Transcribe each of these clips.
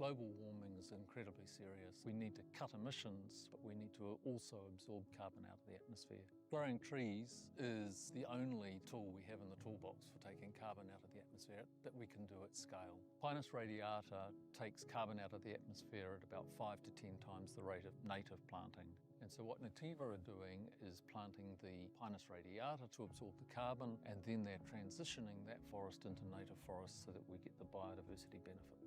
Global warming is incredibly serious. We need to cut emissions, but we need to also absorb carbon out of the atmosphere. Growing trees is the only tool we have in the toolbox for taking carbon out of the atmosphere that we can do at scale. Pinus radiata takes carbon out of the atmosphere at about 5 to 10 times the rate of native planting. And so what Nativa are doing is planting the Pinus radiata to absorb the carbon, and then they're transitioning that forest into native forest so that we get the biodiversity benefit.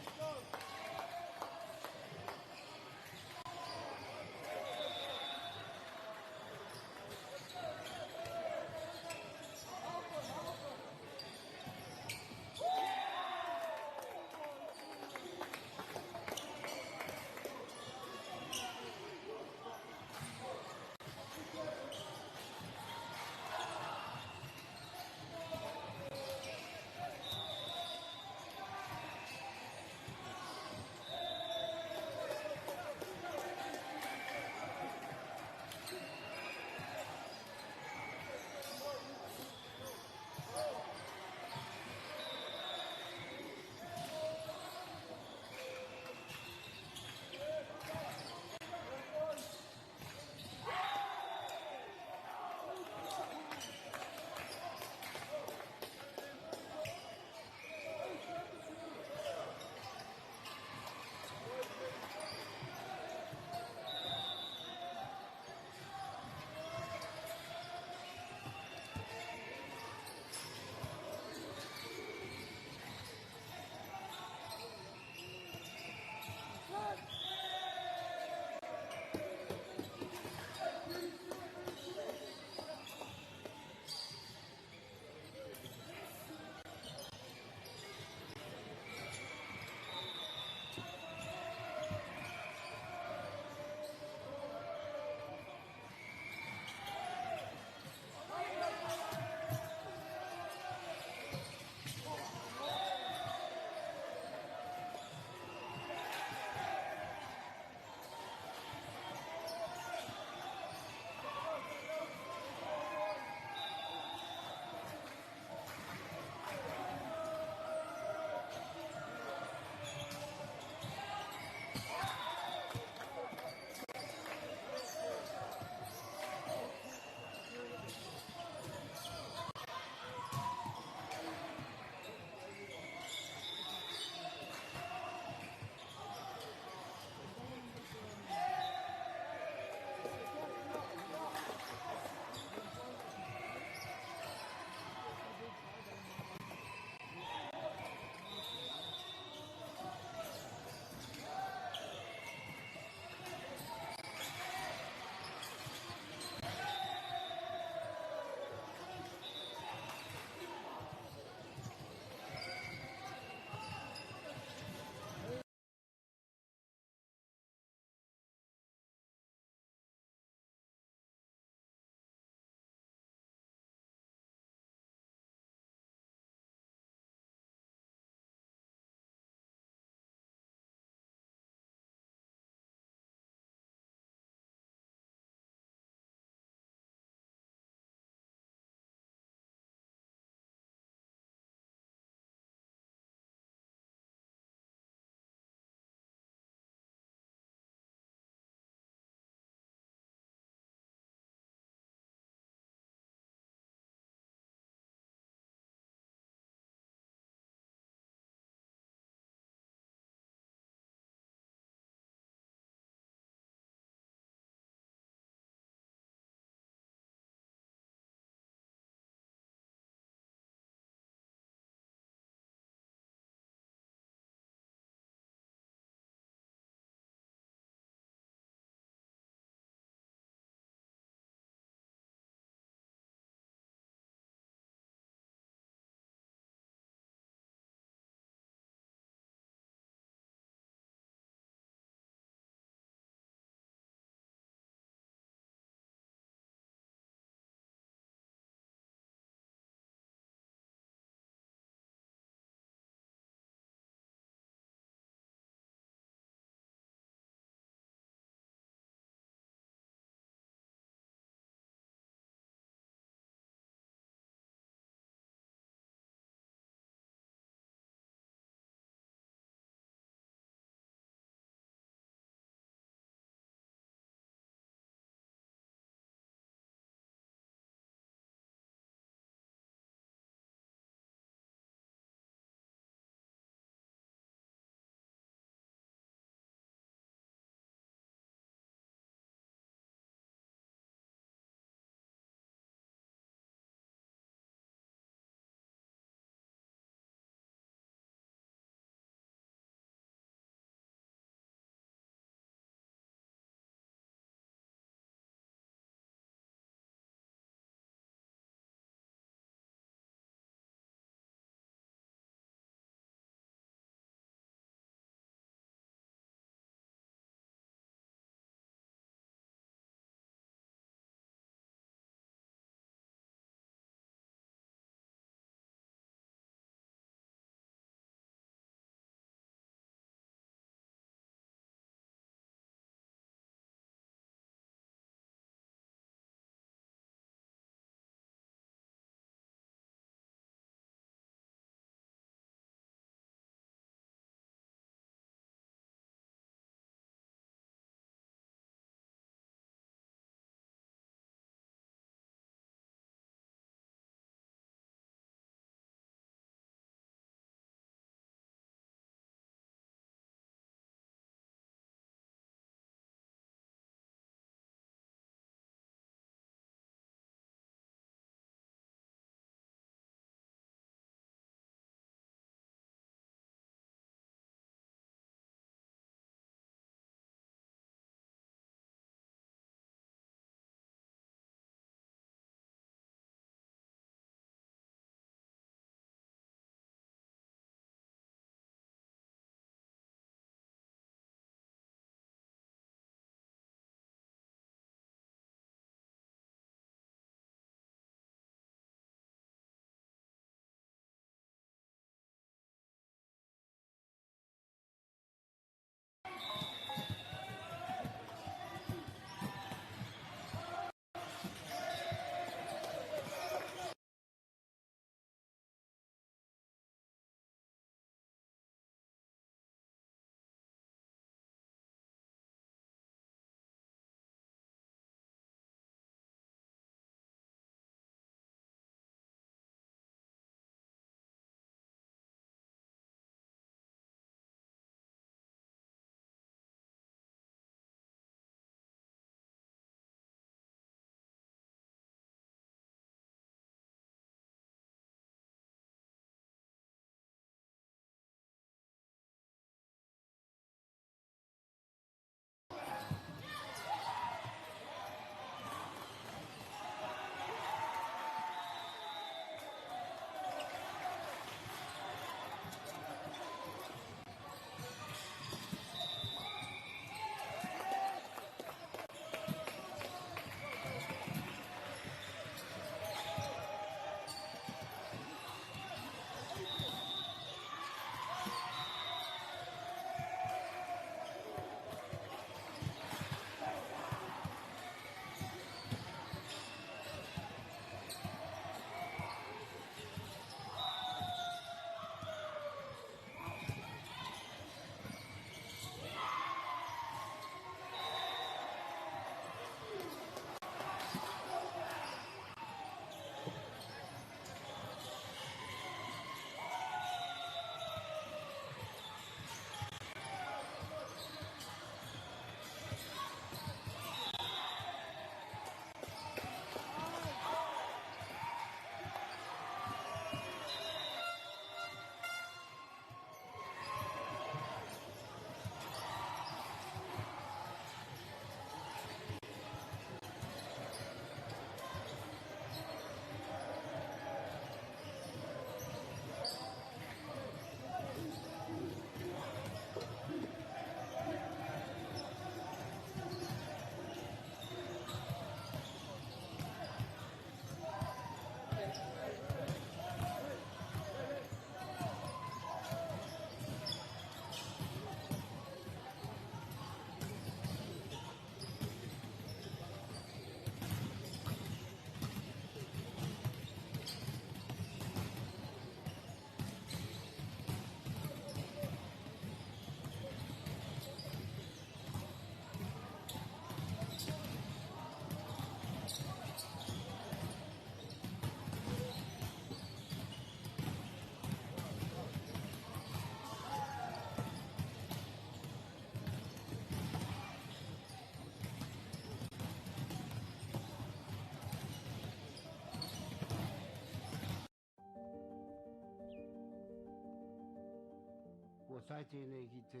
Ora tai tēnei ki te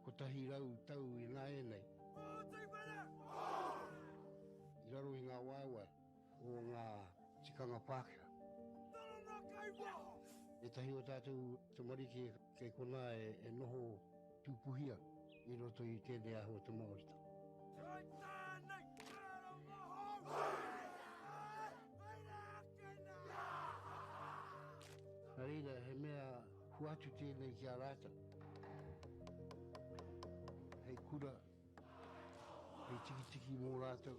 kotahi rau tau I ngā e nei. I raro I ngā waiwai o ngā tikanga Pākehā. E tahi o tātou te marike kei kona e noho tūpuhia I roto I tēnei aho te Māorita. Nā reira, he mea huatu tēnei ki a rāta. Hei kura, hei tiki mō rātou,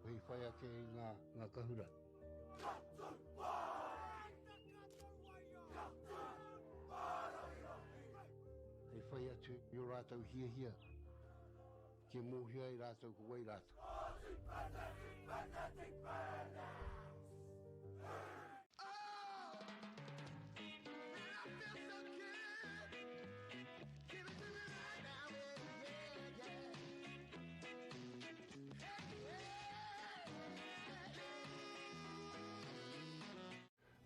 hei whai ake I ngā kahura. Hei whai atu I o rātou hia, ke mōhia I rātou ko wai rātou.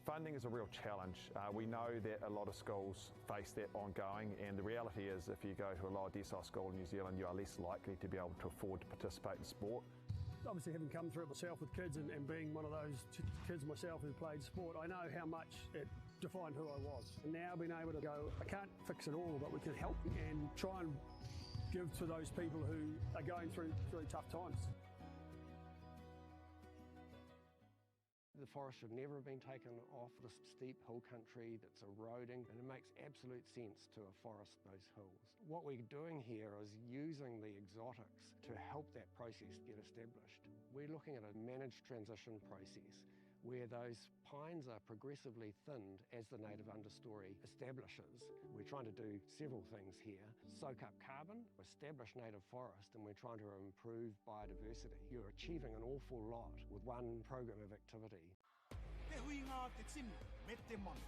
Funding is a real challenge. We know that a lot of schools face that ongoing, and the reality is if you go to a lower decile school in New Zealand, you are less likely to be able to afford to participate in sport. Obviously, having come through it myself with kids and being one of those kids myself who played sport, I know how much it defined who I was. And now being able to go, I can't fix it all, but we can help and try and give to those people who are going through tough times. The forest should never have been taken off this steep hill country that's eroding, and it makes absolute sense to afforest those hills. What we're doing here is using the exotics to help that process get established. We're looking at a managed transition process where those pines are progressively thinned as the native understory establishes. We're trying to do several things here. Soak up carbon, establish native forest, and we're trying to improve biodiversity. You're achieving an awful lot with one program of activity. Te hui ngā te tini, me te mana,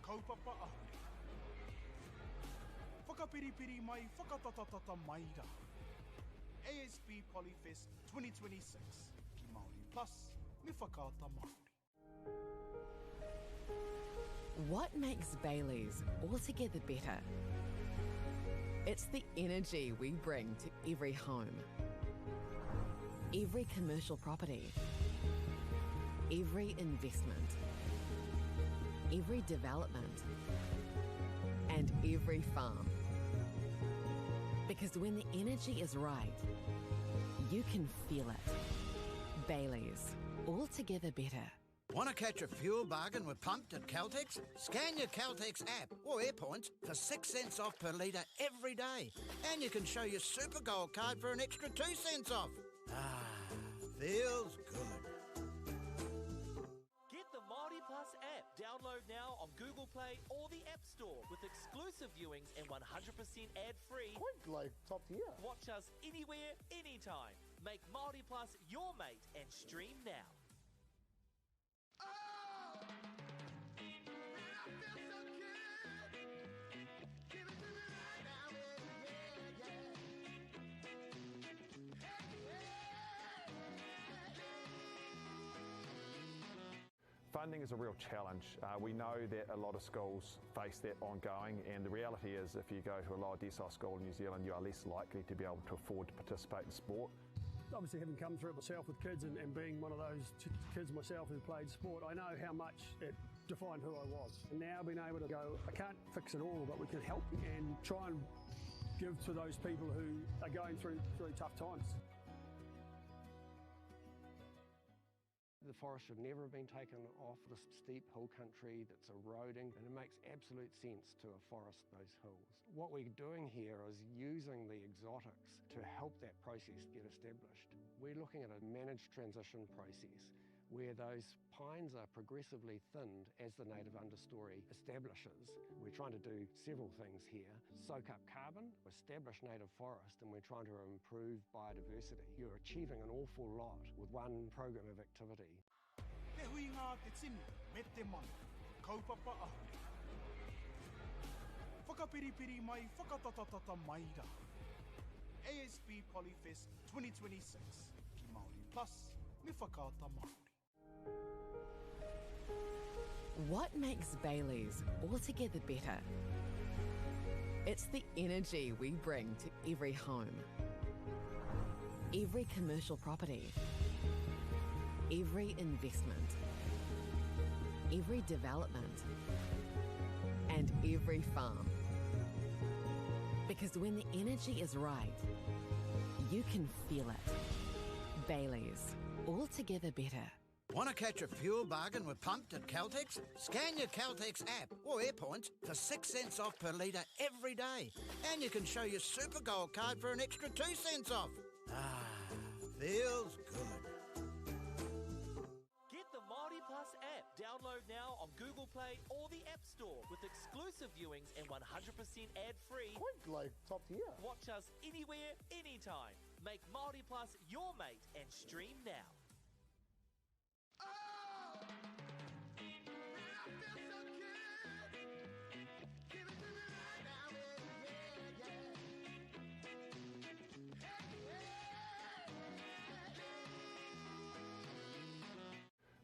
kaupapa ahuri. Whakapiripiri mai, whakatatatata mai rā. ASB Polyfest 2026, ki Māori Plus, me whakaata Māori. What makes Bailey's altogether better? It's the energy we bring to every home, every commercial property, every investment, every development, and every farm. Because when the energy is right, you can feel it. Bailey's, altogether better. Want to catch a fuel bargain with Pumped at Caltex? Scan your Caltex app or AirPoints for 6 cents off per litre every day. And you can show your Super Gold card for an extra 2 cents off. Ah, feels good. Get the Māori Plus app. Download now on Google Play or the App Store with exclusive viewings and 100% ad-free. Quite like top tier. Watch us anywhere, anytime. Make Māori Plus your mate and stream now. Funding is a real challenge. We know that a lot of schools face that ongoing, and the reality is if you go to a lower decile school in New Zealand, you are less likely to be able to afford to participate in sport. Obviously, having come through it myself with kids and being one of those kids myself who played sport, I know how much it defined who I was. And now being able to go, I can't fix it all, but we can help and try and give to those people who are going through tough times. The forest should never have been taken off this steep hill country that's eroding, and it makes absolute sense to afforest those hills. What we're doing here is using the exotics to help that process get established. We're looking at a managed transition process where those pines are progressively thinned as the native understory establishes. We're trying to do several things here. Soak up carbon, establish native forest, and we're trying to improve biodiversity. You're achieving an awful lot with one program of activity. Te hui ngā te tini, me te mana, kaupapa ahuri. Whakapiripiri mai, whakatatatata mai rā. ASB Polyfest 2026, ki Māori Plus, me whakaata Māori. What makes Bailey's altogether better? It's the energy we bring to every home, every commercial property, every investment, every development, and every farm. Because when the energy is right, you can feel it. Baileys, altogether better. Want to catch a fuel bargain with Pumped at Caltex? Scan your Caltex app or AirPoints for 6 cents off per litre every day. And you can show your Super Gold card for an extra 2 cents off. Ah, feels good. Get the Māori Plus app. Download now on Google Play or the App Store with exclusive viewings and 100% ad-free. Quite like top tier. Watch us anywhere, anytime. Make Māori Plus your mate and stream now.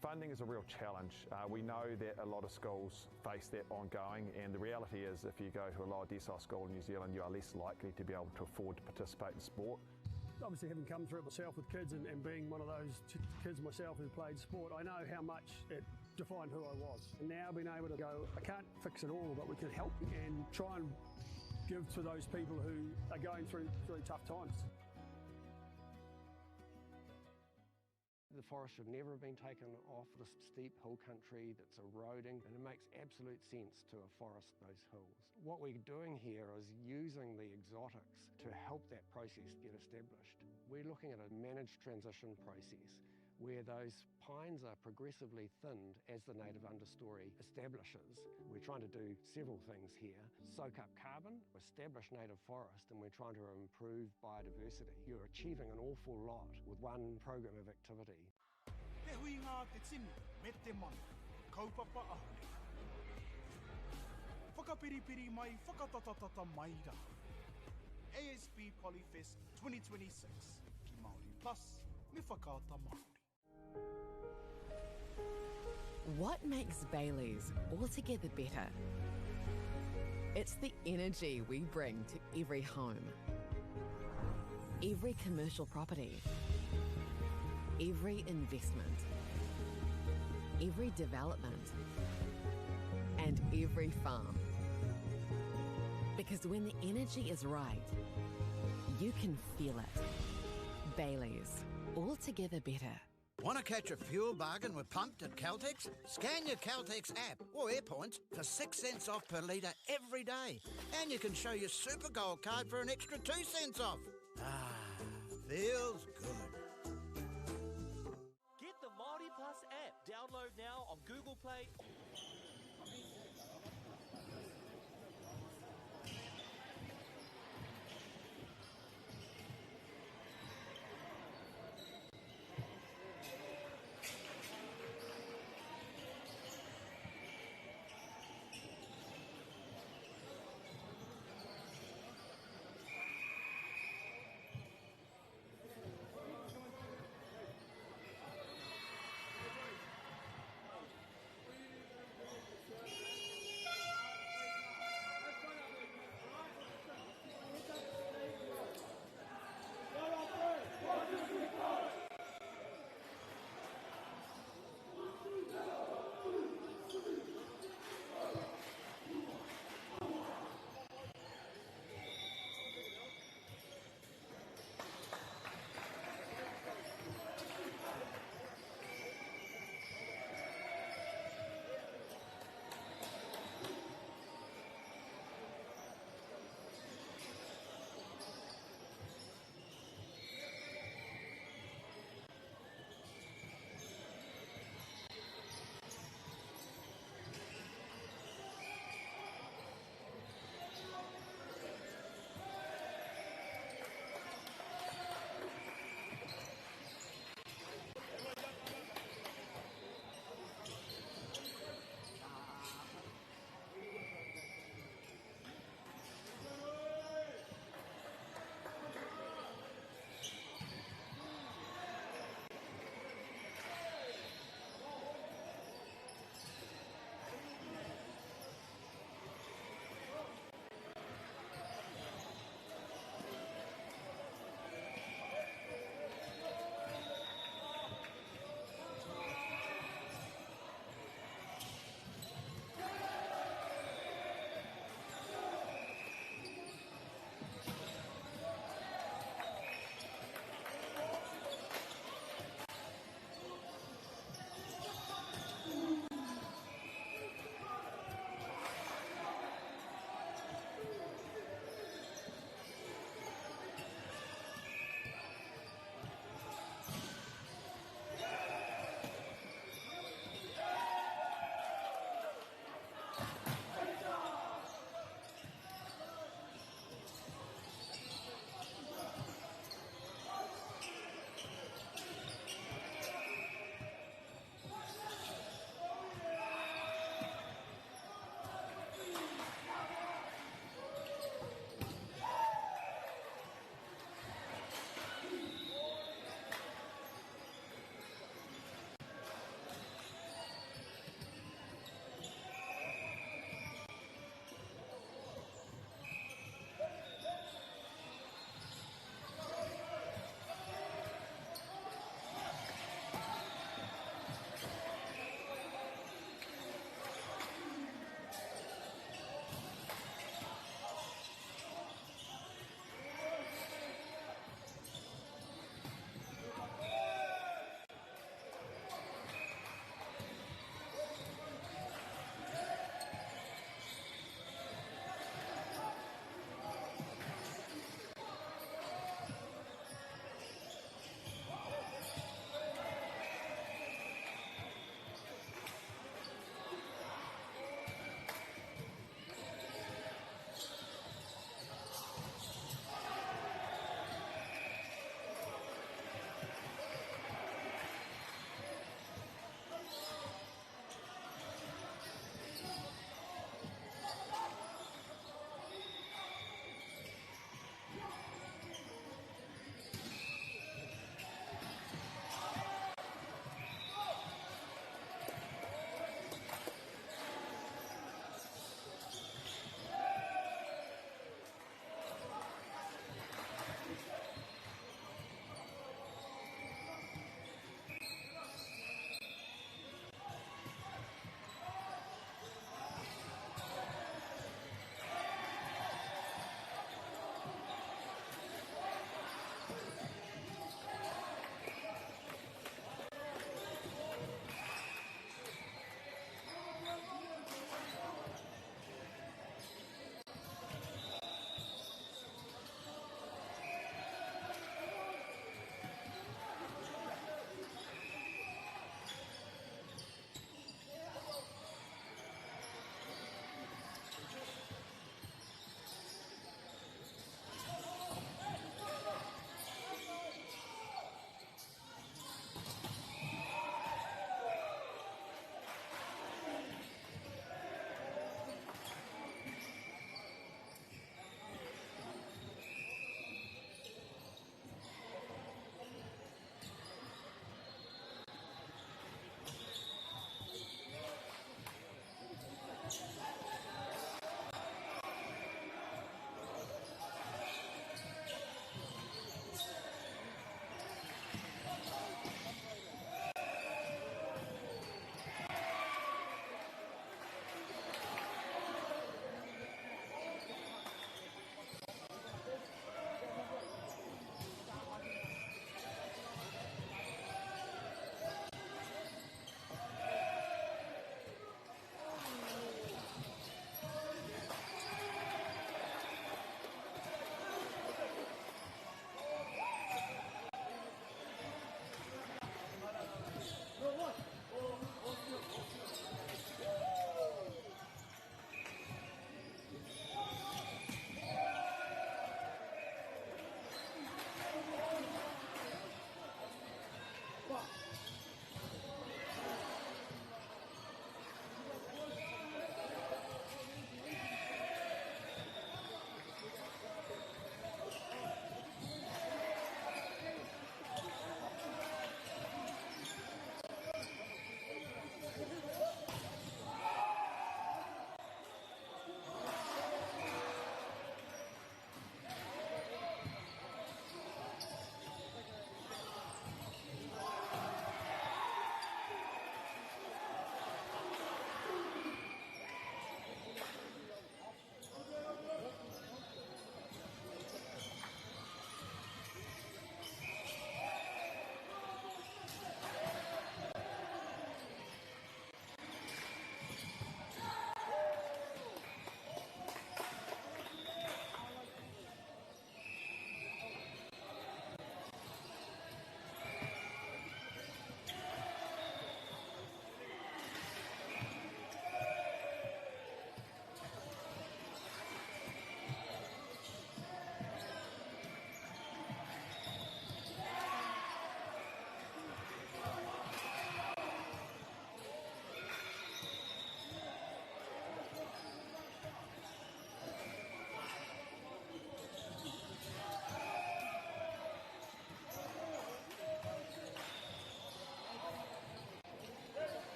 Funding is a real challenge. We know that a lot of schools face that ongoing, and the reality is if you go to a lower decile school in New Zealand, you are less likely to be able to afford to participate in sport. Obviously, having come through it myself with kids and being one of those kids myself who played sport, I know how much it defined who I was. And now being able to go, I can't fix it all, but we can help and try and give to those people who are going through tough times. The forest should never have been taken off the steep hill country that's eroding, and it makes absolute sense to afforest those hills. What we're doing here is using the exotics to help that process get established. We're looking at a managed transition process where those pines are progressively thinned as the native understory establishes. We're trying to do several things here. Soak up carbon, establish native forest, and we're trying to improve biodiversity. You're achieving an awful lot with one program of activity. Te hui ngā te tini, me te mana, kaupapa ahuri. Whakapiripiri mai, whakatatatata mai rā. ASB Polyfest 2026, ki Māori Plus, me whakaata Māori. What makes Baileys altogether better? It's the energy we bring to every home, every commercial property, every investment, every development, and every farm. Because when the energy is right, you can feel it. Baileys, altogether better. Want to catch a fuel bargain with Pumped at Caltex? Scan your Caltex app or AirPoints for 6 cents off per litre every day. And you can show your Super Gold card for an extra 2 cents off. Ah, feels good. Get the Māori Plus app. Download now on Google Play.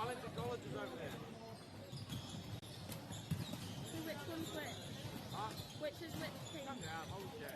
Wellington College is over there. So which one's which? Huh? Which is which team? Come down, hold your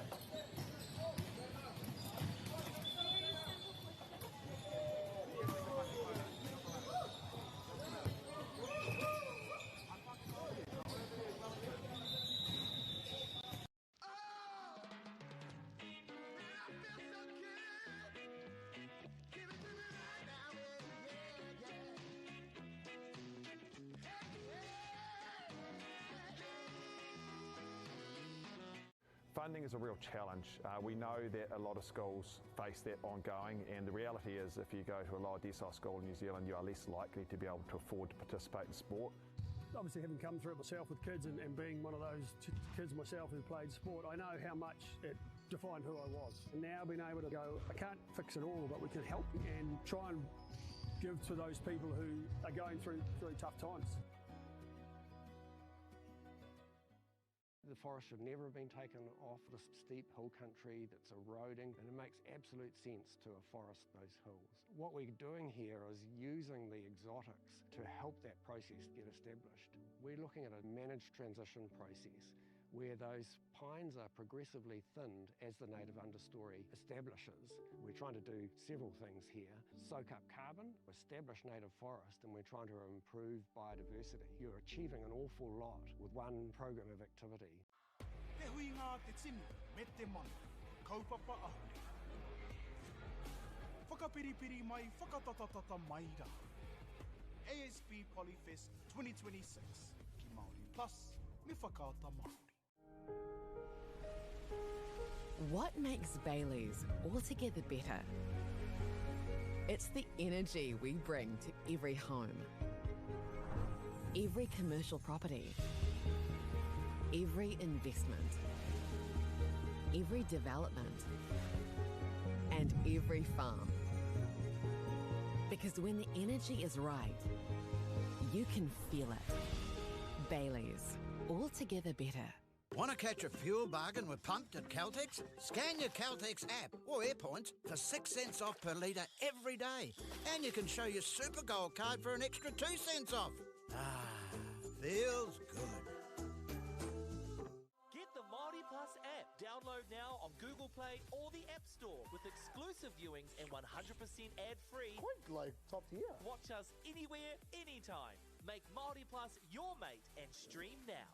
Funding is a real challenge. We know that a lot of schools face that ongoing, and the reality is if you go to a lower decile school in New Zealand, you are less likely to be able to afford to participate in sport. Obviously, having come through it myself with kids and being one of those kids myself who played sport, I know how much it defined who I was. And now being able to go, I can't fix it all, but we can help and try and give to those people who are going through tough times. The forest should never have been taken off this steep hill country that's eroding, and it makes absolute sense to afforest those hills. What we're doing here is using the exotics to help that process get established. We're looking at a managed transition process where those pines are progressively thinned as the native understory establishes. We're trying to do several things here. Soak up carbon, establish native forest, and we're trying to improve biodiversity. You're achieving an awful lot with one program of activity. Te hui ngā te tini, me te mana, kaupapa ahuri. Whakapiripiri mai, whakatatatata mai rā. ASB Polyfest 2026, ki Māori Plus, me whakaata Māori. What makes Bailey's altogether better? It's the energy we bring to every home, every commercial property, every investment, every development, and every farm. Because when the energy is right, you can feel it. Bailey's, altogether better. Want to catch a fuel bargain with Pumped at Caltex? Scan your Caltex app or AirPoints for 6 cents off per litre every day. And you can show your Super Gold card for an extra 2 cents off. Ah, feels good. Get the Māori Plus app. Download now on Google Play or the App Store with exclusive viewings and 100% ad-free. Quite like top tier. Watch us anywhere, anytime. Make Māori Plus your mate and stream now.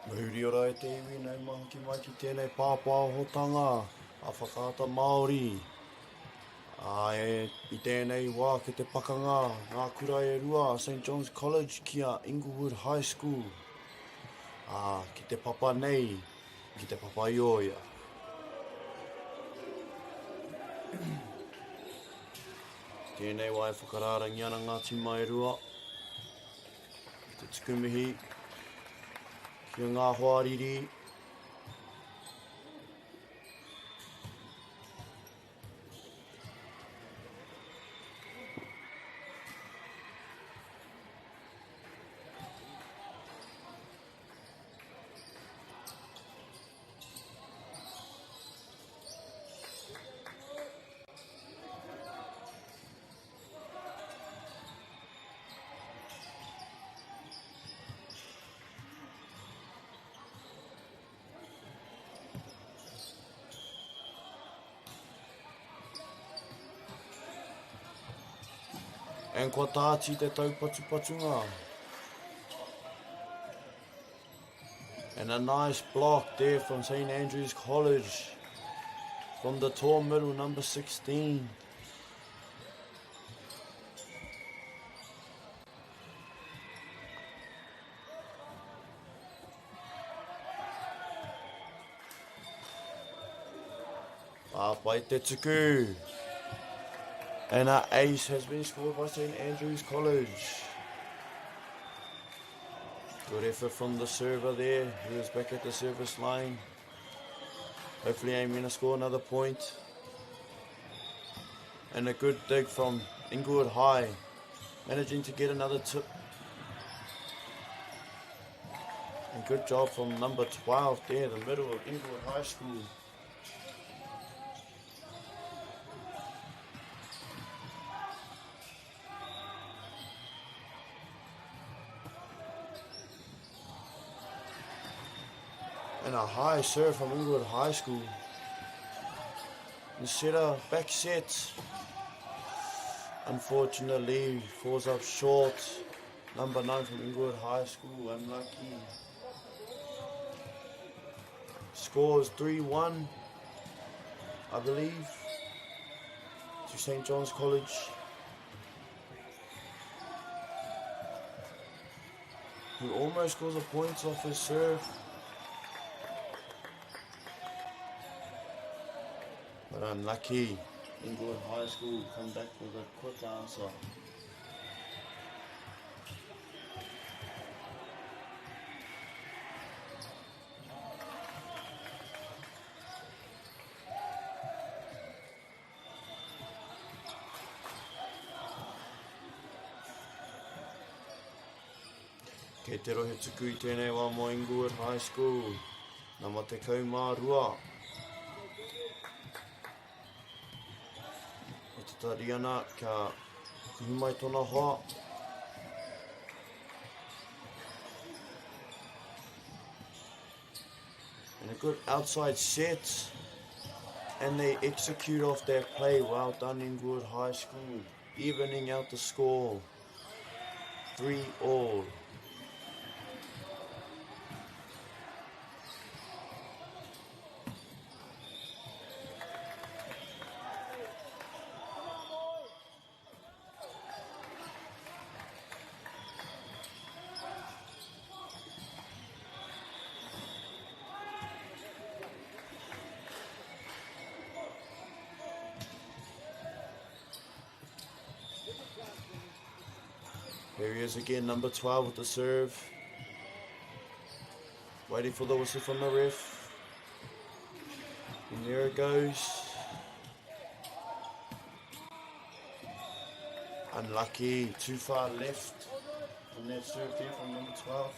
Mahuri ora e te iwi nei mahu ki mai ki tēnei pāpāhotanga a whakaata Māori. I tēnei wā ki te pakanga ngā kura e rua St. John's College ki a Inglewood High School. Ki te papa nei, ki te papa i oia. Tēnei wā e whakararangi ana ngā tima e rua. Te tukumihi. Kia ngā hoariri. And kua tāti te taupatu-patunga. And a nice block there from St. Andrew's College. From the tall middle, number 16. Pai te tuku. And our ace has been scored by St. Andrew's College. Good effort from the server there. He was back at the service line. Hopefully aiming to score another point. And a good dig from Inglewood High. Managing to get another tip. And good job from number 12 there, the middle of Inglewood High School. And a high serve from Inglewood High School. The setter back set. Unfortunately, falls up short. Number 9 from Inglewood High School, unlucky. Scores 3-1, I believe, to St. John's College. Who almost scores a point off his serve. But unlucky. Inglewood High School come back with a quick answer. Kei te rohe tuku I tēnei wā mo Inglewood High School. Nā ma te kaumārua. Tari ana ka kuhumai tona hoa. And a good outside set. And they execute off their play. Well done, Inglewood High School. Evening out the score. 3-all. Here he is again, number 12 with the serve. Waiting for the whistle from the ref. And there it goes. Unlucky, too far left from that serve there from number 12.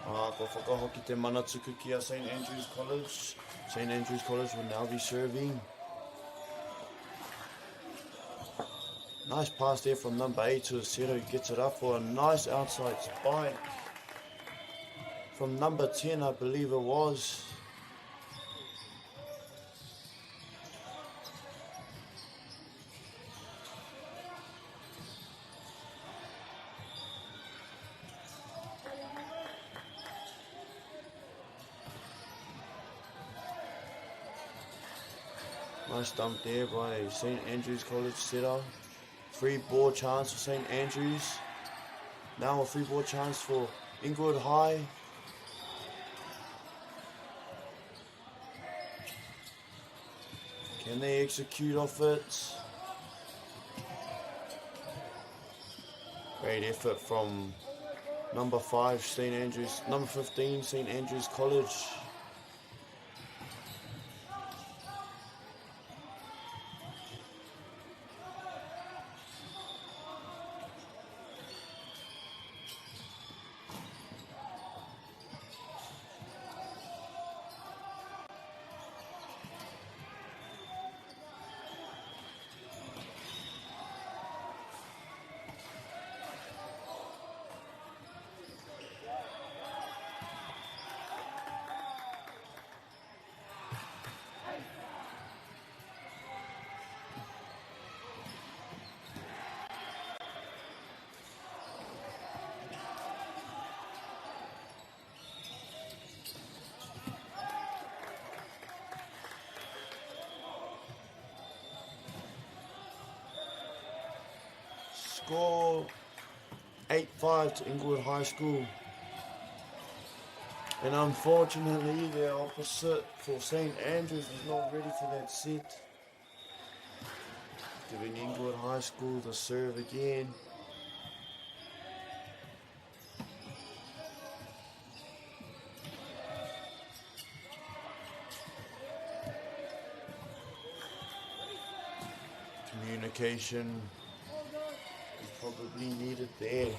Ko whakahoki te manatuku ki a St. Andrew's College. St. Andrew's College will now be serving. Nice pass there from number 8 to Seto, who gets it up for a nice outside spike. From number 10, I believe it was. Nice dump there by St. Andrews College setter. Free ball chance for St. Andrews. Now a free ball chance for Inglewood High. Can they execute off it? Great effort from number 5 St. Andrews, number 15 St. Andrews College. Score 8-5 to Inglewood High School. And unfortunately, the opposite for St. Andrews is not ready for that set. Giving Inglewood High School the serve again. Communication is probably needed there.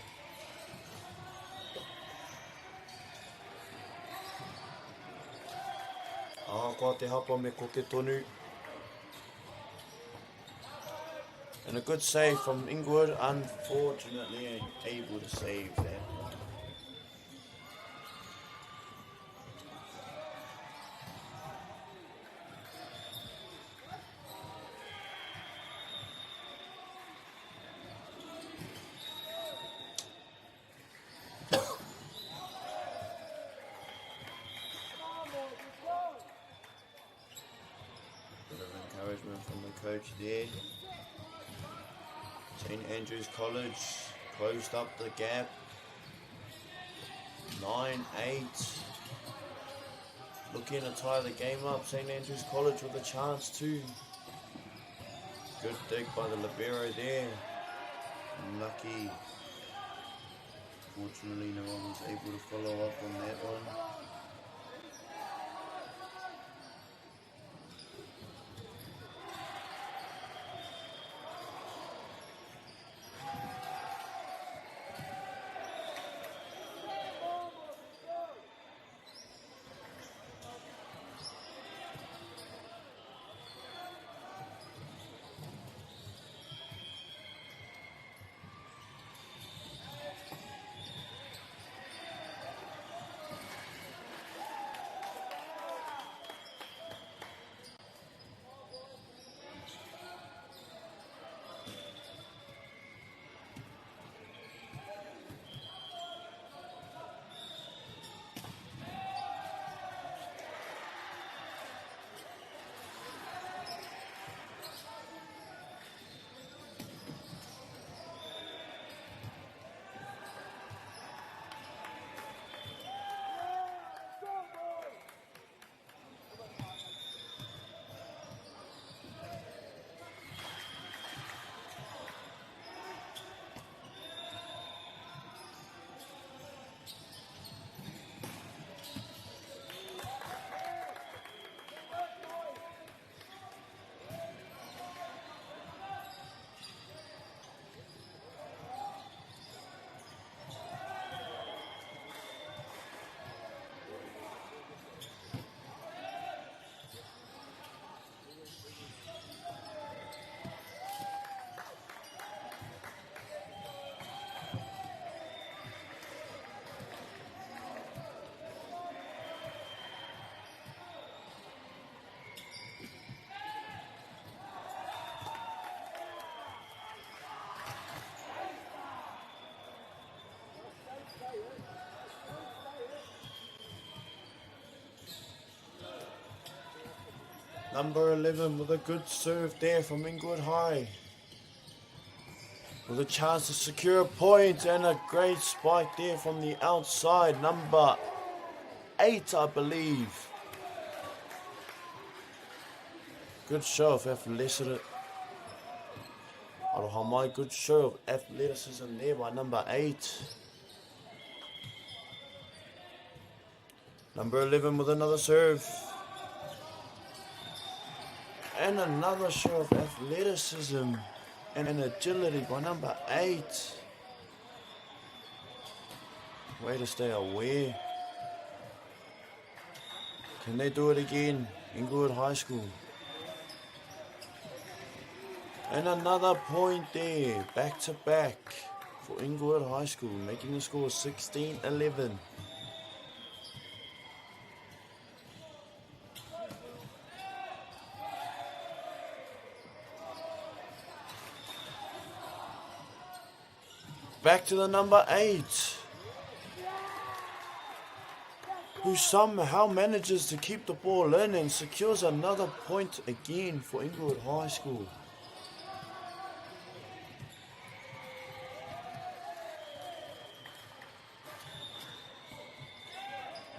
Ko te hapa me ko ke tonu. And a good save from Inglewood, unfortunately able to save that. From the coach there. St. Andrews College closed up the gap. 9-8. Looking to tie the game up. St. Andrews College with a chance too. Good dig by the libero there. Lucky. Fortunately, no one was able to follow up on that one. Number 11 with a good serve there from Inglewood High. With a chance to secure a point and a great spike there from the outside. Number 8, I believe. Good show of athleticism. Arohamai, good show of athleticism there by number 8. Number 11 with another serve. And another show of athleticism and agility by number 8. Way to stay aware. Can they do it again? Inglewood High School. And another point there, back to back for Inglewood High School, making the score 16-11. Back to the number 8, who somehow manages to keep the ball in and secures another point again for Inglewood High School.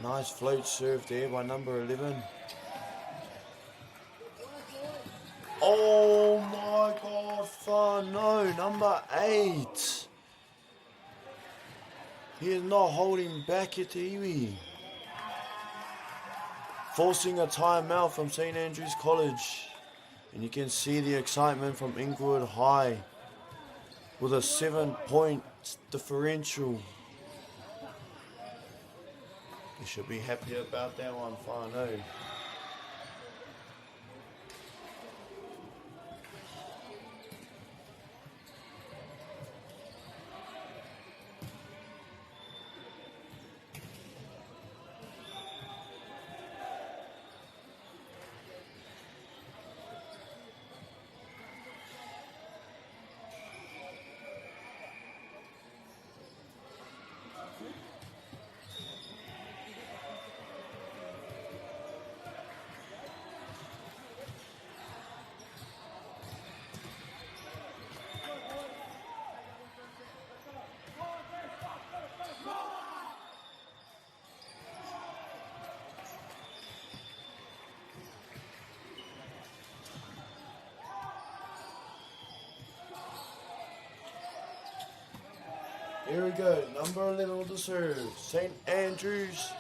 Nice float serve there by number 11. Oh my God, far no, number 8. He is not holding back at Iwi. Forcing a timeout from St. Andrews College. And you can see the excitement from Inglewood High with a 7-point differential. You should be happy about that one, Whānau. Here we go, number 11 with the serve. St. Andrews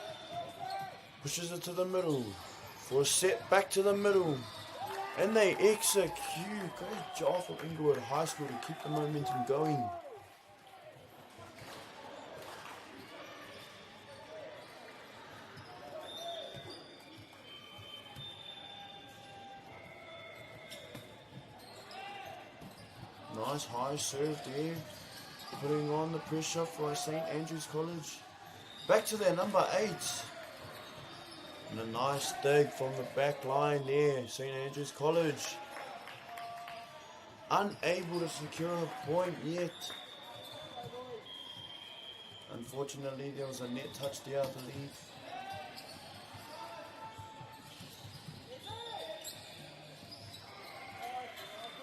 pushes it to the middle for a set back to the middle. And they execute. Great job from Inglewood High School to keep the momentum going. Nice high serve there. Putting on the pressure for St. Andrews College. Back to their number 8. And a nice dig from the back line there. St. Andrews College. Unable to secure a point yet. Unfortunately, there was a net touch there, I believe.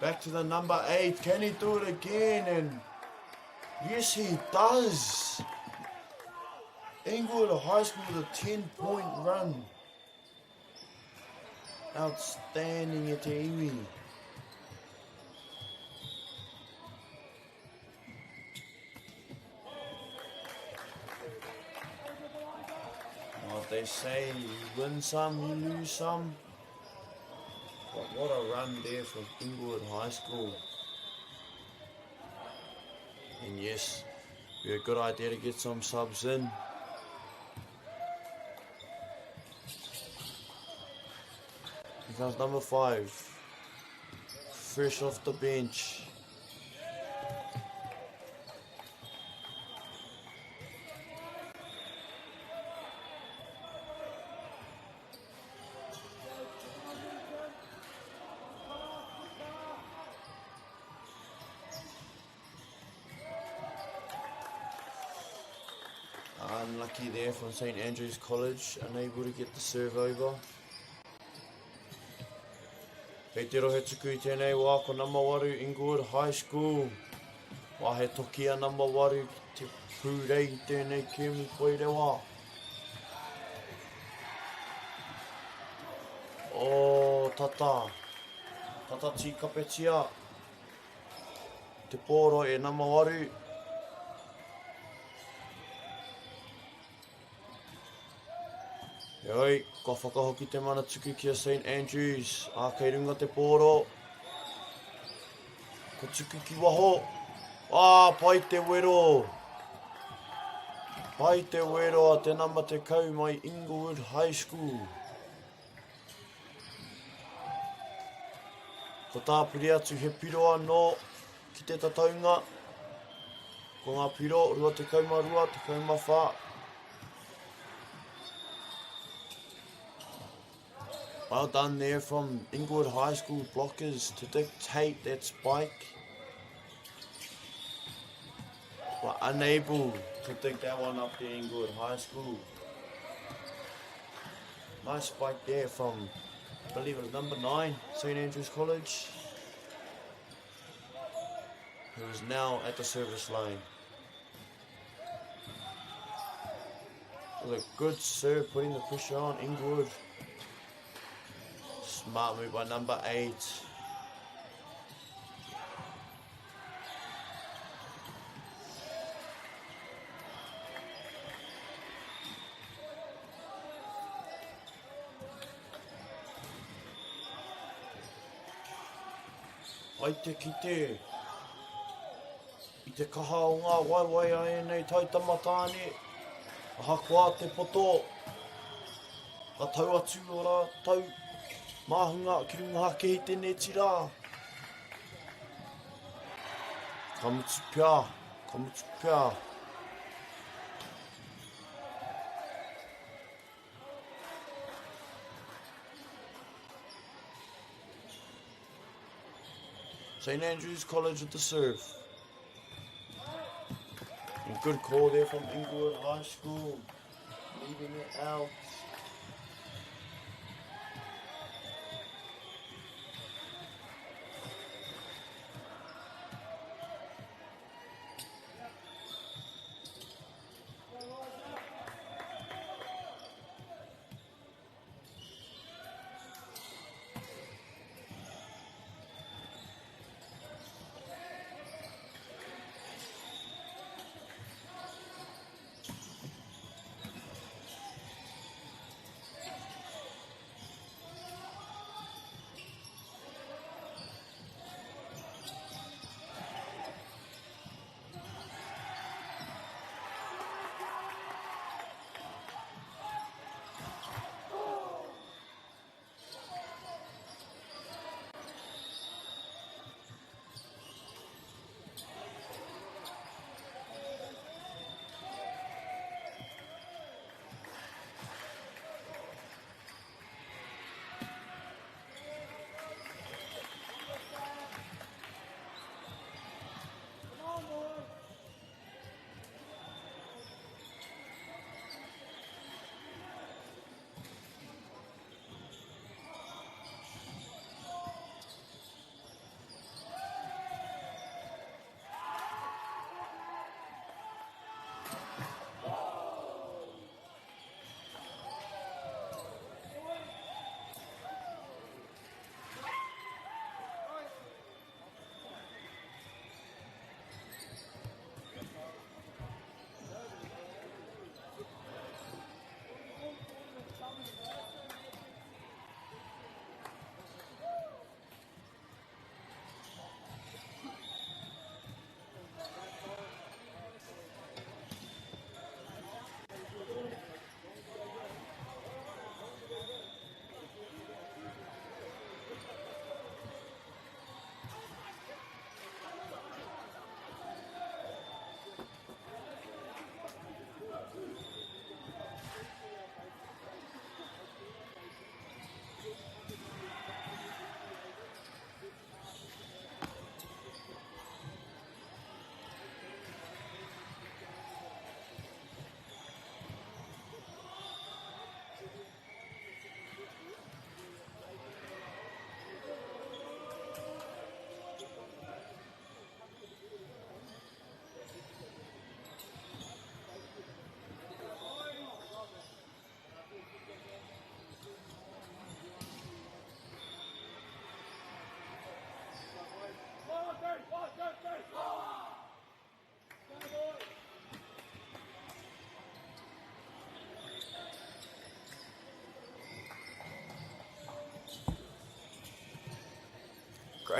Back to the number 8. Can he do it again? And yes, he does. Inglewood High School with a 10-point run. Outstanding at Iwi. What they say, you win some, you lose some. But what a run there from Inglewood High School. And yes, be a good idea to get some subs in. Here comes number 5. Fresh off the bench. Unlucky there from St. Andrews College, unable to get the serve over. Hei te rohe tuku I tēnei wā ko number 8 Inglewood High School. Wā he tokia number 8 ki te pūrei I tēnei kēmu koere wā. O tata. Tata ti kapetia. Te pōro e number 8. Oi, ko whakahoki te mana tuku ki a St. Andrews. Kei runga te pōro. Ko tuku ki waho. Pai te wero. Pai te wero a te number te kau mai Inglewood High School. Ko tāpiri atu he piro anō ki te tataunga. Ko ngā piro, rua te kaumarua, te kaumawha. Well done there from Inglewood High School blockers to dictate that spike. But unable to dig that one up there, Inglewood High School. Nice spike there from, I believe it was number 9, St. Andrews College. Who is now at the service lane. With a good serve, putting the pressure on Inglewood. Smart move by number 8. Ai te kite. I te kaha o ngā waiwai ai nei tai tamatāne. Hakoa te poto. Ka tau atu o rā tau. Mahunga ki runga hake I tēnei tira. Kamutu pia, kamutu pia. St. Andrews College with the serve. And good call there from Inglewood High School. Leaving it out.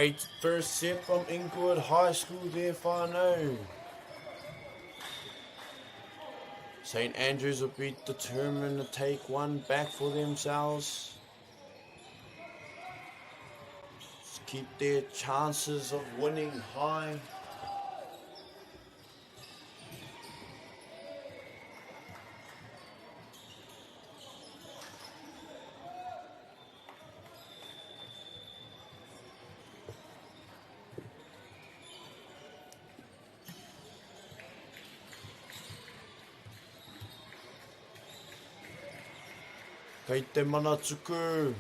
Great first set from Inglewood High School there, whānau. St Andrews will be determined to take one back for themselves. Just keep their chances of winning high. Kei te mana tuku.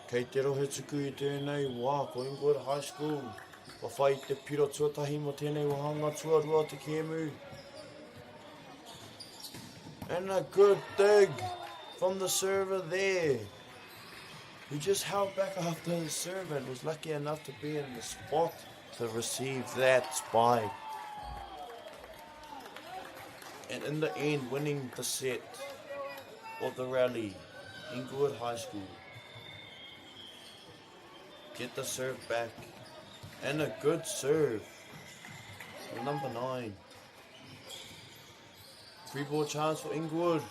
Kei te rohe tuku I tēnei wā ko Inglewood High School. Wa whai te piro tuatahi mo tēnei wahanga tuarua te Kemu. And a good dig from the server there. He just held back after his serve and was lucky enough to be in the spot to receive that spike. And in the end, winning the set of the rally, Inglewood High School. Get the serve back. And a good serve. For number 9. Free ball chance for Inglewood.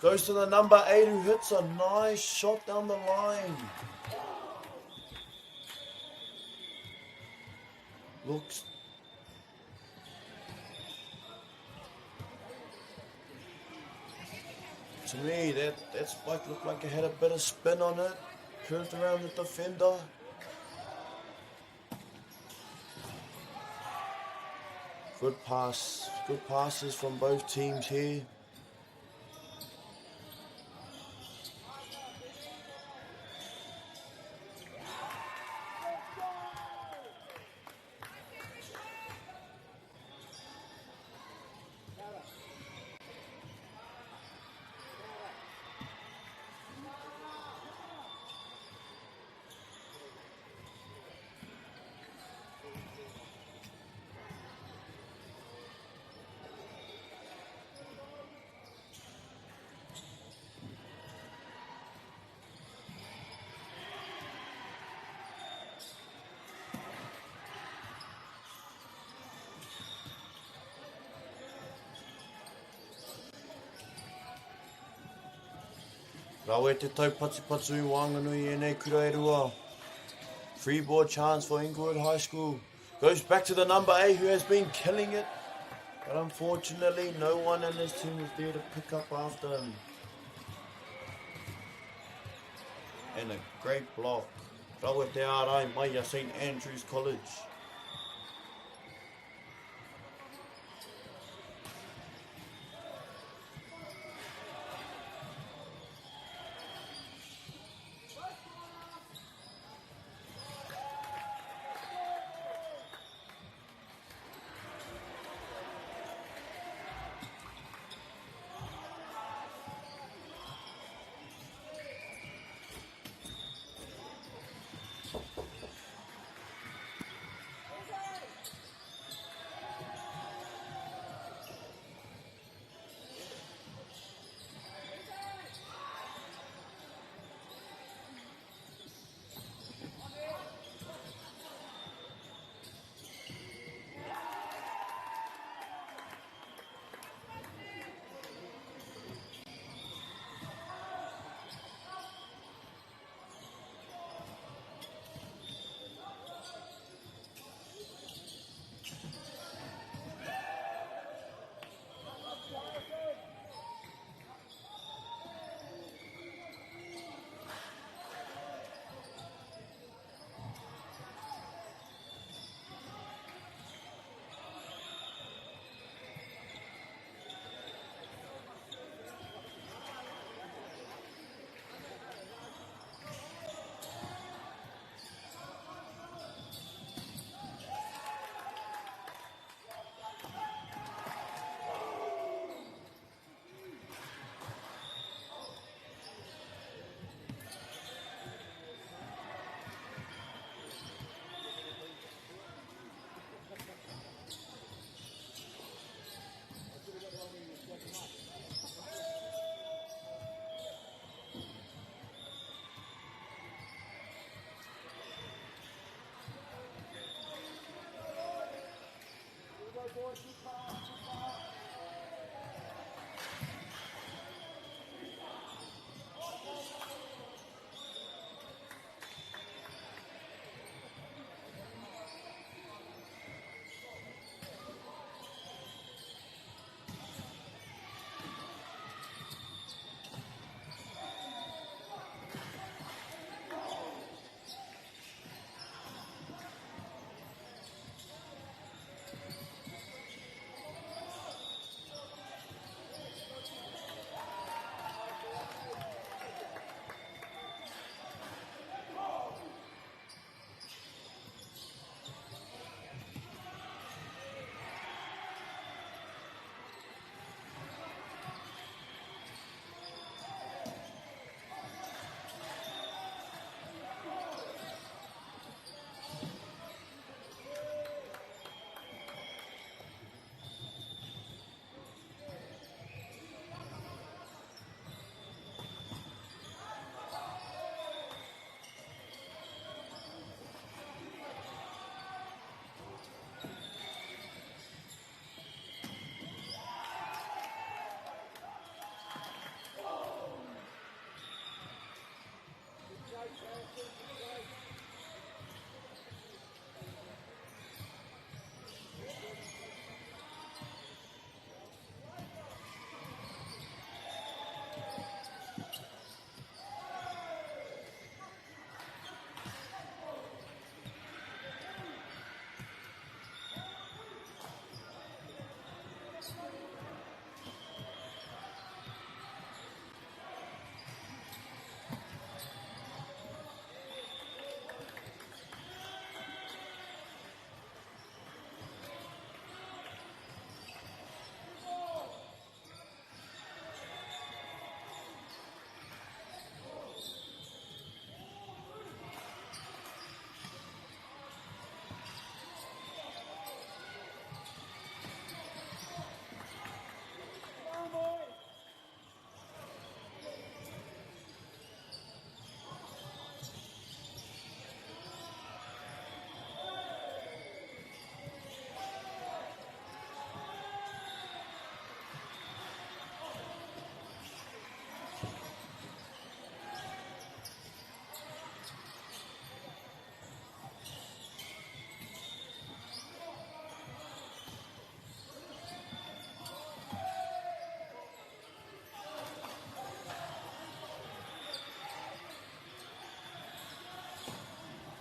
Goes to the number 8 who hits a nice shot down the line. Looks. To me, that spike looked like it had a bit of spin on it. Curved around the defender. Good pass. Good passes from both teams here. Rau e te tau patu I Wanganui e nei kura e rua. Free ball chance for Inglewood High School. Goes back to the number 8 who has been killing it. But unfortunately, no one in his team was there to pick up after him. And a great block. Rau e te ārai mai a St Andrews College.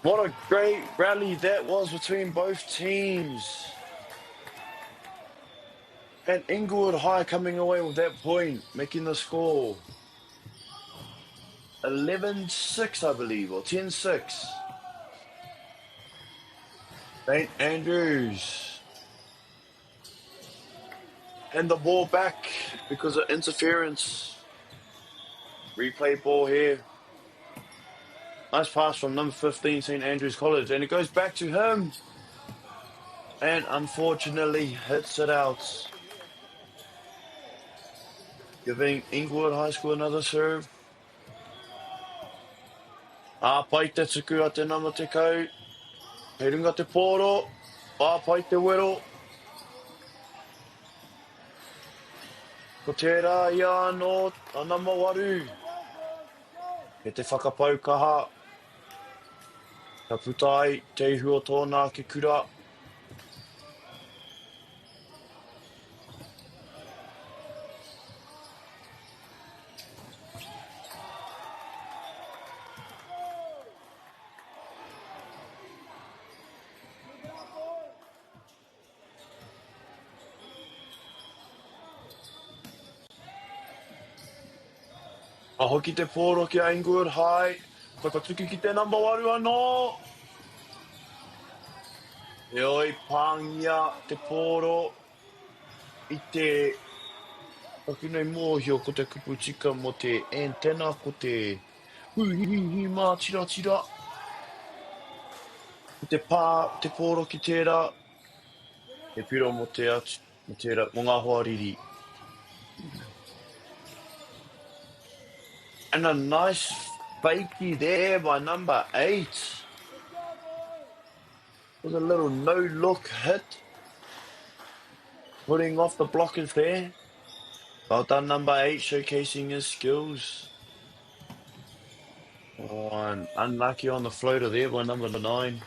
What a great rally that was between both teams. And Inglewood High coming away with that point, making the score 11-6, I believe, or 10-6. St. Andrews. And the ball back because of interference. Replay ball here. Nice pass from number 15, St. Andrews College. And it goes back to him. And unfortunately hits it out. Giving Inglewood High School another serve. Pai te tuku a te nama te kau. He runga te pōro. Pai te wero. Ko tērā ia anō a nama waru. E te whakapau kaha. Ka puta ai te ihu o tōna ke kura. A hoki te pōro ki a Inglewood High. Whakatuki ki te number waru anō. E oi pāngia te pōro i te whakinei mōhio ko te kupu tika mo te antenna ko te huhihi mā tira tira. Ko te pā, te pōro ki tērā. E piro mo te atu, mo tērā, mo ngā hoa riri. And a nice fakie there by number 8. With a little no-look hit. Putting off the blockers there. Well done, number 8, showcasing his skills. Oh, and unlucky on the floater there by number 9.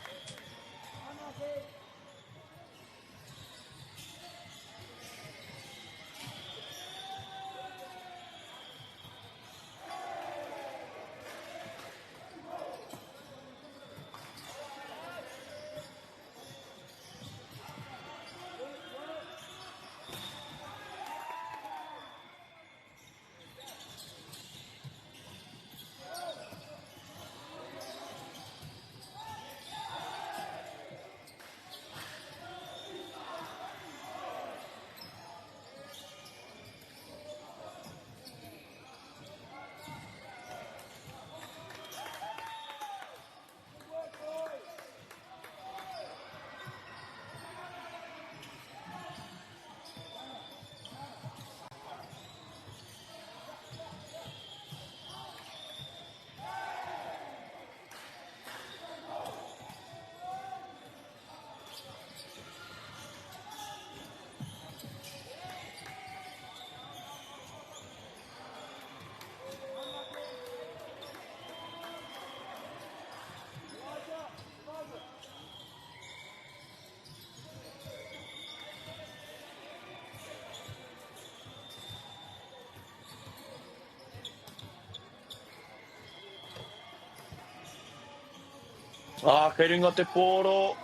Kei runga te pōro.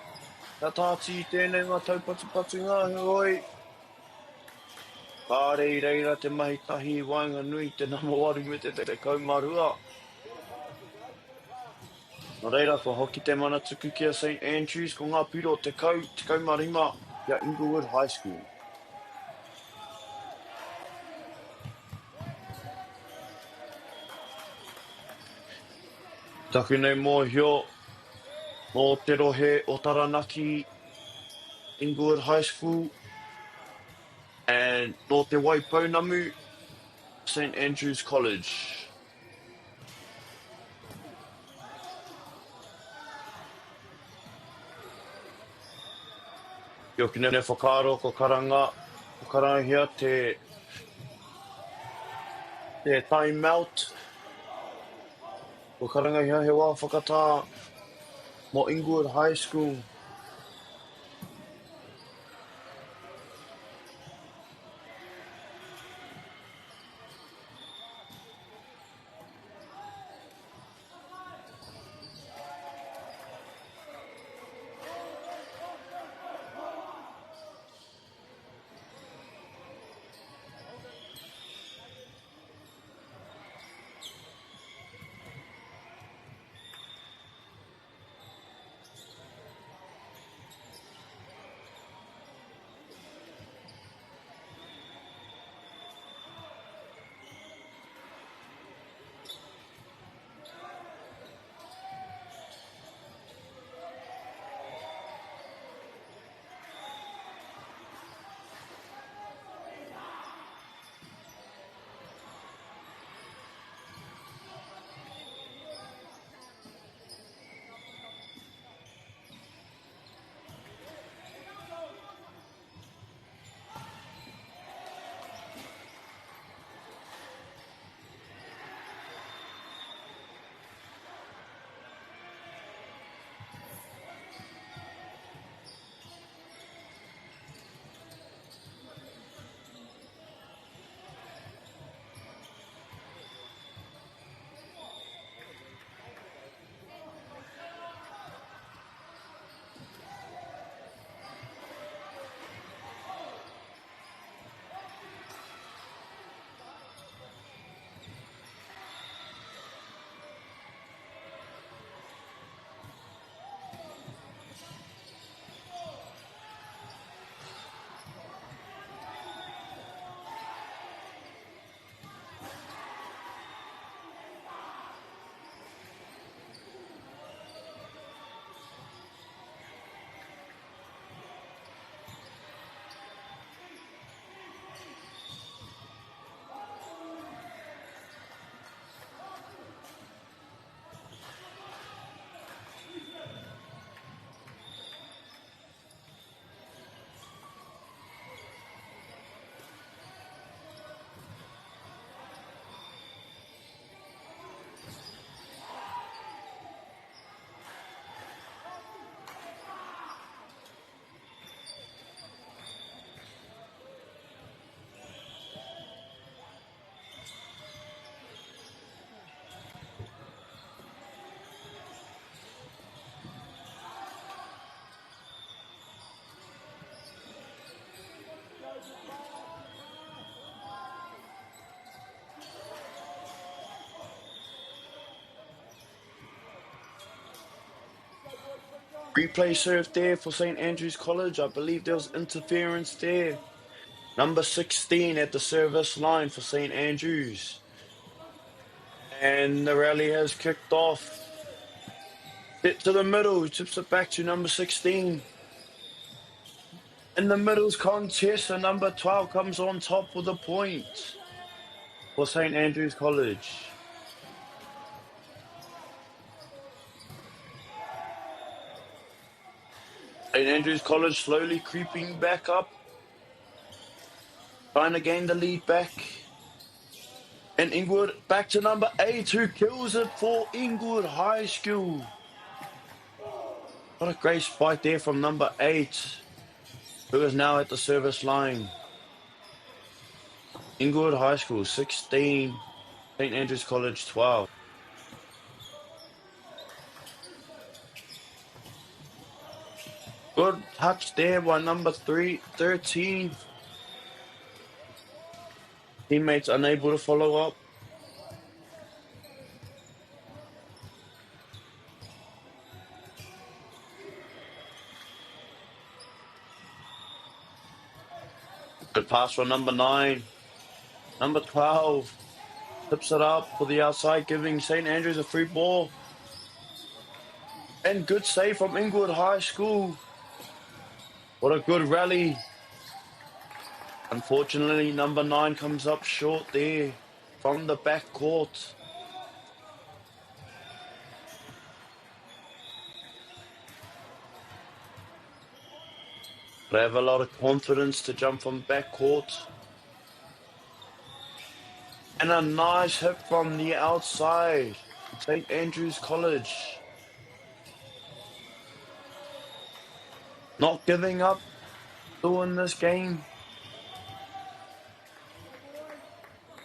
Ka tāti I tēnei ngā taupatupatu ngā hoi. Pārei reira te mahitahi wainga nui te nama waru me te kaumarua. Nō reira, ko hoki te mana tuku ki a St. Andrews ko ngā piro te kaumarima ki a Inglewood High School. Taku nei mōhio. Mō te rohe o Taranaki, Inglewood High School, and nō te Waipounamu, St. Andrews College. Yo ki nene whakaro ko karangahia te time out. Ko karangahia he wā whakatā. Mo Inglewood High School. Replay serve there for St. Andrews College. I believe there was interference there. Number 16 at the service line for St. Andrews. And the rally has kicked off. Hit to the middle, tips it back to number 16. In the middle's contest, and number 12 comes on top with a point for St. Andrews College. St. Andrews College slowly creeping back up, trying to gain the lead back. And Inglewood back to number 8, who kills it for Inglewood High School. What a great spike there from number 8, who is now at the service line. Inglewood High School 16, St. Andrews College 12. Good touch there by number 13. Teammates unable to follow up. Good pass from number 9. Number 12 tips it up for the outside, giving St. Andrews a free ball. And good save from Inglewood High School. What a good rally. Unfortunately, number 9 comes up short there from the back court. They have a lot of confidence to jump from back court. And a nice hit from the outside. St. Andrews College. Not giving up, doing this game.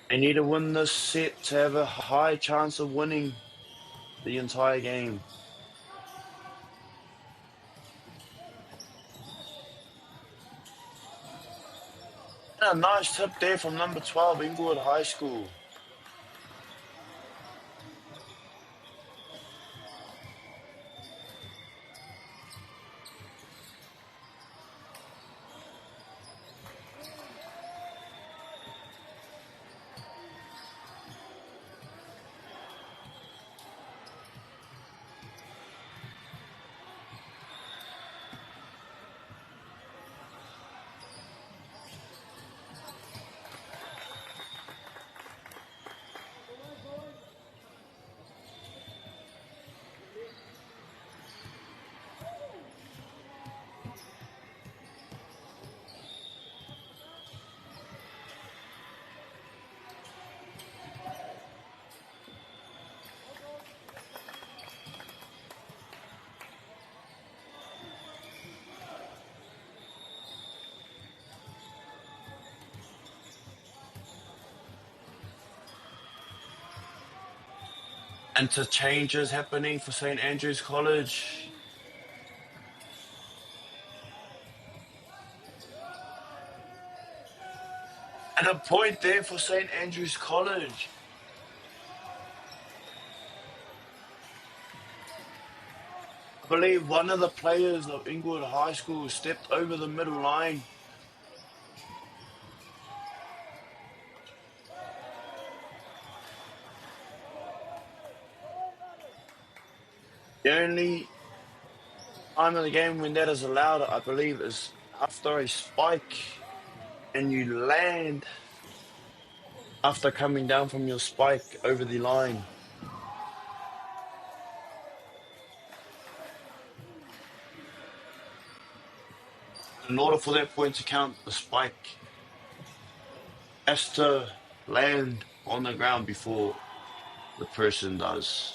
They need to win this set to have a high chance of winning the entire game. And a nice tip there from number 12, Inglewood High School. Interchanges happening for St. Andrews College. And a point there for St. Andrews College. I believe one of the players of Inglewood High School stepped over the middle line. The only time of the game when that is allowed, I believe, is after a spike and you land after coming down from your spike over the line. In order for that point to count, the spike has to land on the ground before the person does.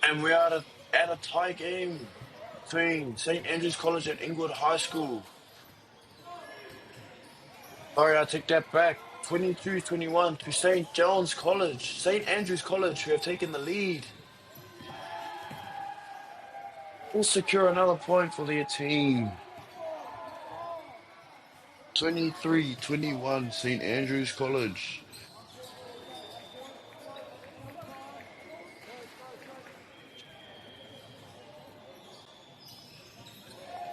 And we are at a tie game between St. Andrews College and Inglewood High School. Sorry, I take that back. 22-21 to St. John's College. St. Andrews College, who have taken the lead. Will secure another point for their team. 23-21, St. Andrews College.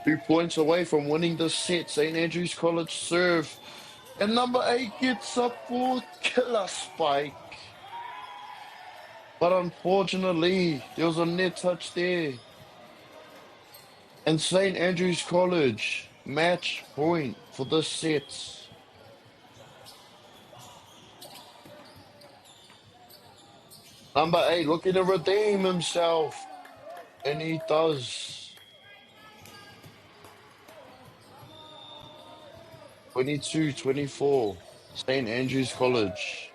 Two points away from winning the set. St. Andrews College serve. And number 8 gets up for killer spike. But unfortunately, there was a net touch there. And St. Andrews College, match point for this set. Number 8 looking to redeem himself. And he does. 22-24, St. Andrews College.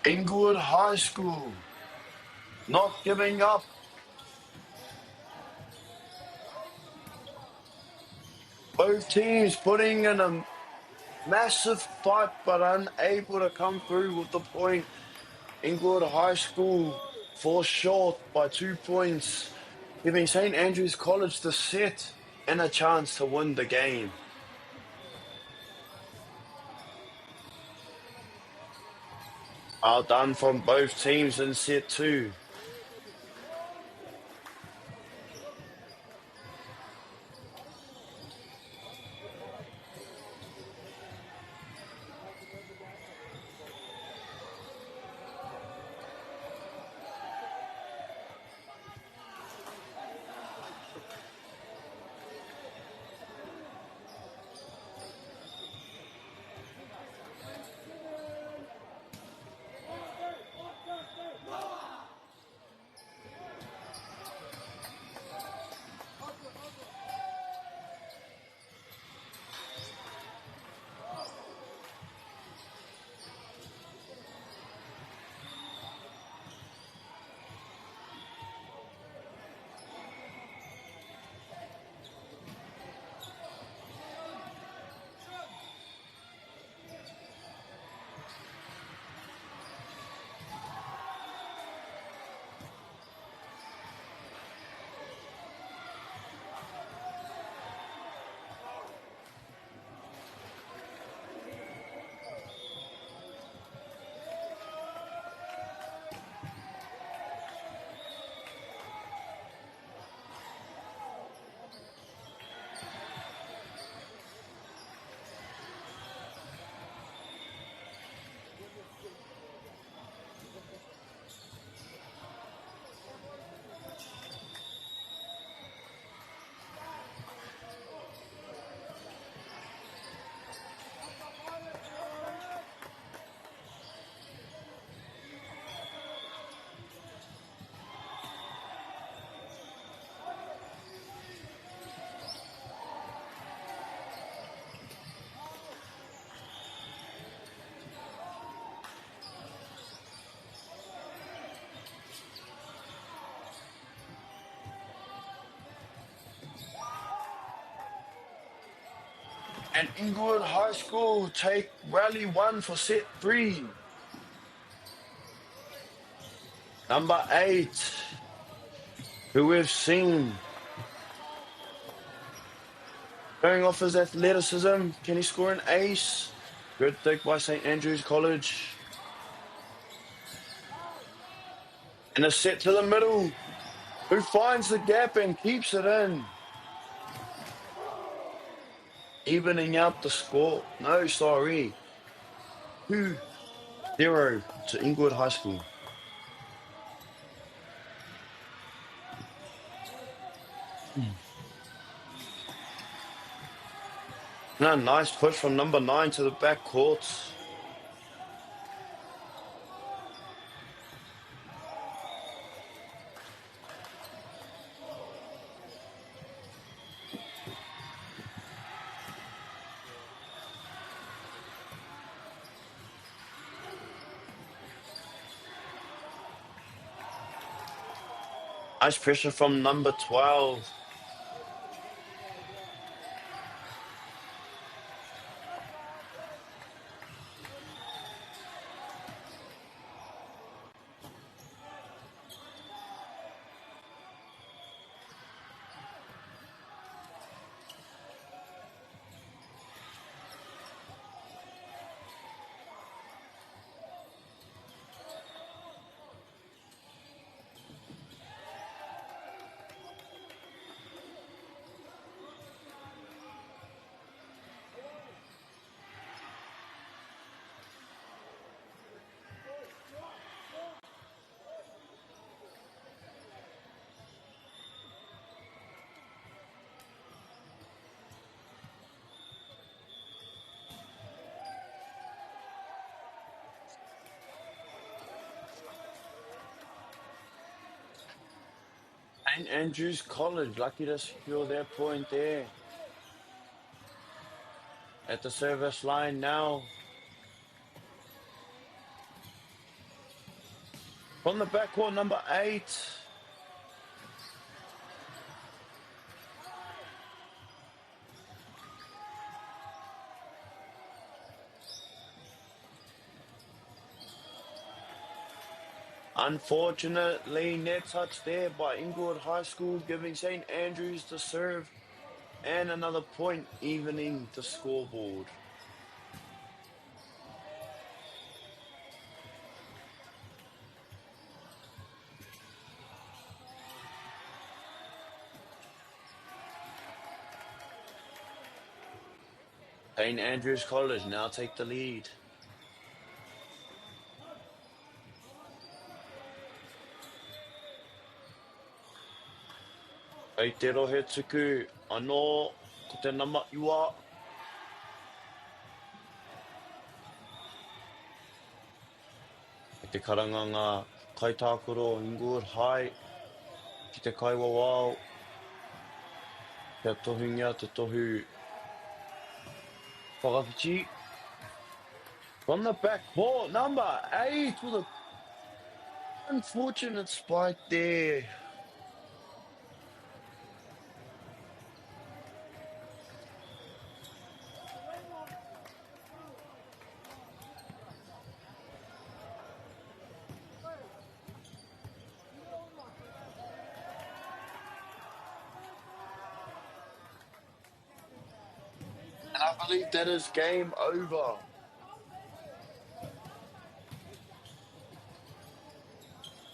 Inglewood High School, not giving up. Both teams putting in a massive fight but unable to come through with the point. Inglewood High School falls short by 2 points, giving St. Andrews College the set and a chance to win the game. Well done from both teams in set 2. And Inglewood High School take rally 1 for set 3. Number 8, who we've seen going off his athleticism. Can he score an ace? Good dig by St. Andrews College. And a set to the middle. Who finds the gap and keeps it in? Evening out the score. No, sorry. 2-0 to Inglewood High School. And a nice push from number 9 to the back courts. Nice pressure from number 12. St. Andrews College, lucky to secure their point there. At the service line now. From the backcourt, number 8. Unfortunately, net touch there by Inglewood High School, giving St. Andrews the serve and another point, evening the scoreboard. St. Andrews College now take the lead. Kei te rohe tuku, anō, ko te nama iwa. Kei te karanganga Kaitākuro Inglewood High, ki te kaiwawao. Kia tohungia te tohu whakawhiti. From the back court, number 8 with an unfortunate spike there. And I believe that is game over.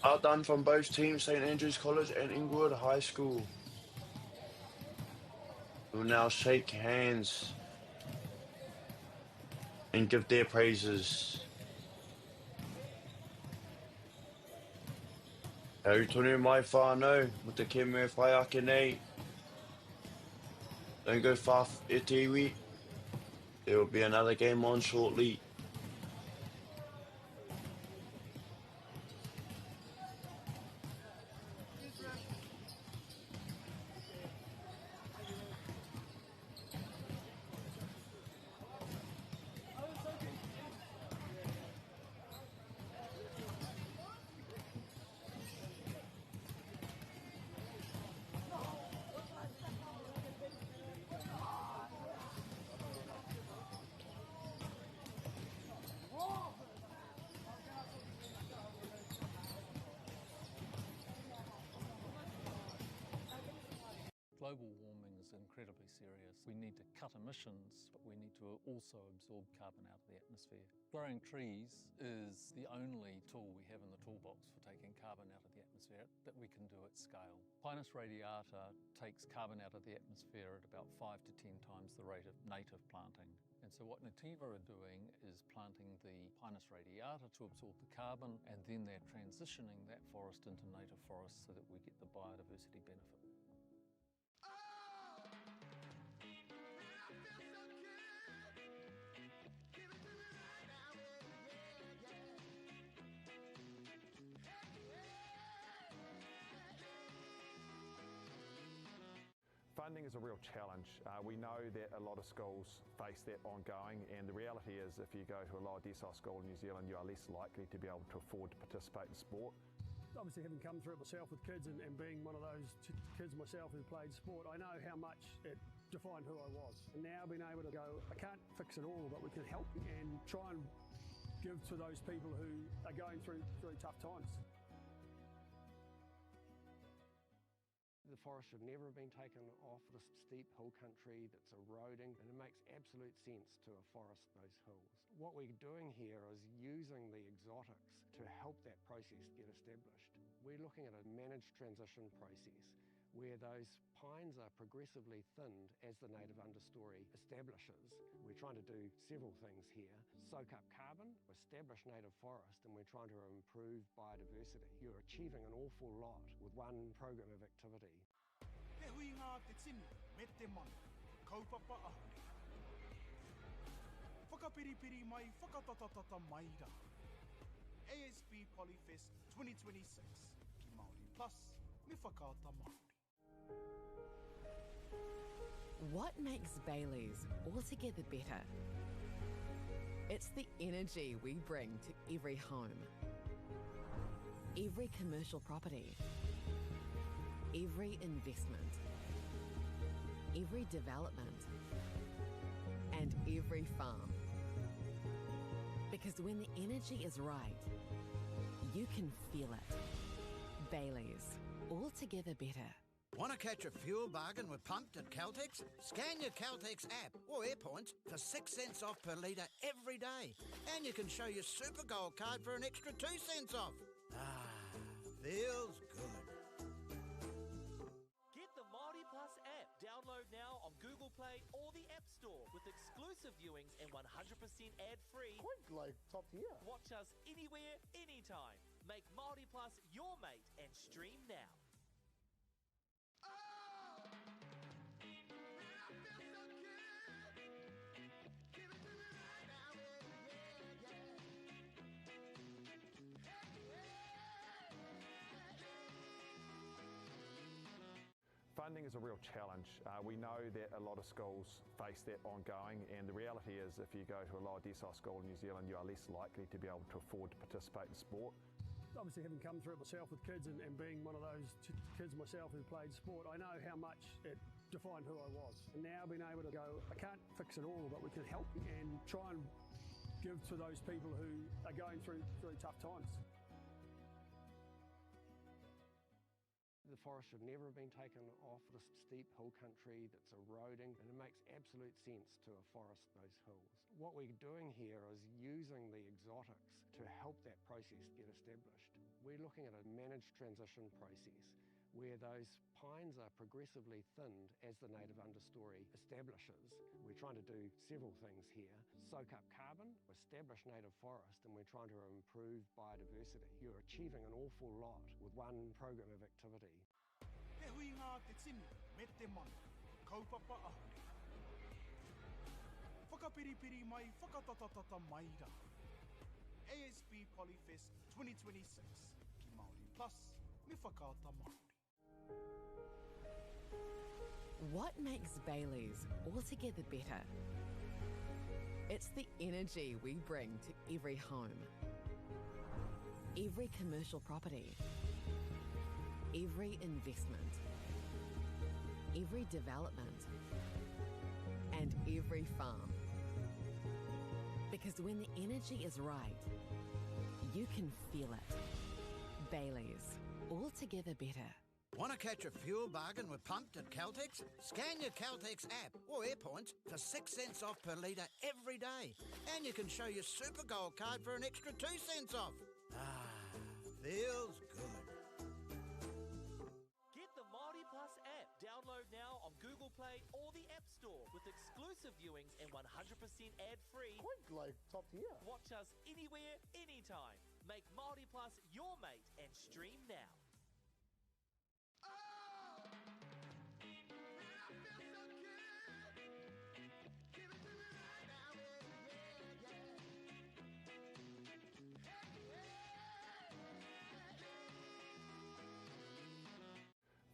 Well done from both teams, St. Andrews College and Inglewood High School. We'll now shake hands and give their praises. Hau tonu mai whānau, mo te kemue whai ake nei. Don't go far e te iwi. There will be another game on shortly. incredibly serious. We need to cut emissions, but we need to also absorb carbon out of the atmosphere. Growing trees is the only tool we have in the toolbox for taking carbon out of the atmosphere that we can do at scale. Pinus radiata takes carbon out of the atmosphere at about 5 to 10 times the rate of native planting. And so what Nativa are doing is planting the Pinus radiata to absorb the carbon, and then they're transitioning that forest into native forest so that we get the biodiversity benefit. Funding is a real challenge. We know that a lot of schools face that ongoing, and the reality is if you go to a lower decile school in New Zealand, you are less likely to be able to afford to participate in sport. Obviously, having come through it myself with kids and being one of those kids myself who played sport, I know how much it defined who I was. And now being able to go, I can't fix it all, but we can help and try and give to those people who are going through tough times. The forest should never have been taken off this steep hill country that's eroding, and it makes absolute sense to afforest those hills. What we're doing here is using the exotics to help that process get established. We're looking at a managed transition process where those pines are progressively thinned as the native understory establishes. We're trying to do several things here. Soak up carbon, establish native forest, and we're trying to improve biodiversity. You're achieving an awful lot with one program of activity. Te hui ngā te tini, me te mana, kaupapa ahuri. Whakapiripiri mai, whakatatatata mai rā. ASB Polyfest 2026, ki Māori Plus, me whakaata Māori. What makes Bailey's altogether better? It's the energy we bring to every home, every commercial property, every investment, every development, and every farm. Because when the energy is right, you can feel it. Bailey's, altogether better. Want to catch a fuel bargain with Pumped at Caltex? Scan your Caltex app or AirPoints for 6 cents off per litre every day. And you can show your Super Gold card for an extra 2 cents off. Ah, feels good. Get the Māori Plus app. Download now on Google Play or the App Store with exclusive viewings and 100% ad-free. Quite like top tier. Watch us anywhere, anytime. Make Māori Plus your mate and stream now. Funding is a real challenge. We know that a lot of schools face that ongoing, and the reality is if you go to a lower decile school in New Zealand, you are less likely to be able to afford to participate in sport. Obviously, having come through it myself with kids and being one of those kids myself who played sport, I know how much it defined who I was. And now being able to go, I can't fix it all, but we can help and try and give to those people who are going through tough times. The forest should never have been taken off this steep hill country that's eroding, and it makes absolute sense to afforest those hills. What we're doing here is using the exotics to help that process get established. We're looking at a managed transition process where those pines are progressively thinned as the native understory establishes. We're trying to do several things here. Soak up carbon, establish native forest, and we're trying to improve biodiversity. You're achieving an awful lot with one program of activity. Te hui ngā te tini, me te mana, kaupapa ahuri. Whakapiripiri mai, whakatatatata mai rā. ASB Polyfest 2026, ki Māori Plus, me whakaata Māori. What makes Bailey's altogether better? It's the energy we bring to every home, every commercial property, every investment, every development, and every farm. Because when the energy is right, you can feel it. Bailey's, altogether better. Want to catch a fuel bargain with Pumped at Caltex? Scan your Caltex app or AirPoints for 6 cents off per litre every day. And you can show your Super Gold card for an extra 2 cents off. Ah, feels good. Get the Māori Plus app. Download now on Google Play or the App Store with exclusive viewings and 100% ad-free. Quite like top tier. Watch us anywhere, anytime. Make Māori Plus your mate and stream now.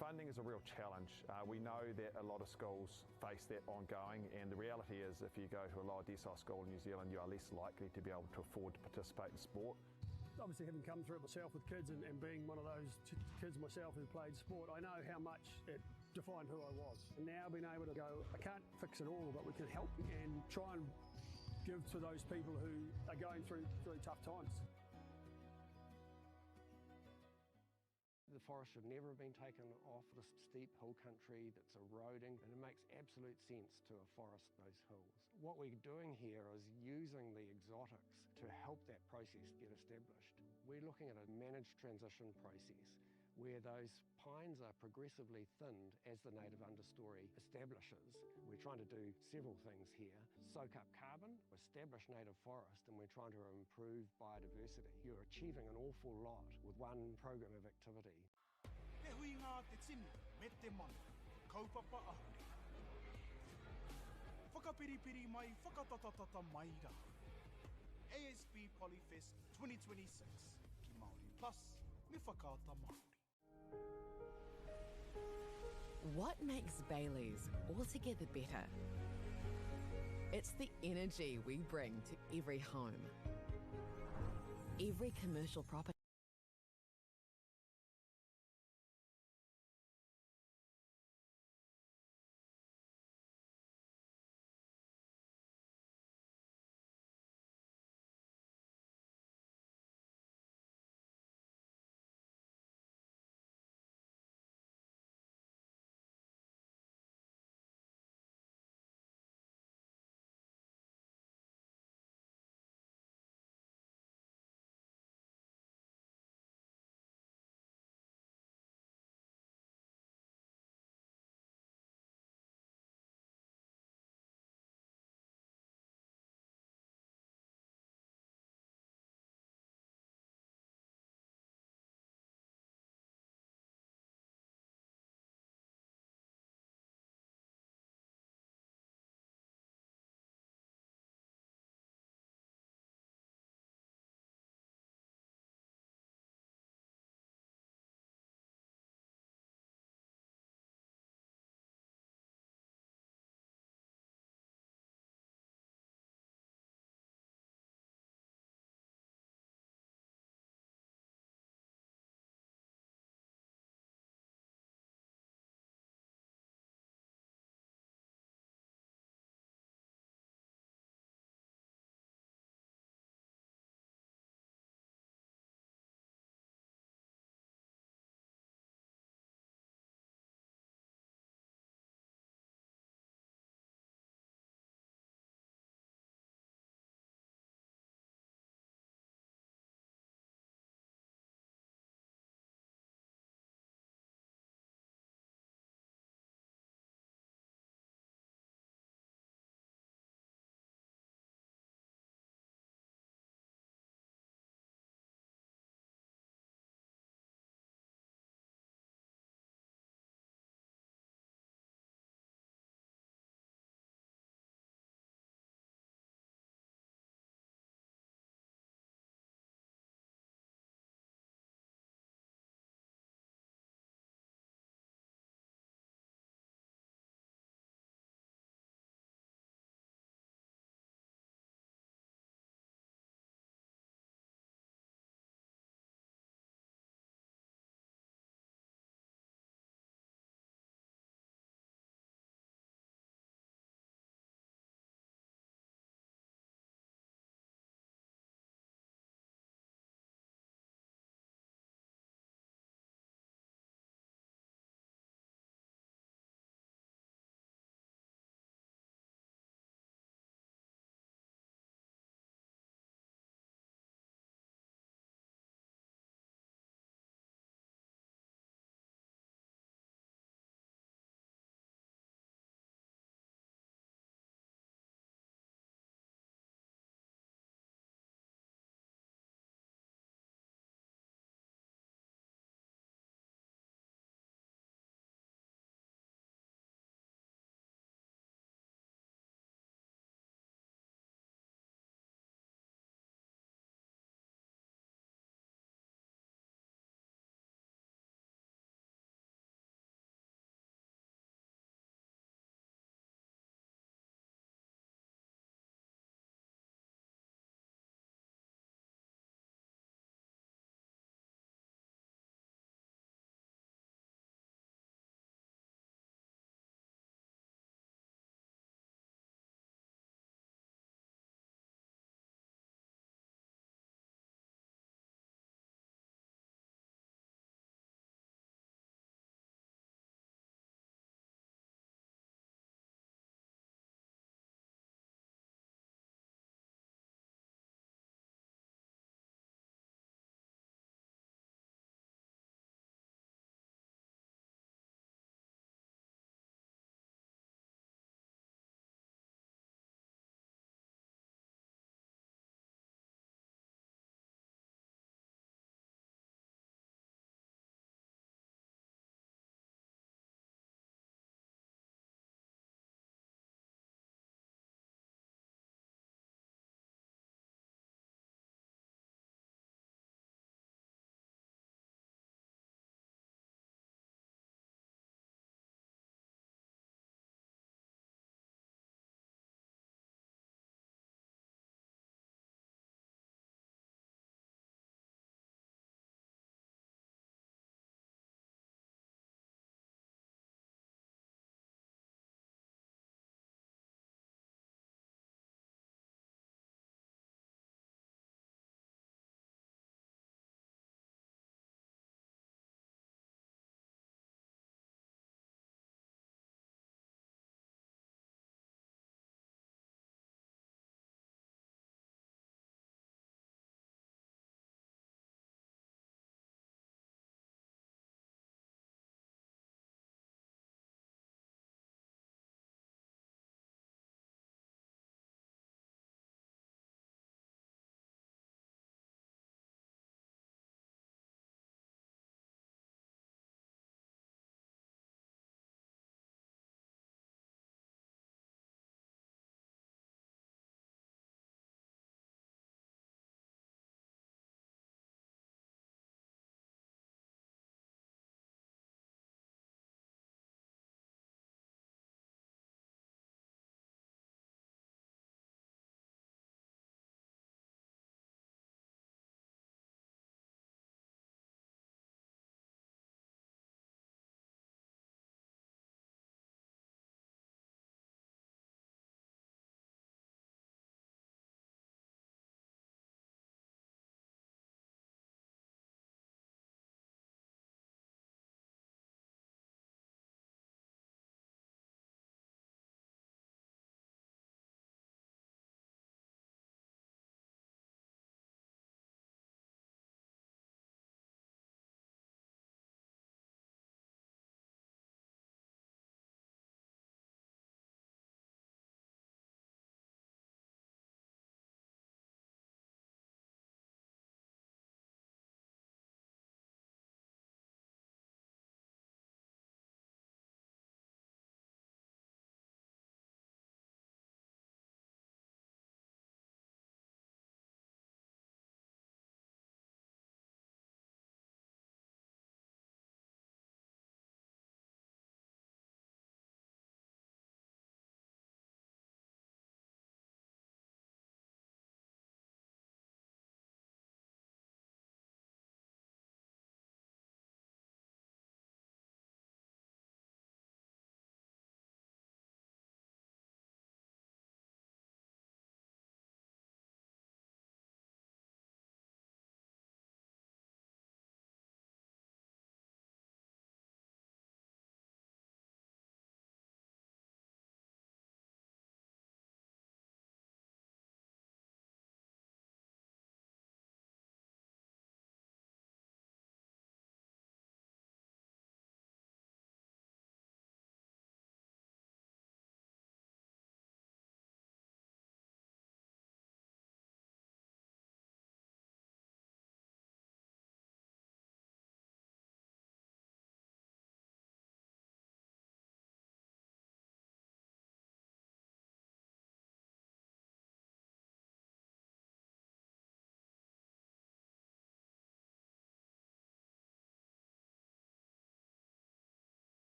Funding is a real challenge. We know that a lot of schools face that ongoing, and the reality is if you go to a lower decile school in New Zealand, you are less likely to be able to afford to participate in sport. Obviously, having come through it myself with kids and being one of those kids myself who played sport, I know how much it defined who I was. And now being able to go, I can't fix it all, but we can help and try and give to those people who are going through really tough times. The forest should never have been taken off this steep hill country that's eroding, and it makes absolute sense to afforest those hills. What we're doing here is using the exotics to help that process get established. We're looking at a managed transition process where those pines are progressively thinned as the native understory establishes. We're trying to do several things here. Soak up carbon, establish native forest, and we're trying to improve biodiversity. You're achieving an awful lot with one program of activity. Te hui ngā te tini, me te mana, kaupapa ahuri. Whakapiripiri mai, whakatatatata mai rā. ASB Polyfest 2026, ki Māori Plus, me whakaata Māori. What makes Bailey's altogether better? It's the energy we bring to every home, every commercial property.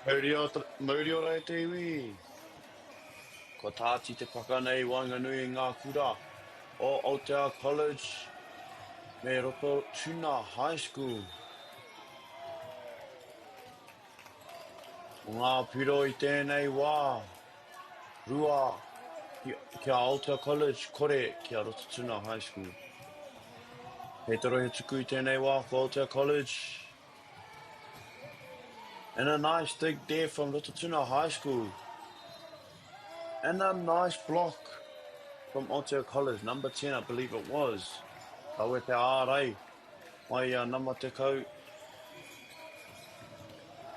Mauri o rai te iwi. Ko tāti te whakanei Wainganui ngā kura o Aotea College me Roto Tuna High School. O ngā piro I tēnei wā, rua kia Aotea College, kore kia Roto Tuna High School. Hei toro he tuku I tēnei wā ko Aotea College. And a nice dig there from Roto Tuna High School. And a nice block from Aotea College, number 10 I believe it was. Kawe te ārai, mai nama te kau.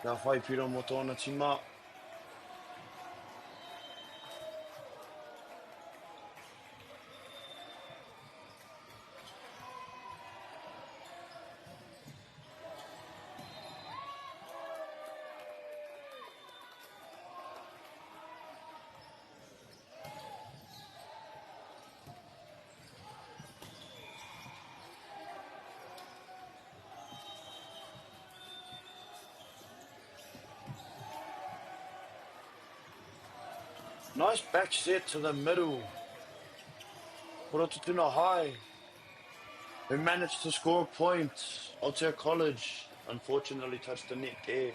Kia whai piro mo tōna tima. Nice back set to the middle. Roto Tuna High, who managed to score a point. Aotea College, unfortunately, touched the net there.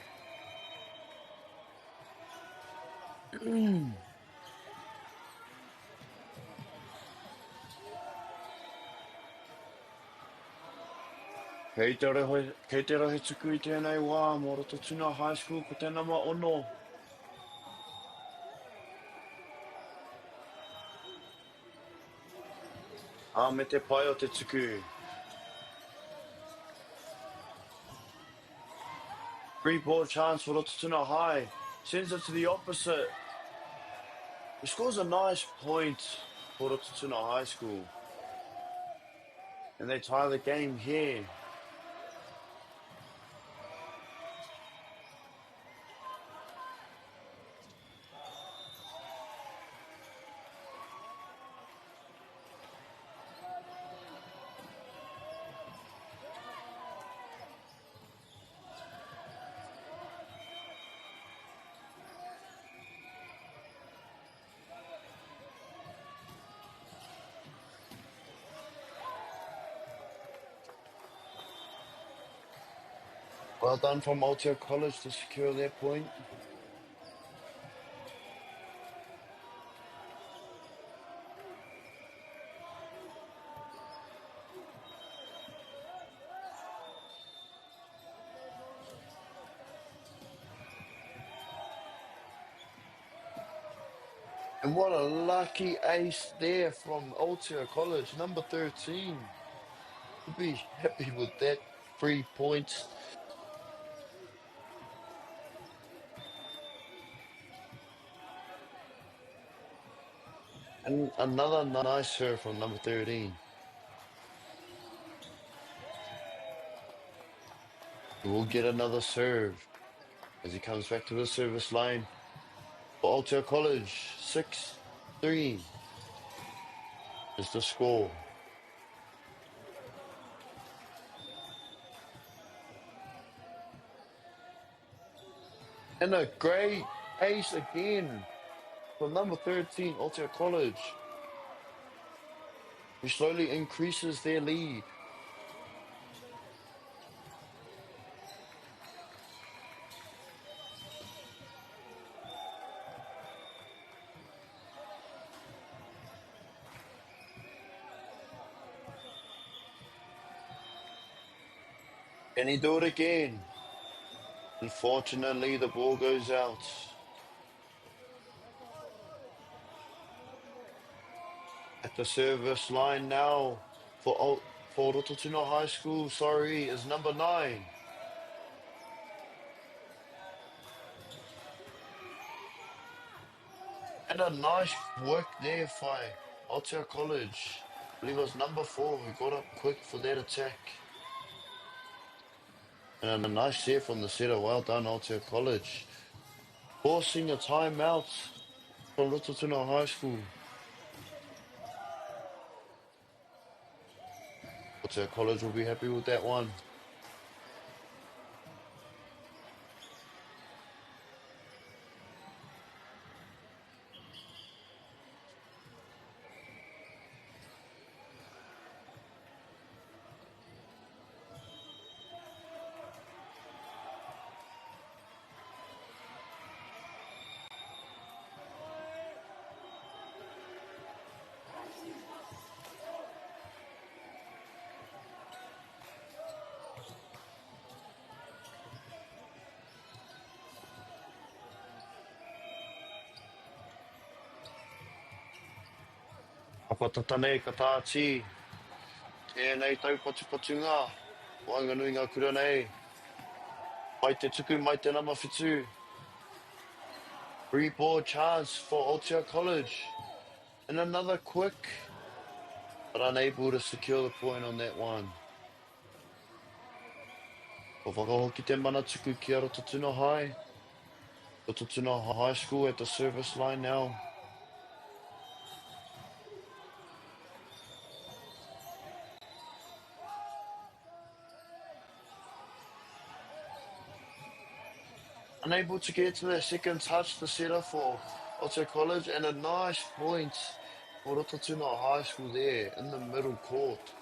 Kei te rohe tuku I tēnei wā mo Roto Tuna High School ko te nama ono. Me te pai o te tuku. Free ball chance for Roto Tuna High. Sends it to the opposite. He scores a nice point for Roto Tuna High School. And they tie the game here. Well done from Aotea College to secure their point. And what a lucky ace there from Aotea College, number 13. We'll be happy with that 3 points. And another nice serve from number 13. We'll get another serve as he comes back to the service line for Aotea College. 6-3 is the score. And a great ace again from number 13, Aotea College, who slowly increases their lead. Can he do it again? Unfortunately, the ball goes out. At the service line now for Roto Tuna High School, is number 9. And a nice work there by Aotea College. I believe it was number 4 who got up quick for that attack. And a nice save from the setter. Well done, Aotea College. Forcing a timeout from Roto Tuna High School. Aotea College will be happy with that one. Whakatata nei ka tāti. Tēnei tau patu ngā. Wainganui ngā kura nei. Mai te tuku, mai te nama whitu. Free ball chance for Aotea College. And another quick, but unable to secure the point on that one. Ko whakahoki te mana tuku ki Roto Tuna High. Roto Tuna High School at the service line now. Unable to get to that second touch, the setter for Aotea College, and a nice point for Roto Tuna High School there in the middle court.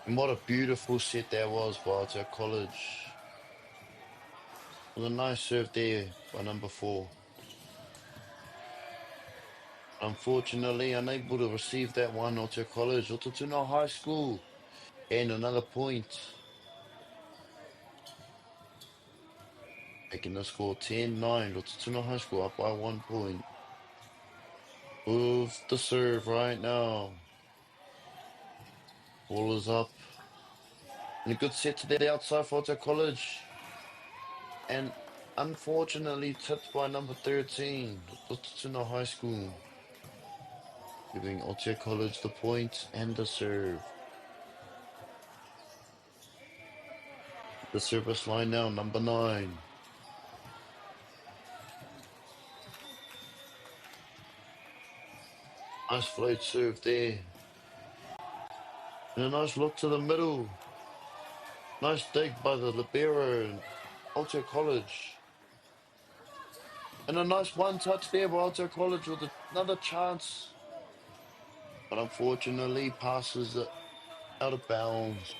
And what a beautiful set that was by Aotea College. With a nice serve there by number 4. Unfortunately, unable to receive that one, Aotea College. Roto Tuna High School. And another point. Making the score 10-9. Roto Tuna High School up by 1 point. Move the serve right now. Ball is up. And a good set to the outside for Aotea College. And unfortunately tipped by number 13, Roto Tuna High School. Giving Aotea College the point and the serve. The service line now, number 9. Nice float serve there. And a nice look to the middle. Nice dig by the libero and Aotea College. And a nice one touch there by Aotea College with another chance. But unfortunately passes it out of bounds.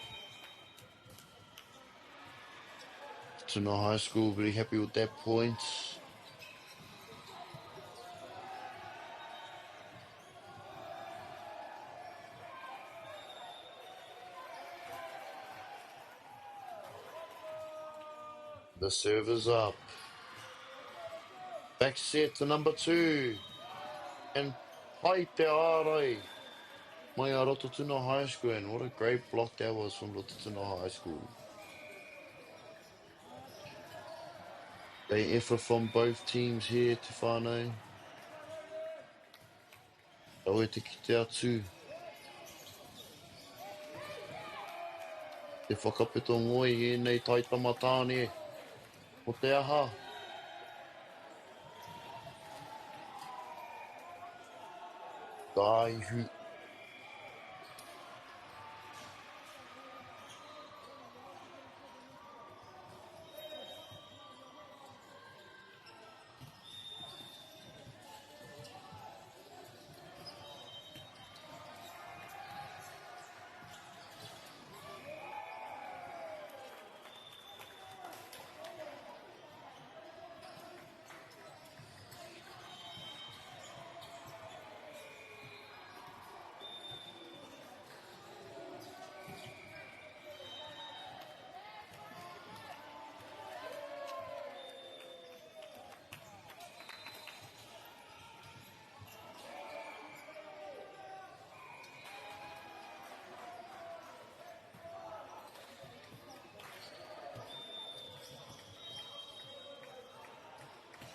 Tuna High School very happy with that point. The serve is up. Back set to number 2. And pai te ārai. Mai a Roto Tuna High School, and what a great block that was from Roto Tuna High School. Great effort from both teams here to whānau. Tau e te ki te atu. Te whakapeto ngoi e nei tai tamatāne. O te aha. Kaihu.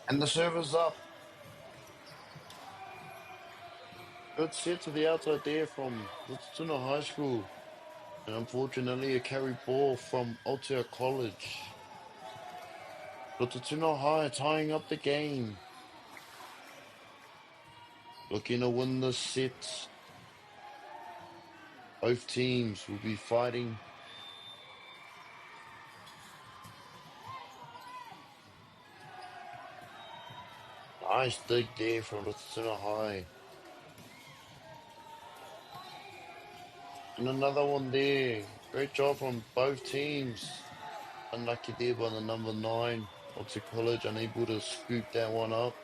And the server's up. Good set to the outside there from Rototuna High School. And unfortunately a carry ball from Aotea College. Rototuna High tying up the game. Looking to win this set. Both teams will be fighting. Nice dig there from Rototuna High. And another one there. Great job from both teams. Unlucky there by the number 9. Aotea College unable to scoop that one up.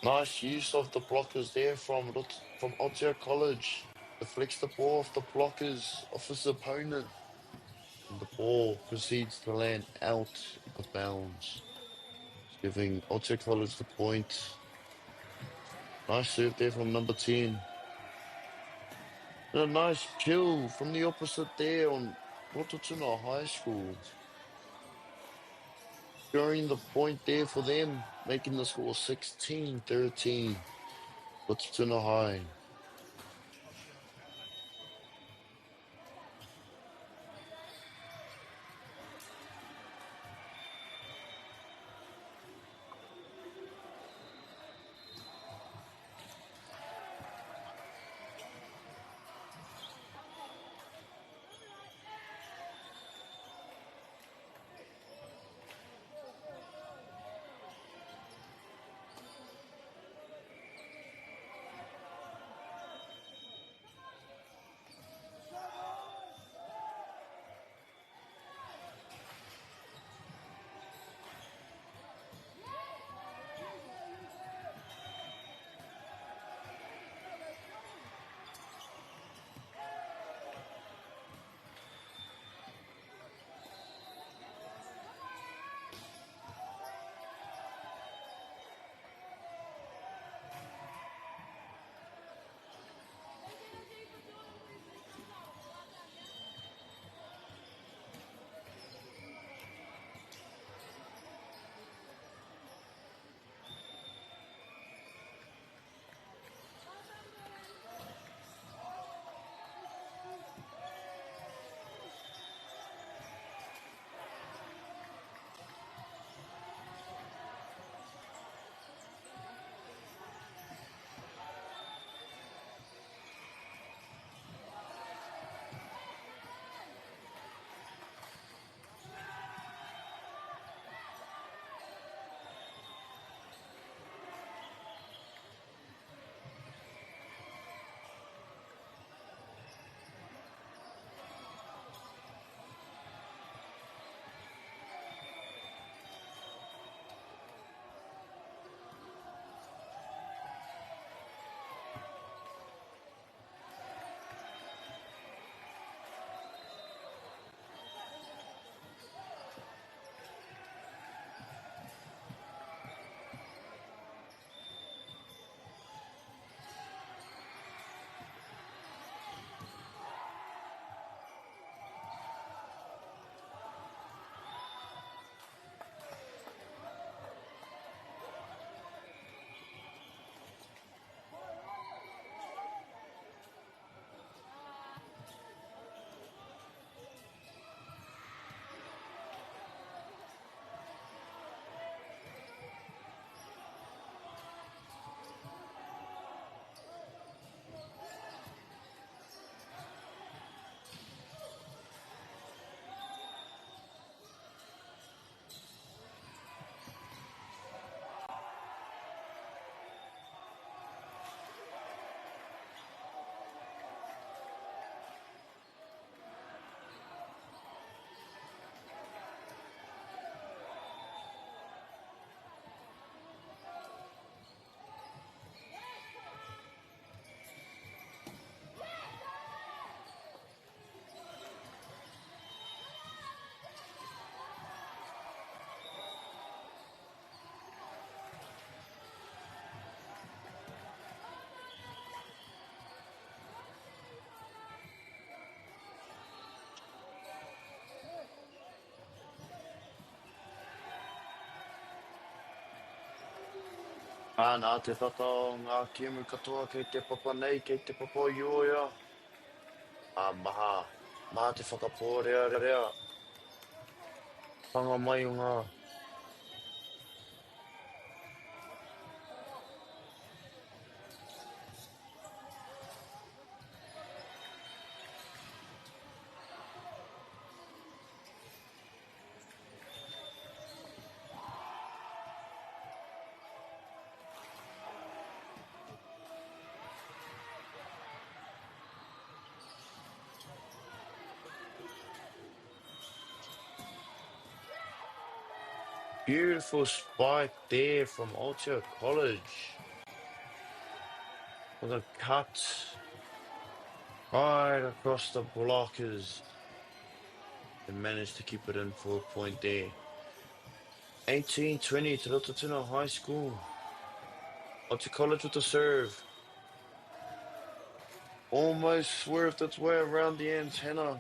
Nice use of the blockers there from Aotea College. Deflects the ball off the blockers of his opponent. And the ball proceeds to land out of bounds, giving Aotea College the point. Nice serve there from number 10. And a nice kill from the opposite there on Rototuna High School. Scoring the point there for them, making the score 16-13. Rototuna High. Ka nā te tata o ngā kiemu katoa kei te papa nei, kei te papa ioia. Maha. Maha te whakapōrea rea. Panga mai o ngā. Beautiful spike there from Aotea College. With a cut right across the blockers. And managed to keep it in for a point there. 18-20 to Rotorua High School. Aotea College with the serve. Almost swerved its way around the antenna.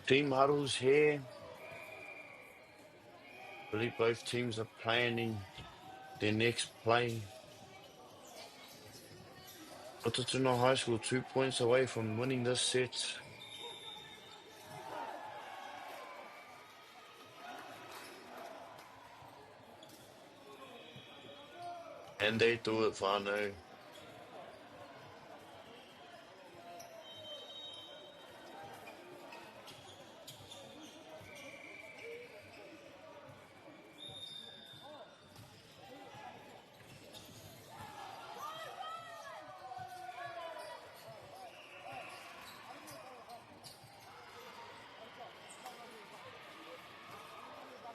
Team huddles here. I believe both teams are planning their next play. Rotorua High School 2 points away from winning this set. And they do it, whānau.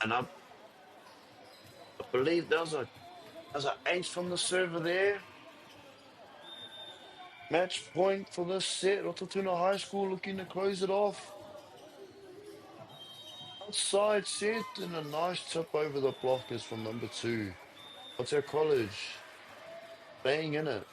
And I believe there's an ace from the server there. Match point for this set. Rotorua High School looking to close it off. Outside set and a nice tip over the blockers from number 2. Aotea College staying in it.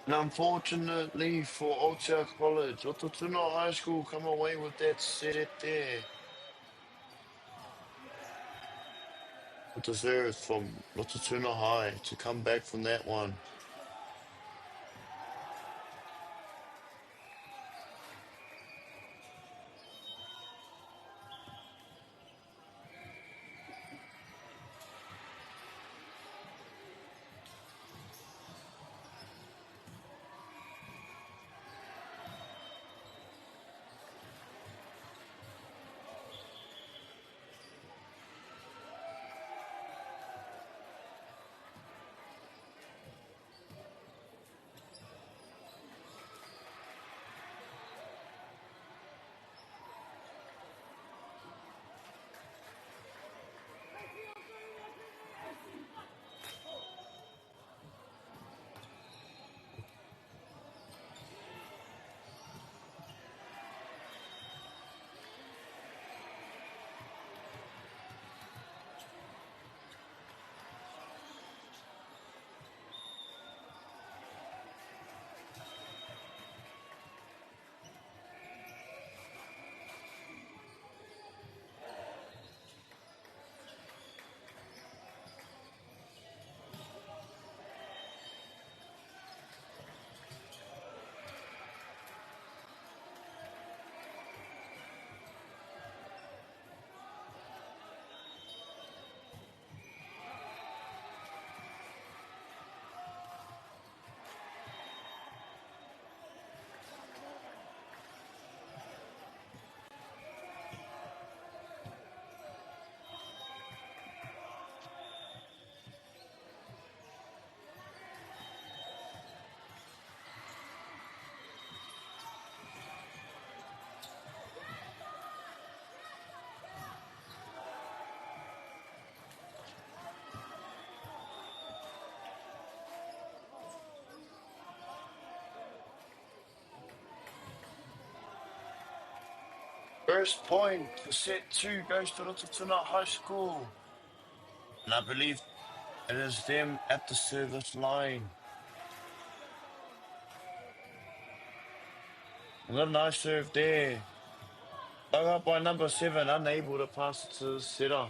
And unfortunately for Aotea College, Rotorua High School come away with that set there. It deserves from Rotorua High to come back from that one. First point for set 2 goes to Rototuna High School. And I believe it is them at the service line. Another nice serve there. Dug up by number 7, unable to pass it to the setter.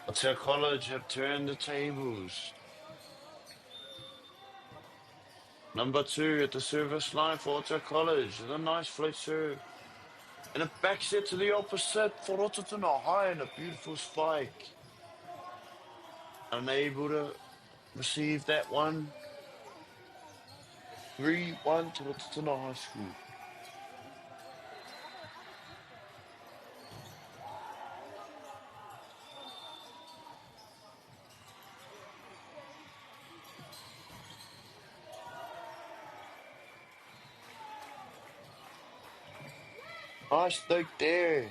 Otago College have turned the tables. Number 2 at the service line for Otago College. A nice flight serve. And a back set to the opposite for Rototuna High and a beautiful spike. Unable to receive that one. 3-1 to Rototuna High School. Nice dig there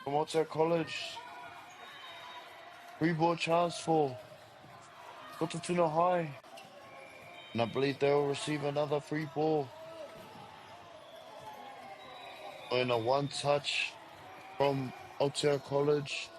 from Otago College. Free ball chance for Rototuna High. And I believe they'll receive another free ball. And a one touch from Otago College.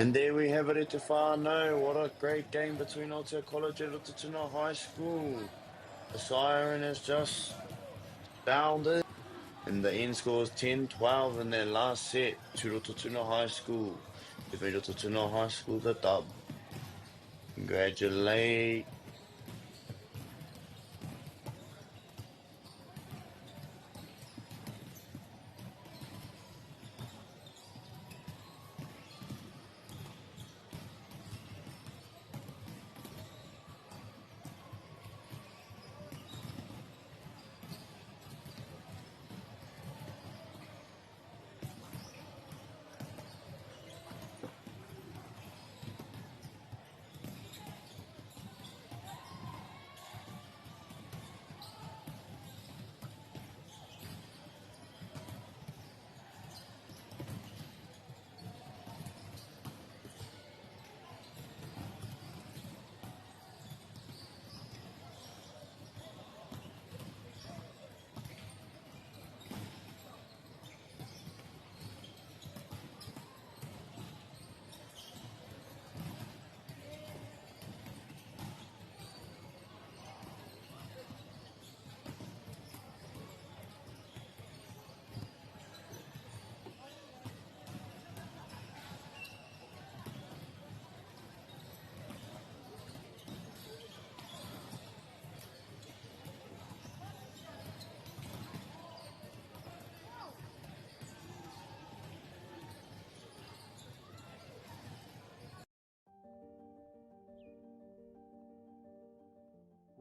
And there we have it at Te Whānau. What a great game between Aotea College and Rototuna High School. The siren has just sounded, and the end score is 10-12 in their last set to Rototuna High School. Giving Rototuna High School the dub. Congratulate.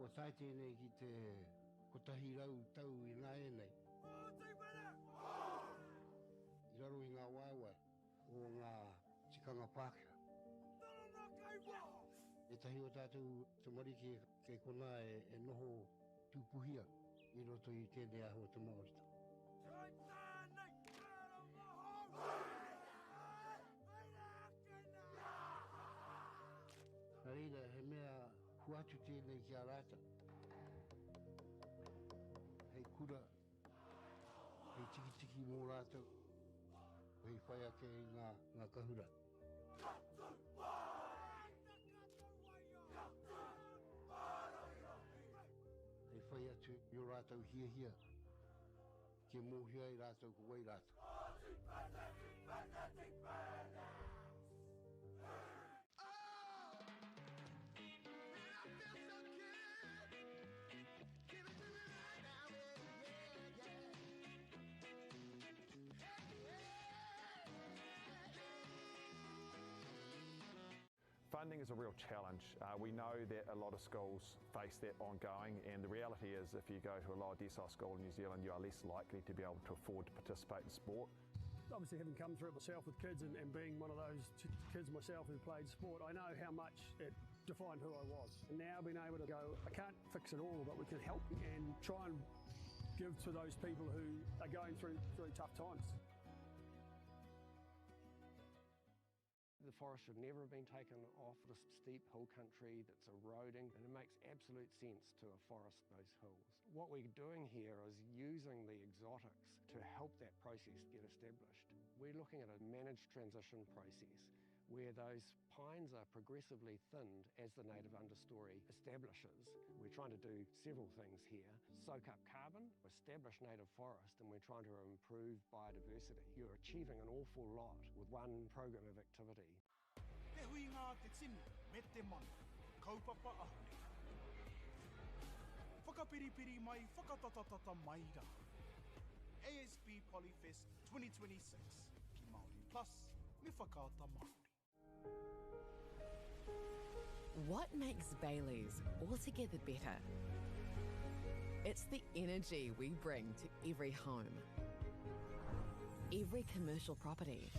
Ko tai tēnei ki te kotahi rau tau I ngā e nei. I raro I ngā waiwai o ngā tikanga Pākehā. E tahi o tātou te marike kei kona e noho tūpuhia I roto I tēnei aho te Māorita. Reira, he mea huatu tēnei ki a rata. Hei kura, hei tiki mō rātou, hei whai ake I ngā kahura. Hei whai atu I o rātou hia, ke mōhia I rātou ko wai rātou. Funding is a real challenge. We know that a lot of schools face that ongoing, and the reality is if you go to a lower decile school in New Zealand, you are less likely to be able to afford to participate in sport. Obviously, having come through it myself with kids and being one of those kids myself who played sport, I know how much it defined who I was. And now being able to go, I can't fix it all, but we can help and try and give to those people who are going through tough times. The forest should never have been taken off the steep hill country that's eroding, and it makes absolute sense to afforest those hills. What we're doing here is using the exotics to help that process get established. We're looking at a managed transition process where those pines are progressively thinned as the native understory establishes. We're trying to do several things here. Soak up carbon, establish native forest, and we're trying to improve biodiversity. You're achieving an awful lot with one program of activity. Te hui ngā te tinu, me te mana, kaupapa ahune. Whakapiripiri mai, whakatatatata mai rā. ASB Polyfest 2026, ki Māori Plus, me whakaata Māori. What makes Bailey's altogether better? It's the energy we bring to every home, every commercial property,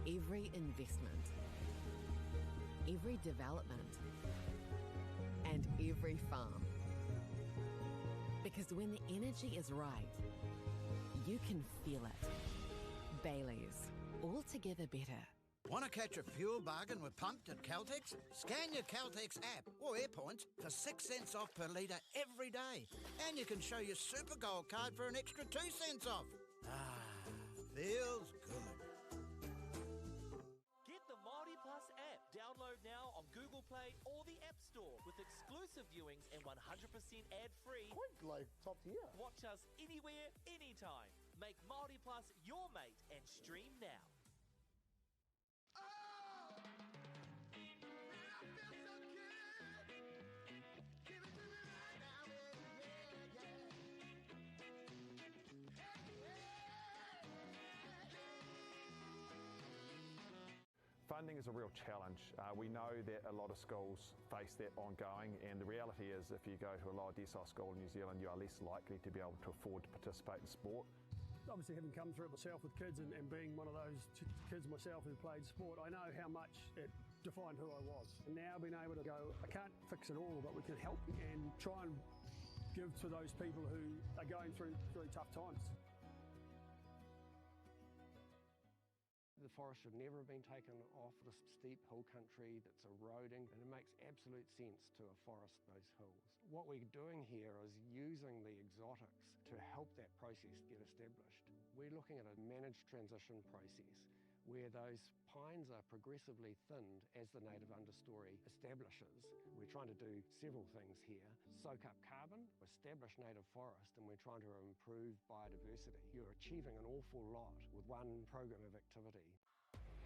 every investment, every development, and every farm. Because when the energy is right, you can feel it. Bailey's, altogether better. Want to catch a fuel bargain with Pumped at Caltex? Scan your Caltex app or AirPoints for 6 cents off per litre every day. And you can show your Super Gold card for an extra 2 cents off. Ah, feels good. Get with exclusive viewings and 100% ad-free. Quite like top tier. Watch us anywhere, anytime. Make Māori Plus your mate and stream now. Funding is a real challenge. We know that a lot of schools face that ongoing, and the reality is if you go to a lower decile school in New Zealand, you are less likely to be able to afford to participate in sport. Obviously, having come through it myself with kids and being one of those kids myself who played sport, I know how much it defined who I was. And now being able to go, I can't fix it all, but we can help and try and give to those people who are going through really tough times. The forest should never have been taken off the steep hill country that's eroding, and it makes absolute sense to afforest those hills. What we're doing here is using the exotics to help that process get established. We're looking at a managed transition process where those pines are progressively thinned as the native understory establishes. We're trying to do several things here. Soak up carbon, establish native forest, and we're trying to improve biodiversity. You're achieving an awful lot with one program of activity.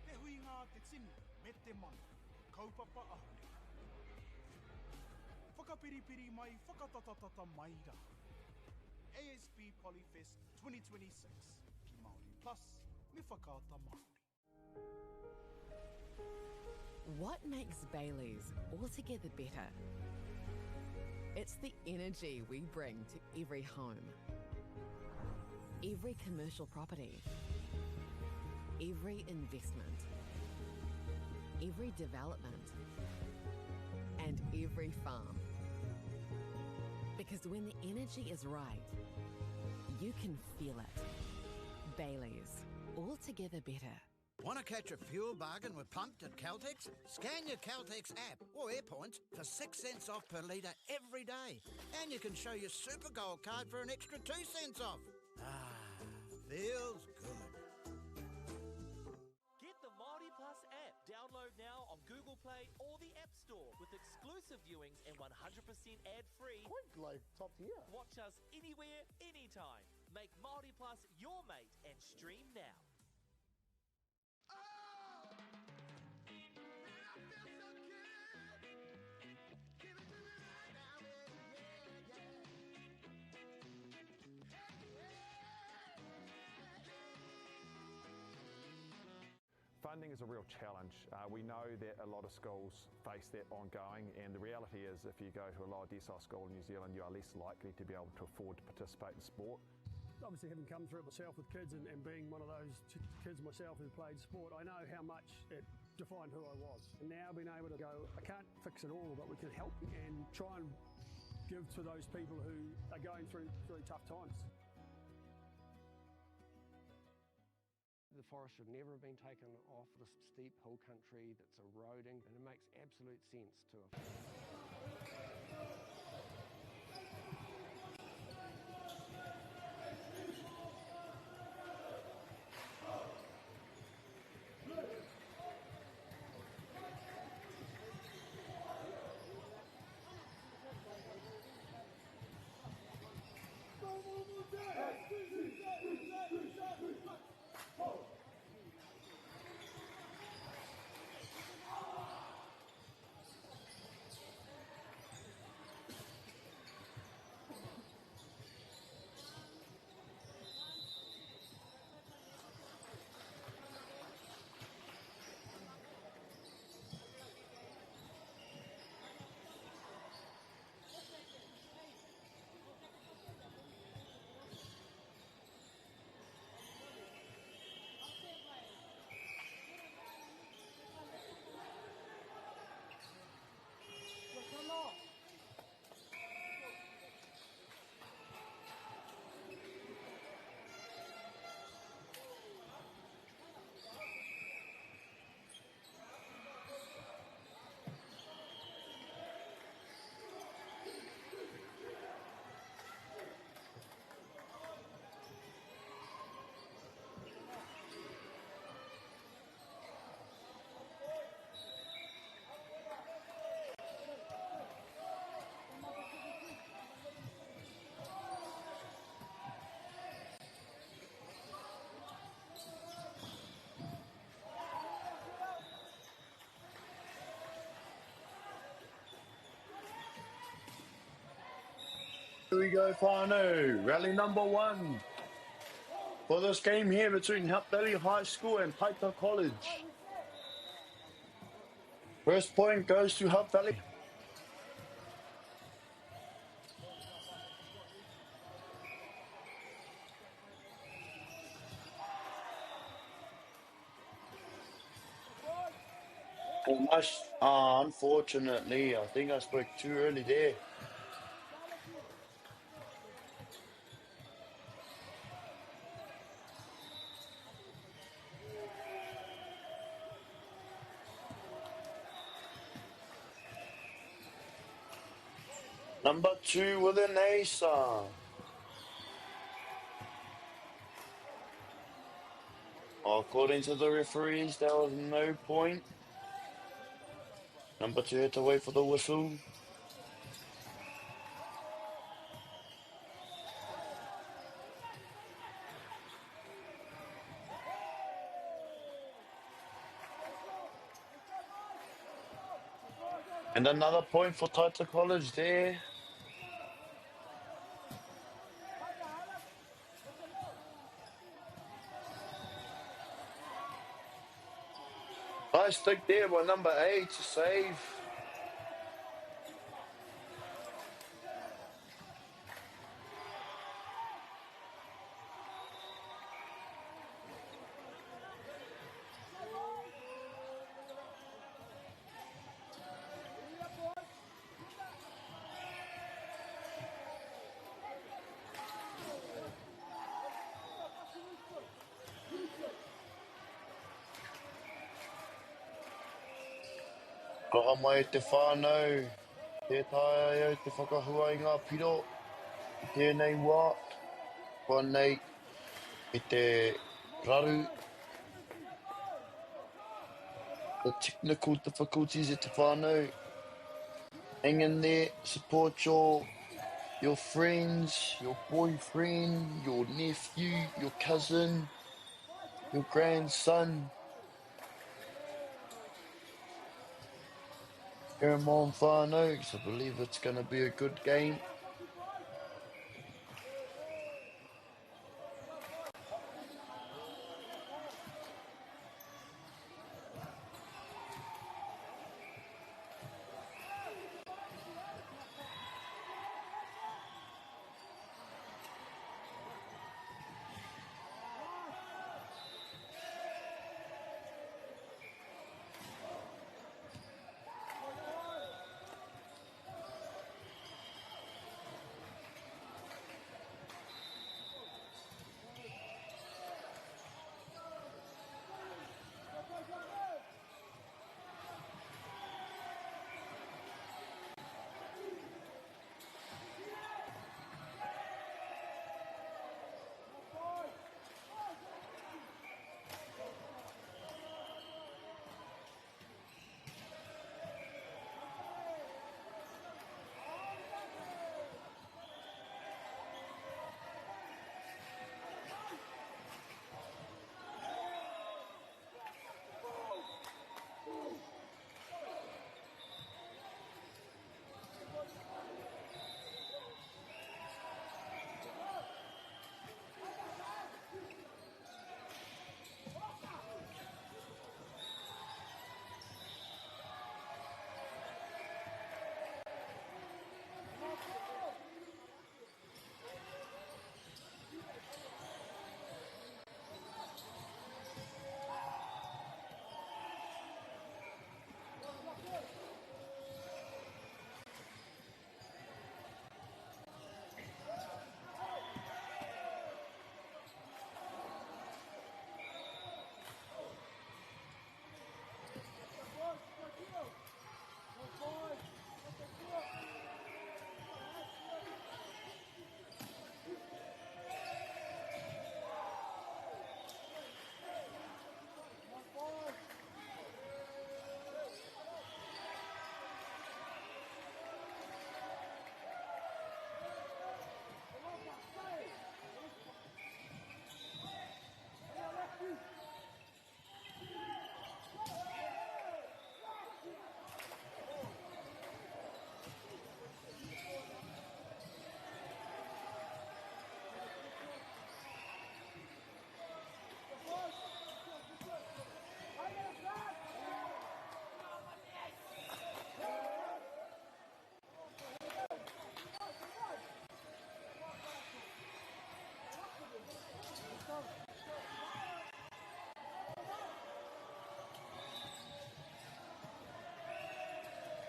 Te huinga te tinu, me te mana, kaupapa ahune. Whakapiripiri mai, whakatatatata mai rā. ASP Polyfest 2026, ki Māori Plus, me whakaata Māori. What makes Bailey's altogether better? It's the energy we bring to every home, every commercial property, every investment, every development, and every farm. Because when the energy is right, you can feel it. Bailey's, altogether better. Want to catch a fuel bargain with Pumped at Caltex? Scan your Caltex app or AirPoints for 6 cents off per litre every day. And you can show your Super Gold card for an extra 2 cents off. Ah, feels good. Get the Māori Plus app. Download now on Google Play or the App Store with exclusive viewings and 100% ad-free. Quite like top tier. Watch us anywhere, anytime. Make Māori Plus your mate and stream now. Funding is a real challenge. We know that a lot of schools face that ongoing, and the reality is if you go to a lower decile school in New Zealand, you are less likely to be able to afford to participate in sport. Obviously, having come through it myself with kids and being one of those kids myself who played sport, I know how much it defined who I was. And now being able to go, I can't fix it all, but we can help and try and give to those people who are going through really tough times. The forest should never have been taken off the steep hill country that's eroding, and it makes absolute sense to we go, whānau. Rally number 1 for this game here between Hutt Valley High School and Taita College. First point goes to Hutt Valley. Unfortunately, I think I spoke too early there. Number 2 with an ace. According to the referees, there was no point. Number 2 had to wait for the whistle. And another point for Taita College there. Nice stick there by number 8 to save. Kaha mai te whānau, te tae au te whakahua i ngā piro, tēnei wā, whanei i te raru, the technical difficulties at te whānau. Hang in there, support your friends, your boyfriend, your nephew, your cousin, your grandson. Come on, whānau, because I believe it's going to be a good game.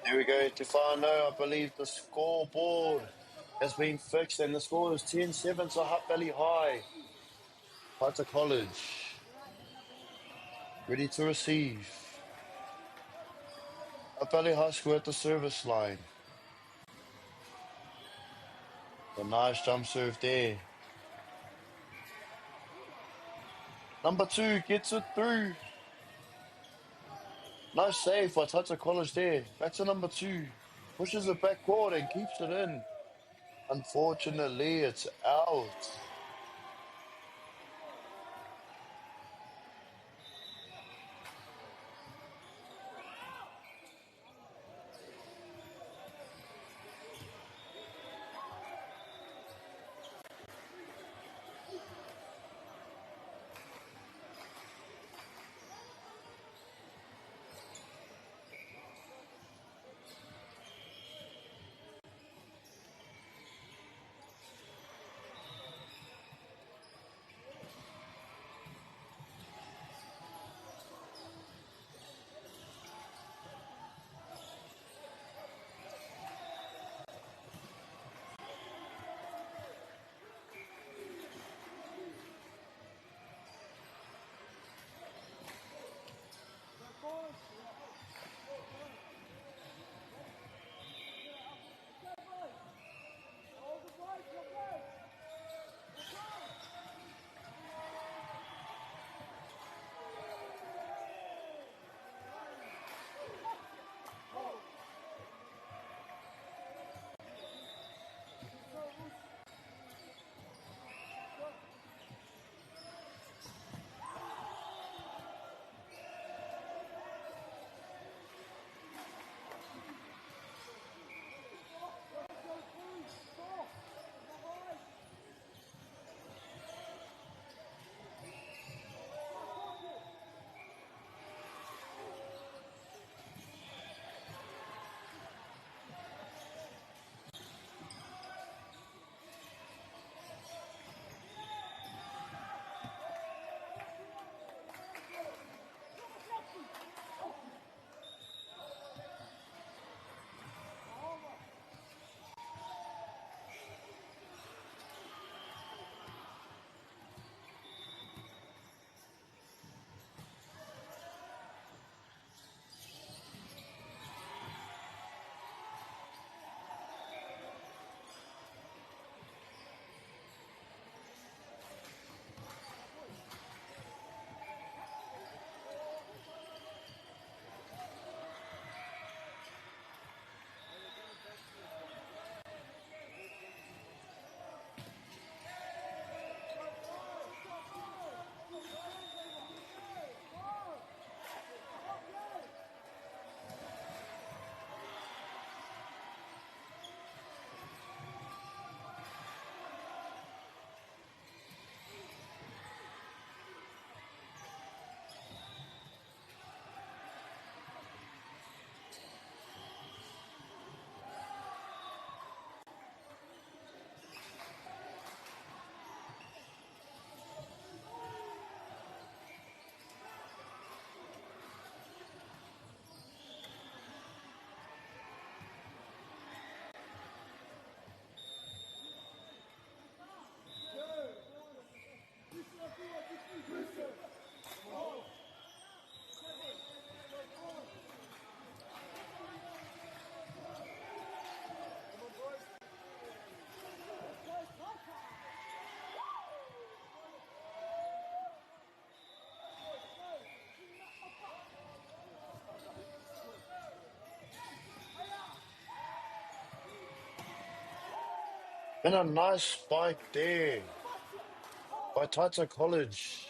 There we go, Tefano. I believe the scoreboard has been fixed and the score is 10-7 to Hutt Valley High. Taita College ready to receive. Hutt Valley High School at the service line. A nice jump serve there. Number 2 gets it through. Nice save by Taita College there. Back to number 2. Pushes it backward and keeps it in. Unfortunately, it's out. And a nice spike there by Taita College.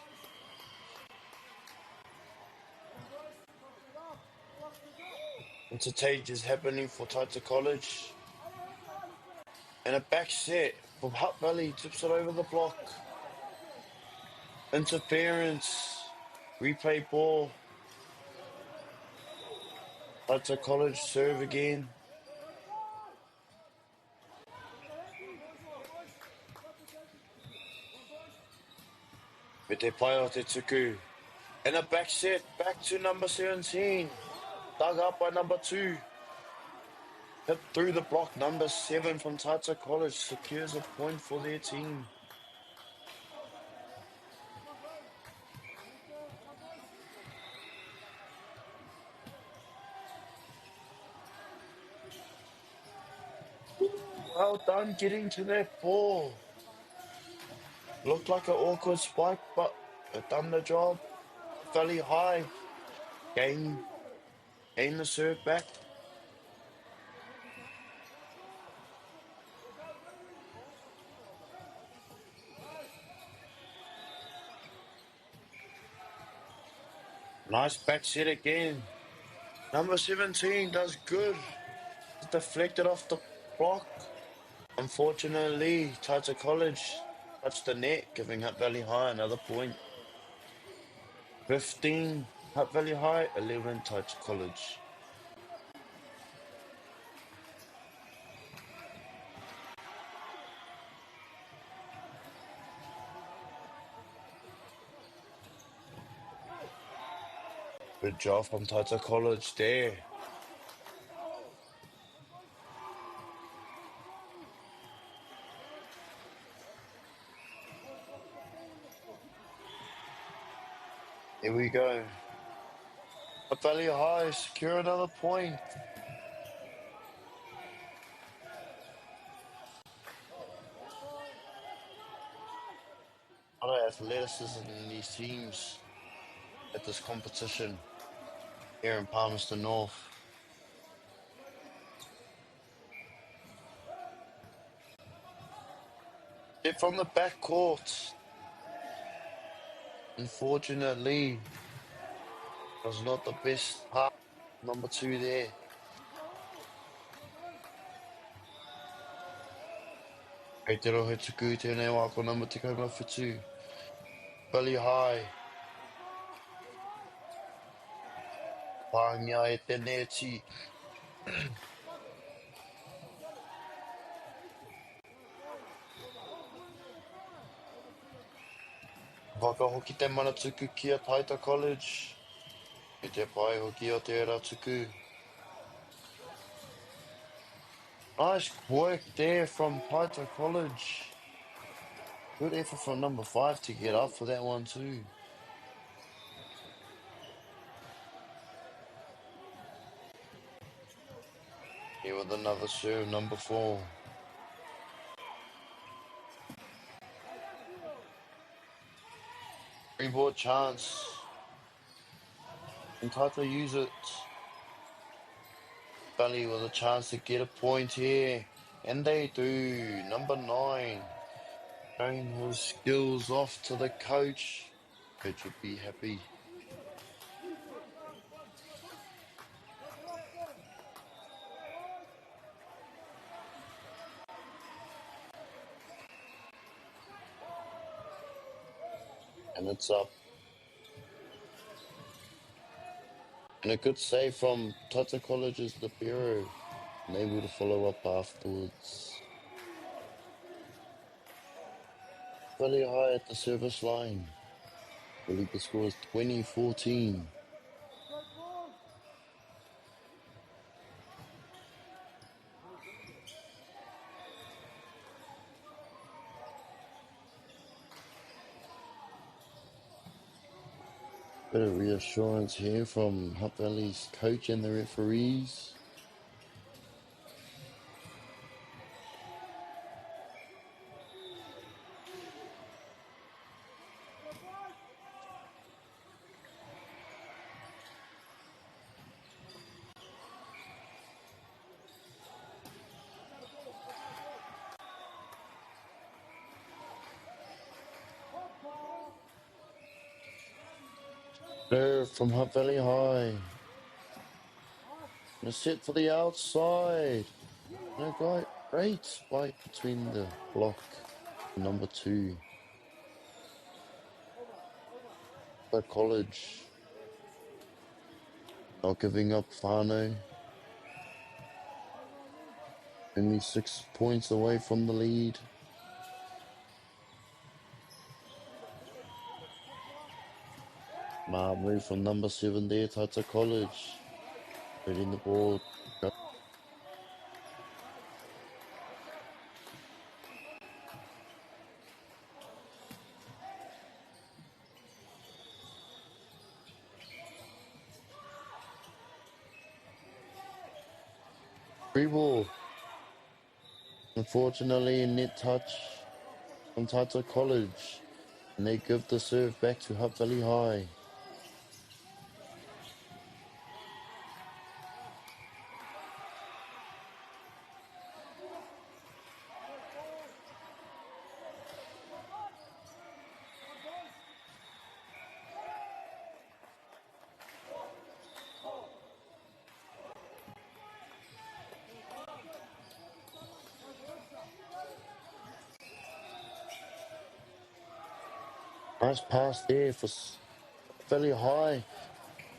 Intertage is happening for Taita College. And a back set from Hutt Valley, tips it over the block. Interference. Replay ball. Taita College serve again. Te Paio Te Tuku. And a back set back to number 17. Dug up by number 2. Hit through the block, number 7 from Taita College secures a point for their team. Well done getting to that ball. Looked like an awkward spike, but it done the job. Valley High gain the serve back. Nice back set again. Number 17 does good. Deflected off the block. Unfortunately, Taita College touched the net, giving Hutt Valley High another point. 15 Hutt Valley High, 11 Taita College. Good job from Taita College there. Here we go. Hutt Valley High secure another point. A lot of athleticism in these teams at this competition here in Palmerston North. Hit from the back court. Unfortunately, was not the best part. Number 2 there. Kei te rohe tuku tēnei wā ko number 2. Valley High. Pāngia e te neti. Waka hoki te mana tuku ki a Taita College. E te pai hoki o te era tuku. Nice work there from Taita College. Good effort from number 5 to get up for that one too. Here with another serve, number 4. Reboard chance. And Taita use it. Valley with a chance to get a point here. And they do. Number 9. Showing his skills off to the coach. Coach would be happy. And it's up. And a good save from Taita College's Libero. And able to follow up afterwards. Valley High at the service line. I believe the score is 20-14. Bit of reassurance here from Hutt Valley's coach and the referees. Serve from Hutt Valley High. And a set for the outside. And a great spike between the block and number 2. The College not giving up whānau. Only 6 points away from the lead. Move from number 7 there, Taita College. Putting the ball. Free ball. Unfortunately, a net touch from Tata College. And they give the serve back to Hutt Valley High. Nice pass there for Valley High.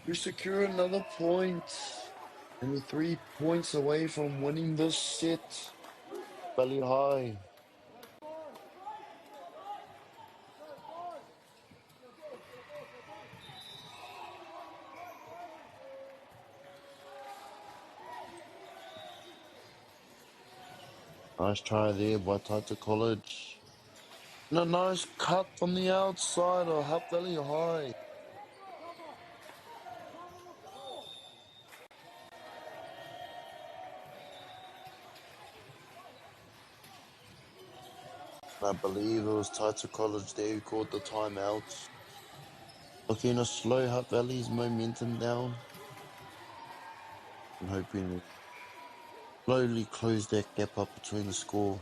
We secure another point. And we're 3 points away from winning this set. Valley High. Nice try there by Tata College. And a nice cut from the outside of Hutt Valley High. I believe it was Tata College there who called the timeout. Looking to slow Hutt Valley's momentum down. And hoping to slowly close that gap up between the score.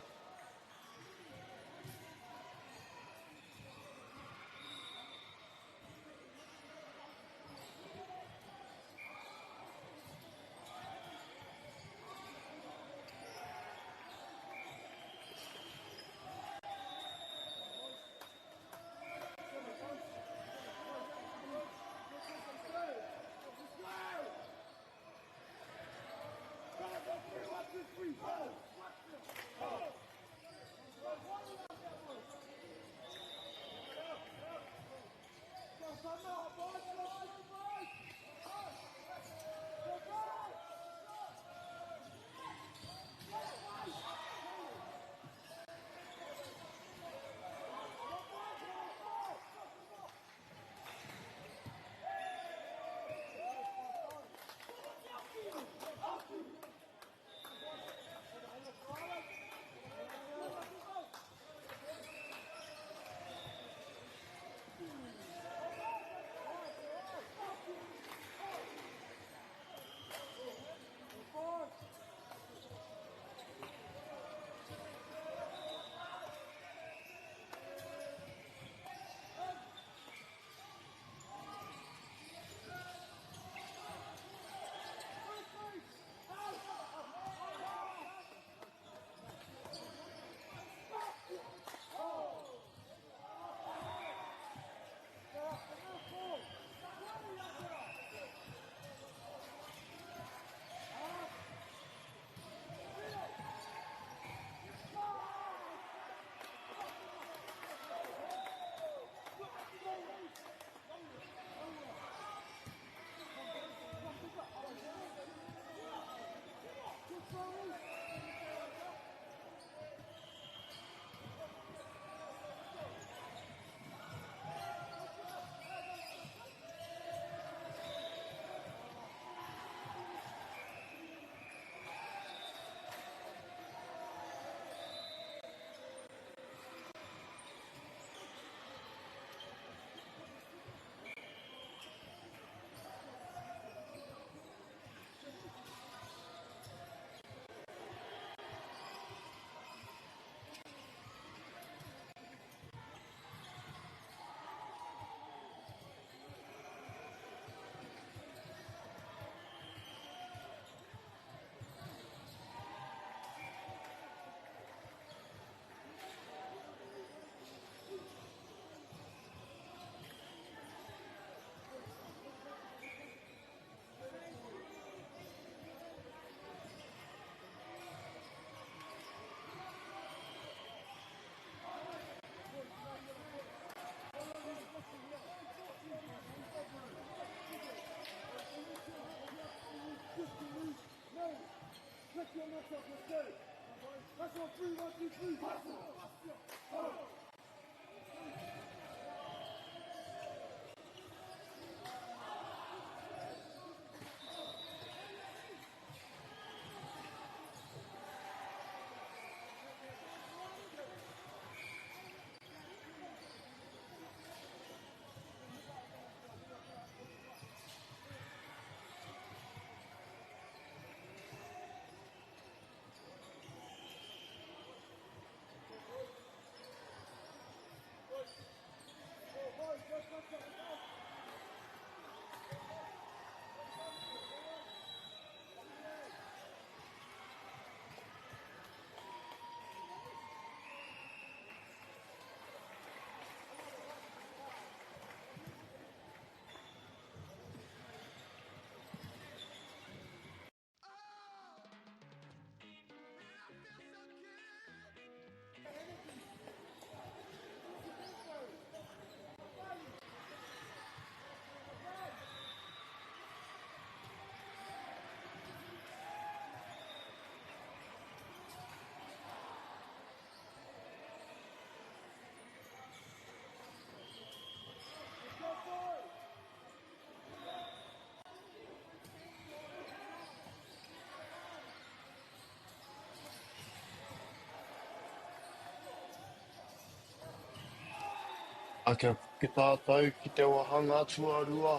Aka ki tātou ki te wahanga tuarua.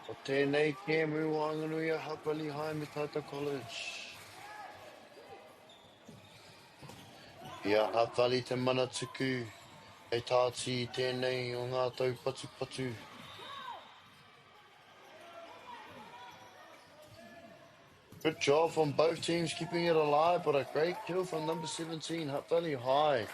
O tēnei kēmu Whanganui a Hapali High me Tata College. Ia hapali te mana tuku. Hei tāti I tēnei o ngā tau patu. Good job from both teams keeping it alive, but a great kill from number 17, Hutt Valley High.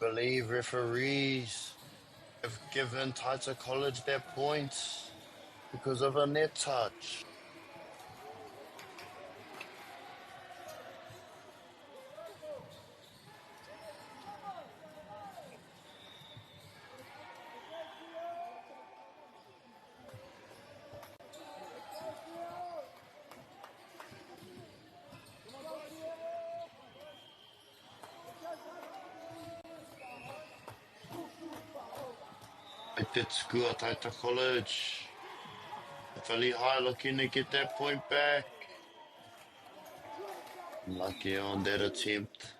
Believe referees have given Taita College their points because of a net touch. I did school at Taita College. Valley High looking to get that point back. Lucky on that attempt.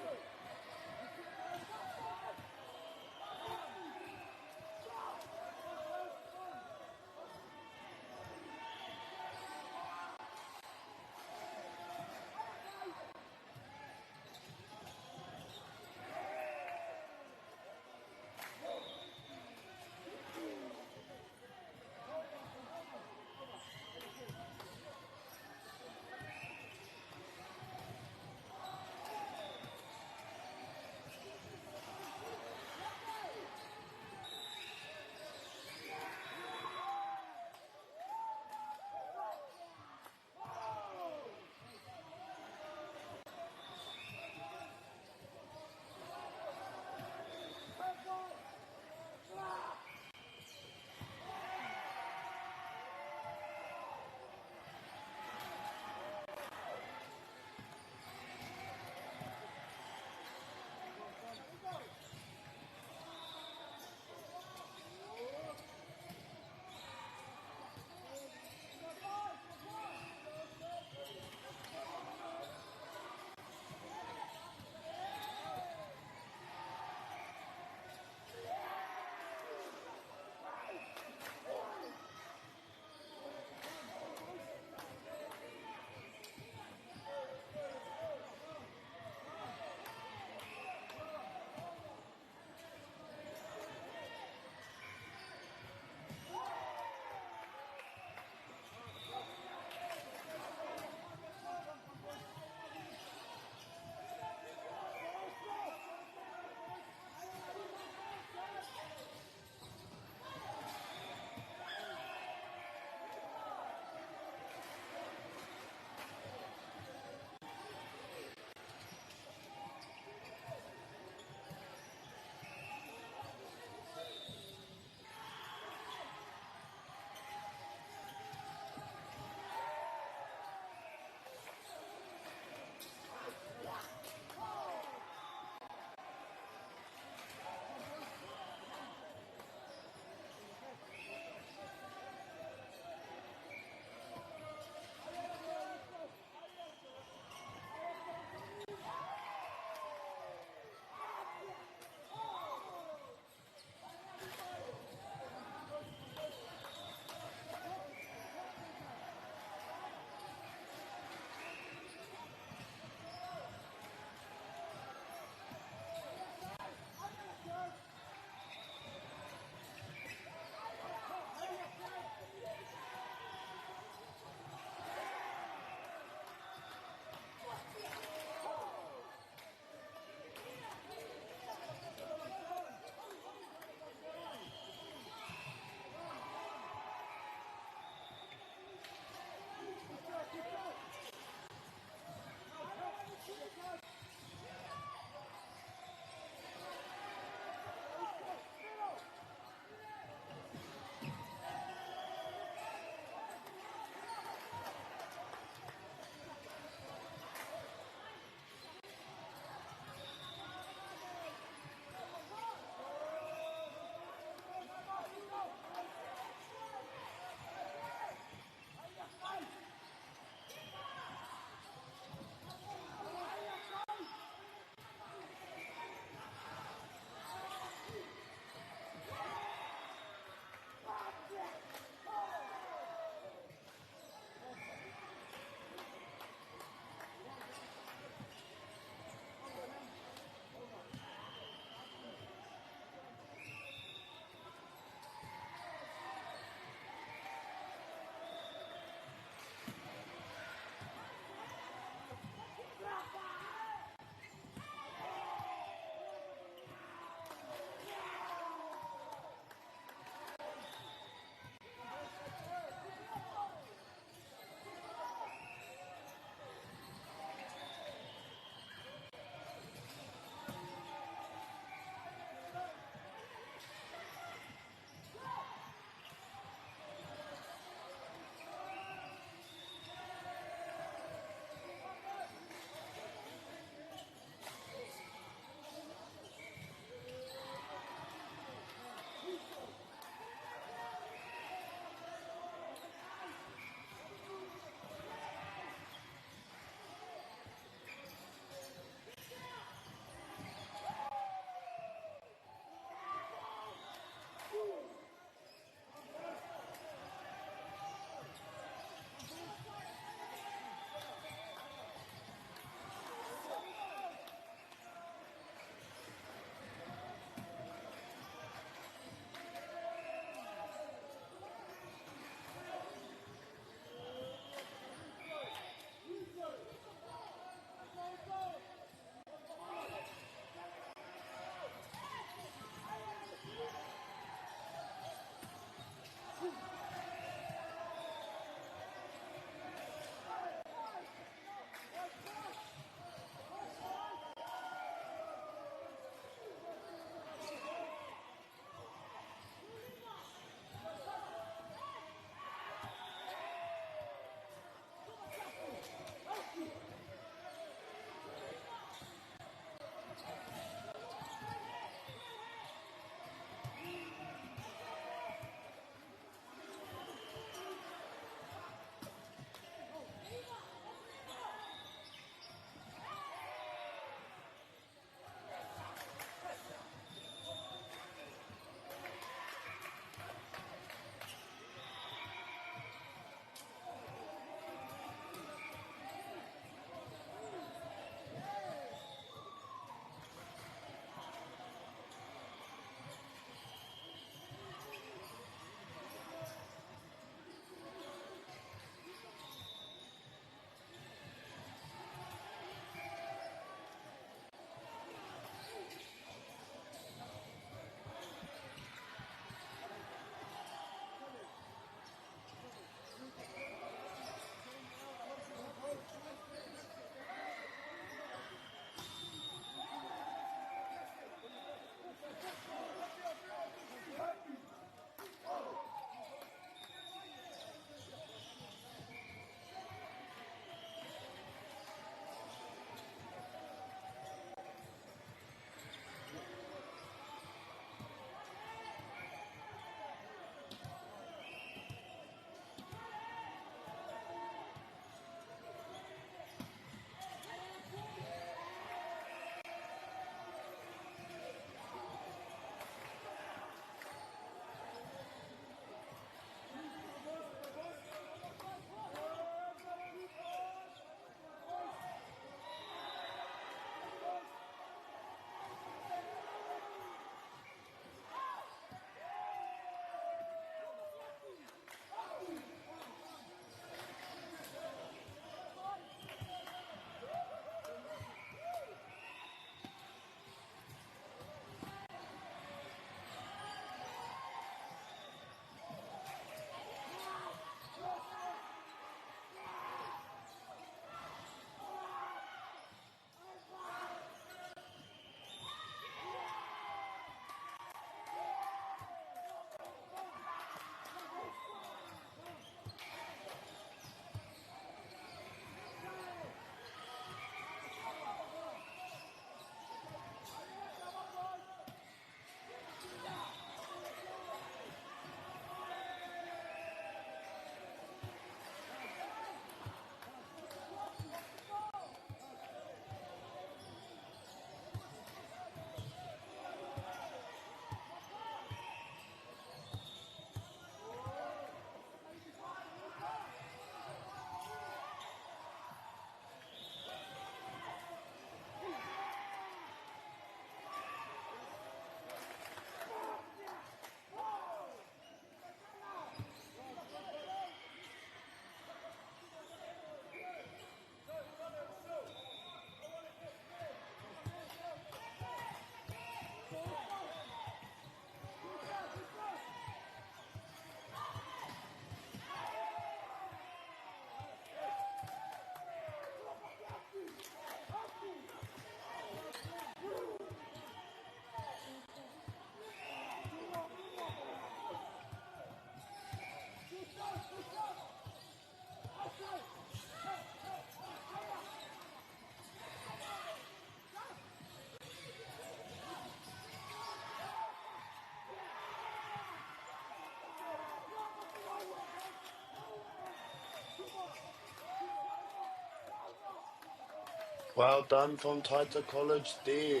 Well done from Taita College there.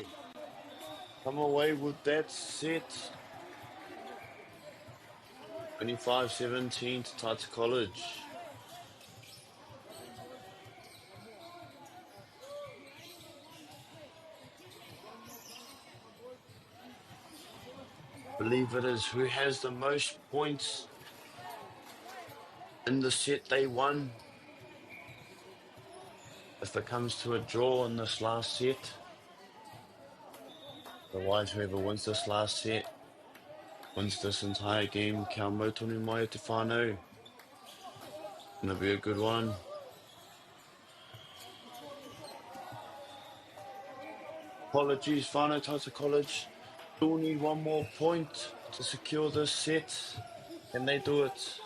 Come away with that set. 25-17 to Taita College. Believe it is who has the most points in the set they won. If it comes to a draw in this last set, otherwise whoever wins this last set wins this entire game. Kia mau tonu mai o te whānau. Gonna be a good one. Apologies, whānau Taita College. Still need one more point to secure this set. Can they do it?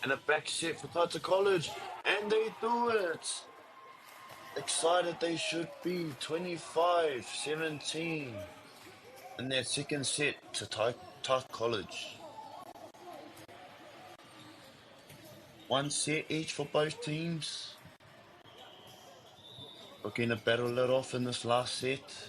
And a back set for Taita College. And they do it! Excited they should be. 25-17 in their second set to Taita College. One set each for both teams. Looking to battle it off in this last set.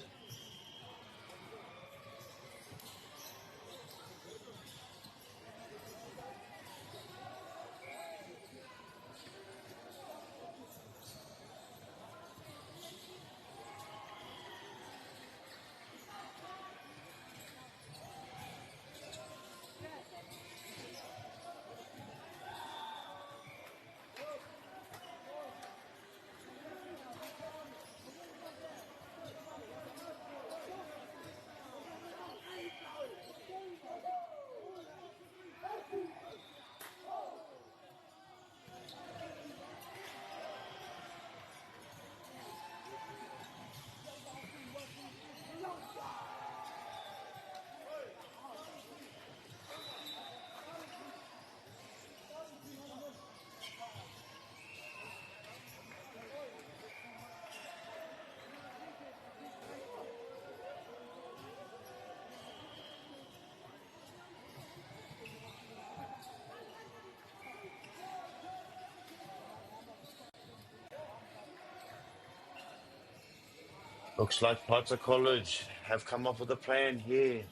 Looks like Taita College have come up with a plan here.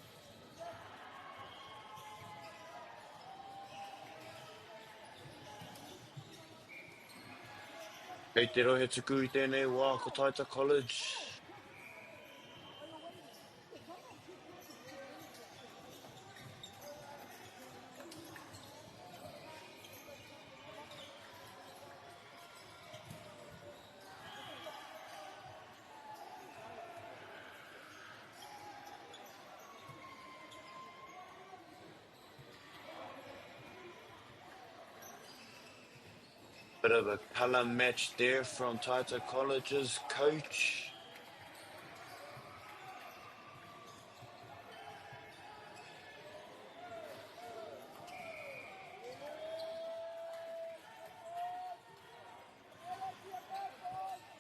Kei te rohe tuku I tēnei wā ko Taita College. Bit of a colour match there from Taita College's coach.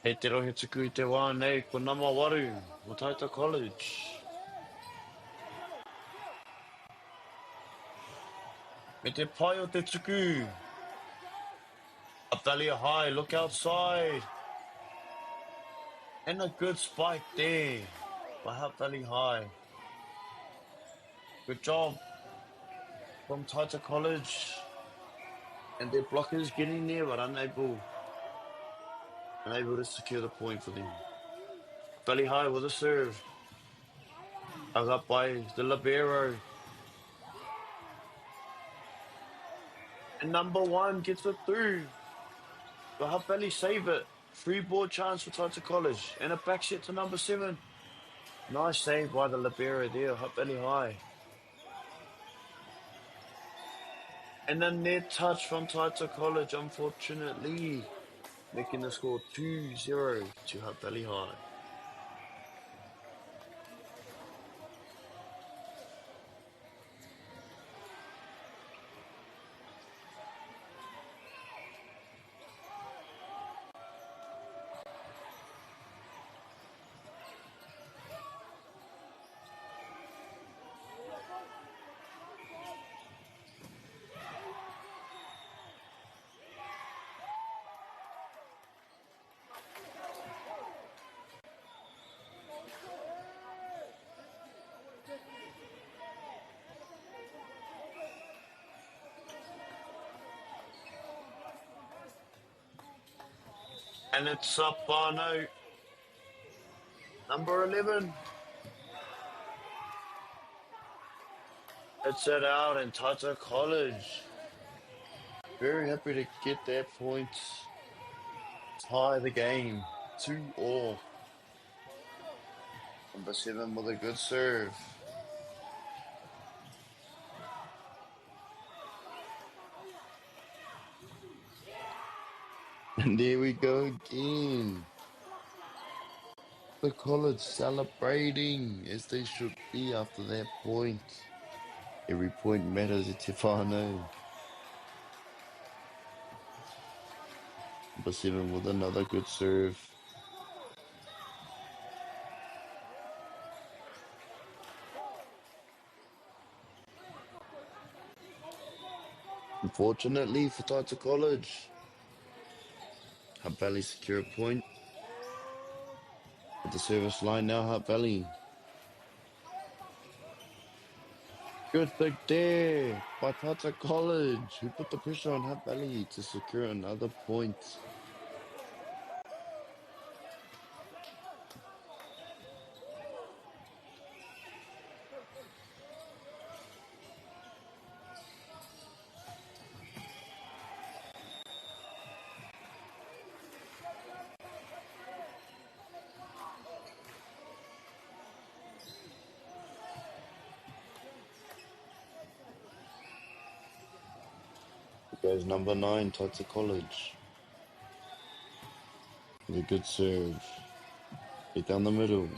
He te rohe tuku I te wā nei ko nama waru mo Taita College. Me te pai o te tuku. Up Valley High, look outside. And a good spike there by Hutt Valley High. Good job from Taita College. And their blockers getting there but unable to secure the point for them. Valley High with a serve. Dug up by the libero. And number one gets it through. But Hutt Valley save it. Free ball chance for Taita College. And a back set to number 7. Nice save by the libero there, Hutt Valley High. And a net touch from Taita College, unfortunately. Making the score 2-0 to Hutt Valley High. And it's up Barno. Number 11. It's it out and Tata College. Very happy to get that point. Tie the game. 2-all. Number 7 with a good serve. And there we go again. The college celebrating as they should be after that point. Every point matters at Te Whānau. Number 7 with another good serve. Unfortunately for Tata College, Hutt Valley secure a point. At the service line now, Hutt Valley. Good pick there by Tata College, who put the pressure on Hutt Valley to secure another point. Goes number 9, Tata College. With a good serve. Get down the middle.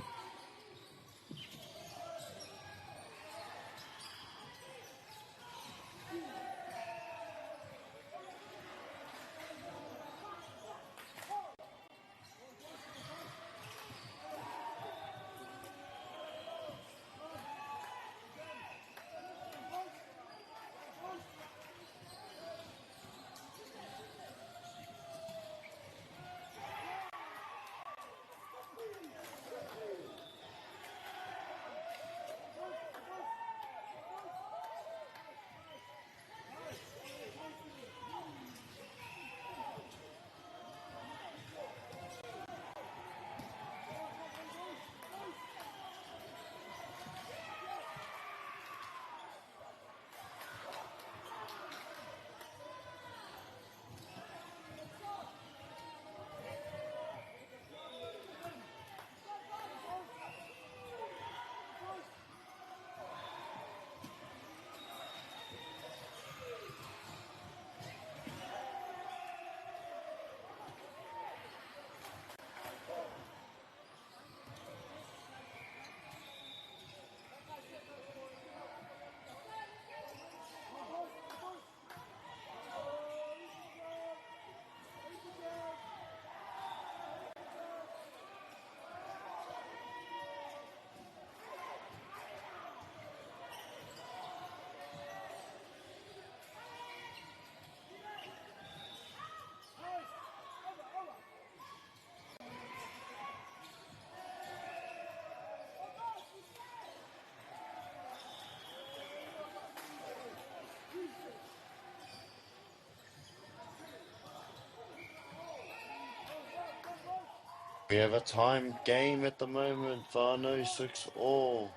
We have a timed game at the moment. Whānau 6-all.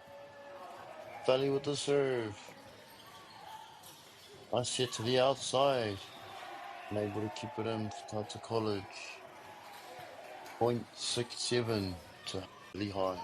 Valley with the serve. Nice hit to the outside. Unable to keep it in for Tata College. 0.67 to Lehigh.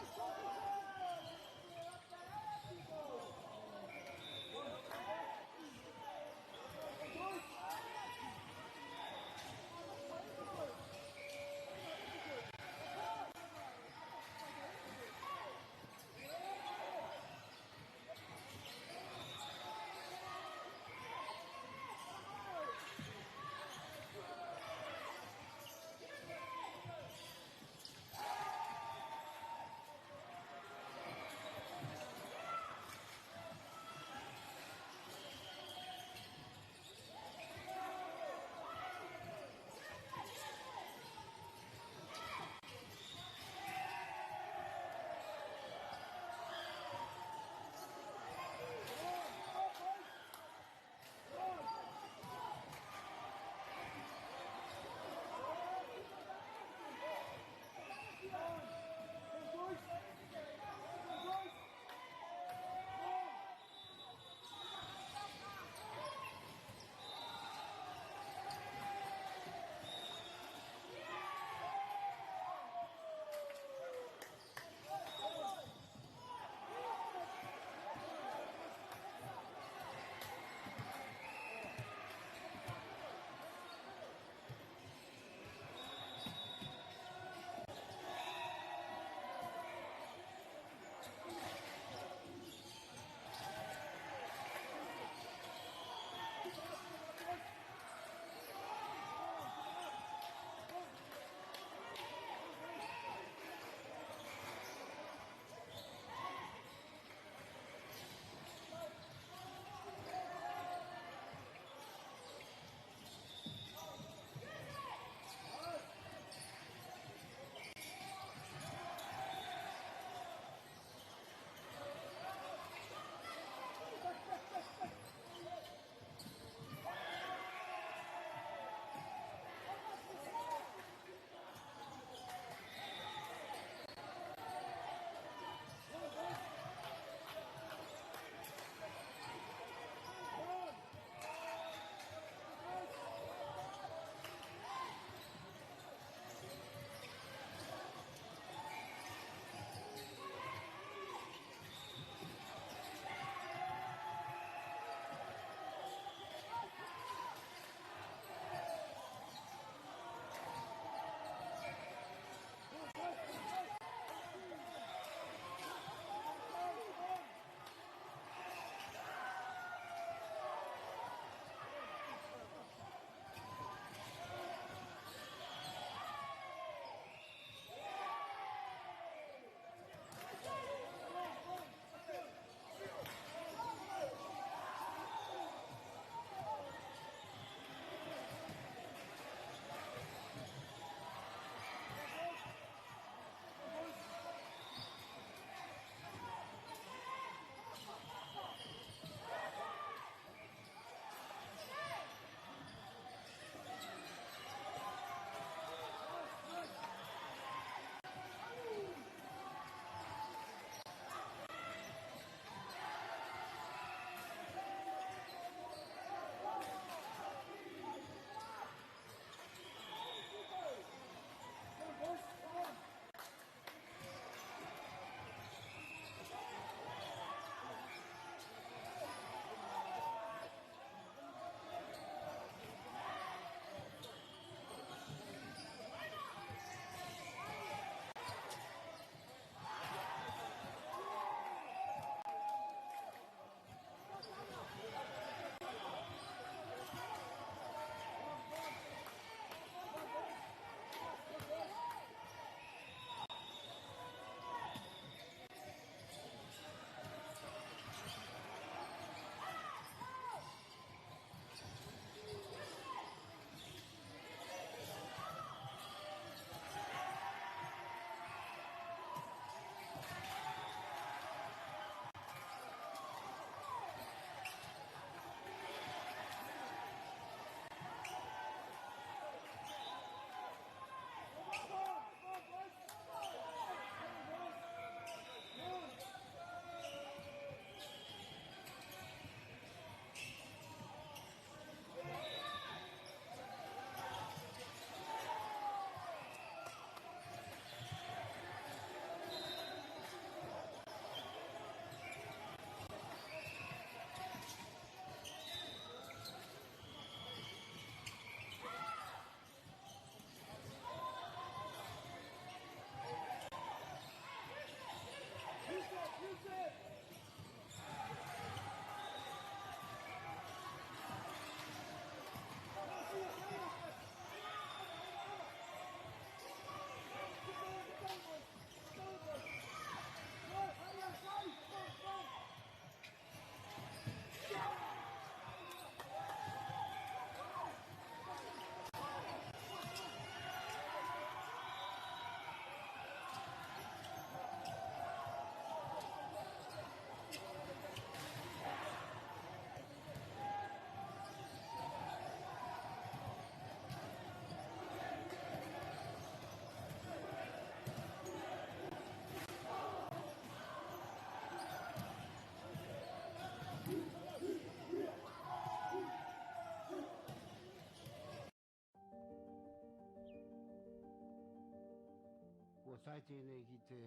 Tai tēnei ki te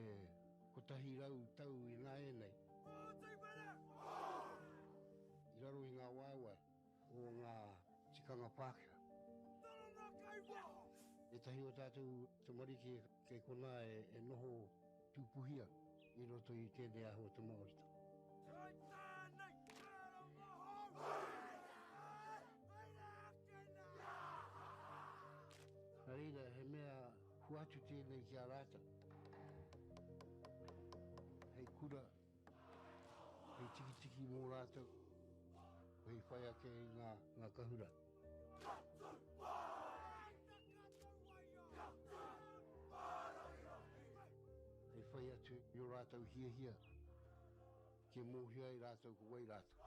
kotahi rau tau I nā e nei. I raro I ngā waiwai o ngā tikanga Pākehā. E tahi o tātou te mariki kei kona e noho tūpuhia I roto I tēnei aho te Māorita. Nā reira, he mea huatu tēnei ki a rāta. Hei kura, hei tiki mō rātou, hei whai ake I ngā kahura. Hei whai atu I o rātou hia, ke mōhia I rātou ko wai rātou.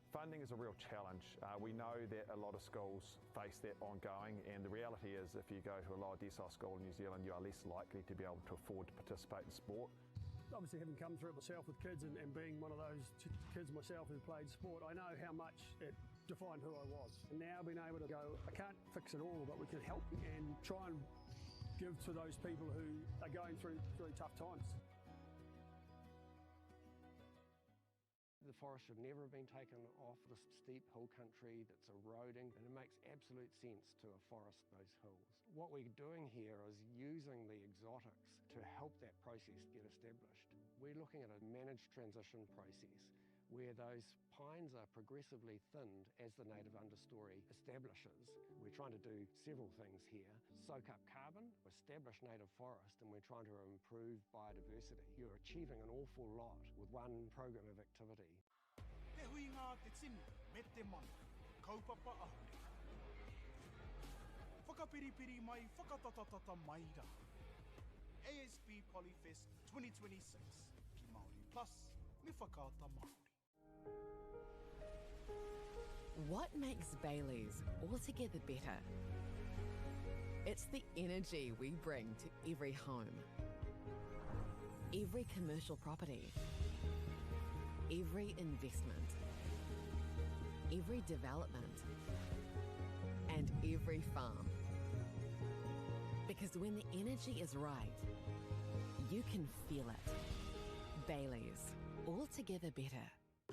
Funding is a real challenge. We know that a lot of schools face that ongoing, and the reality is if you go to a lower decile school in New Zealand, you are less likely to be able to afford to participate in sport. Obviously, having come through it myself with kids and being one of those kids myself who played sport, I know how much it defined who I was. And now being able to go, I can't fix it all, but we can help and try and give to those people who are going through really tough times. The forest should never have been taken off this steep hill country that's eroding, and it makes absolute sense to afforest those hills. What we're doing here is using the exotics to help that process get established. We're looking at a managed transition process where those pines are progressively thinned as the native understory establishes. We're trying to do several things here. Soak up carbon, establish native forest, and we're trying to improve biodiversity. You're achieving an awful lot with one program of activity. Te hui ngā te tini, me te mana, kaupapa ahuri. Whakapiripiri mai, whakatatatata mai rā. ASB Polyfest 2026, ki Māori Plus, me whakaata Māori. What makes Bailey's altogether better? It's the energy we bring to every home, every commercial property, every investment, every development, and every farm. Because when the energy is right, you can feel it. Bailey's, altogether better.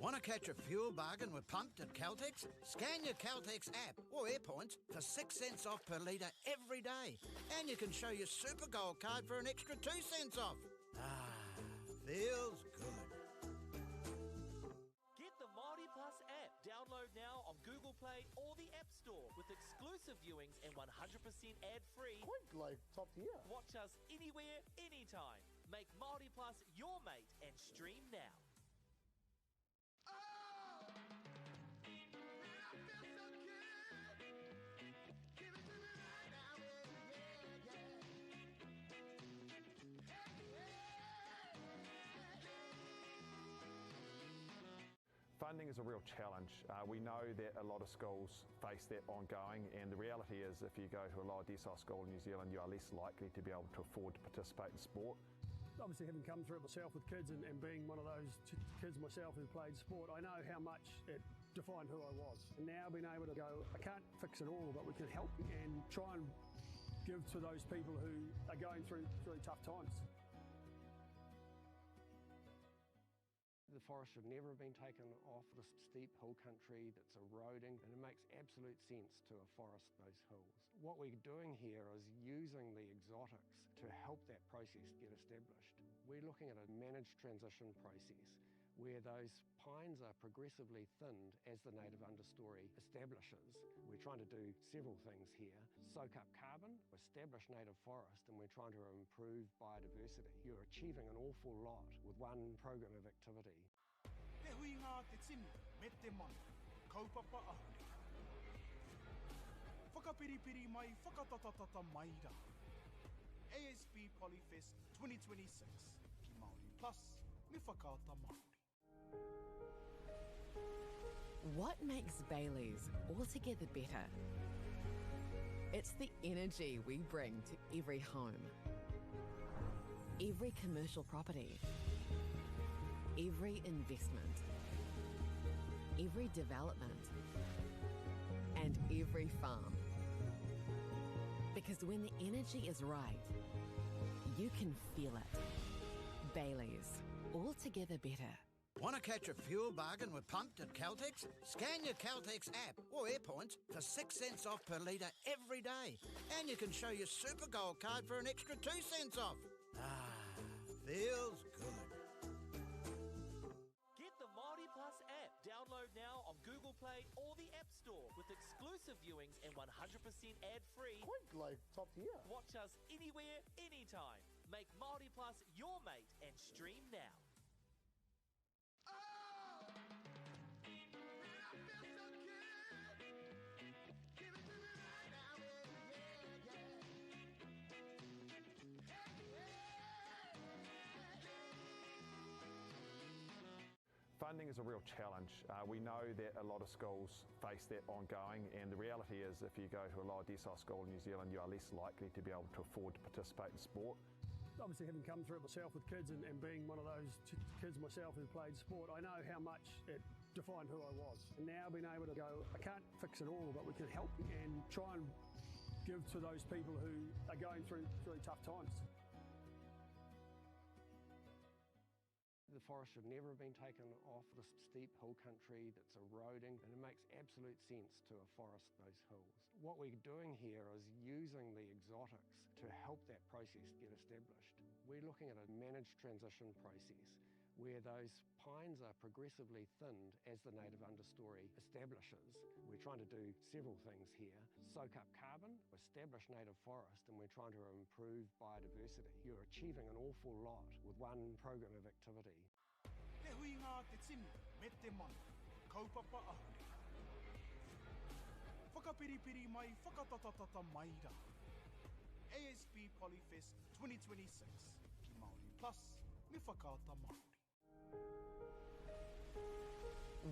Want to catch a fuel bargain with Pumped at Caltex? Scan your Caltex app or AirPoints for 6 cents off per litre every day. And you can show your Super Gold card for an extra 2 cents off. Ah, feels good. Get the Māori Plus app. Download now on Google Play or the App Store with exclusive viewings and 100% ad-free. Quite like top tier. Watch us anywhere, anytime. Make Māori Plus your mate and stream now. Funding is a real challenge. We know that a lot of schools face that ongoing, and the reality is if you go to a lower decile school in New Zealand, you are less likely to be able to afford to participate in sport. Obviously, having come through it myself with kids and being one of those kids myself who played sport, I know how much it defined who I was. And now being able to go, I can't fix it all, but we can help and try and give to those people who are going through really tough times. The forest should never have been taken off this steep hill country that's eroding, and it makes absolute sense to afforest those hills. What we're doing here is using the exotics to help that process get established. We're looking at a managed transition process where those pines are progressively thinned as the native understory establishes. We're trying to do several things here. Soak up carbon, establish native forest, and we're trying to improve biodiversity. You're achieving an awful lot with one program of activity. Te hui ngā te tini, me te mana, kaupapa ahuri. Whakapiripiri mai, whakatatatata mai rā. ASB Polyfest 2026, ki Māori Plus, me whakaata Māori. What makes Bailey's altogether better? It's the energy we bring to every home, every commercial property, every investment, every development, and every farm. Because when the energy is right, you can feel it. Baileys, altogether better. Want to catch a fuel bargain with Pumped at Caltex? Scan your Caltex app or AirPoints for 6 cents off per litre every day. And you can show your Super Gold card for an extra 2 cents off. Ah, feels good. Get the Māori Plus app. Download now on Google Play or the App Store with exclusive viewings and 100% ad-free. Quite like top tier. Watch us anywhere, anytime. Make Māori Plus your mate and stream now. Funding is a real challenge. We know that a lot of schools face that ongoing, and the reality is if you go to a lower decile school in New Zealand, you are less likely to be able to afford to participate in sport. Obviously, having come through it myself with kids and being one of those kids myself who played sport, I know how much it defined who I was. And now being able to go, I can't fix it all, but we can help and try and give to those people who are going through really tough times. The forest should never have been taken off this steep hill country that's eroding, and it makes absolute sense to afforest those hills. What we're doing here is using the exotics to help that process get established. We're looking at a managed transition process where those pines are progressively thinned as the native understory establishes. We're trying to do several things here. Soak up carbon, establish native forest, and we're trying to improve biodiversity. You're achieving an awful lot with one program of activity. Te hui ngā te tini, me te mana, kaupapa ahuri. Whakapiripiri mai, whakatatatata mai rā. ASB Polyfest 2026, ki Māori Plus, me whakaata Māori.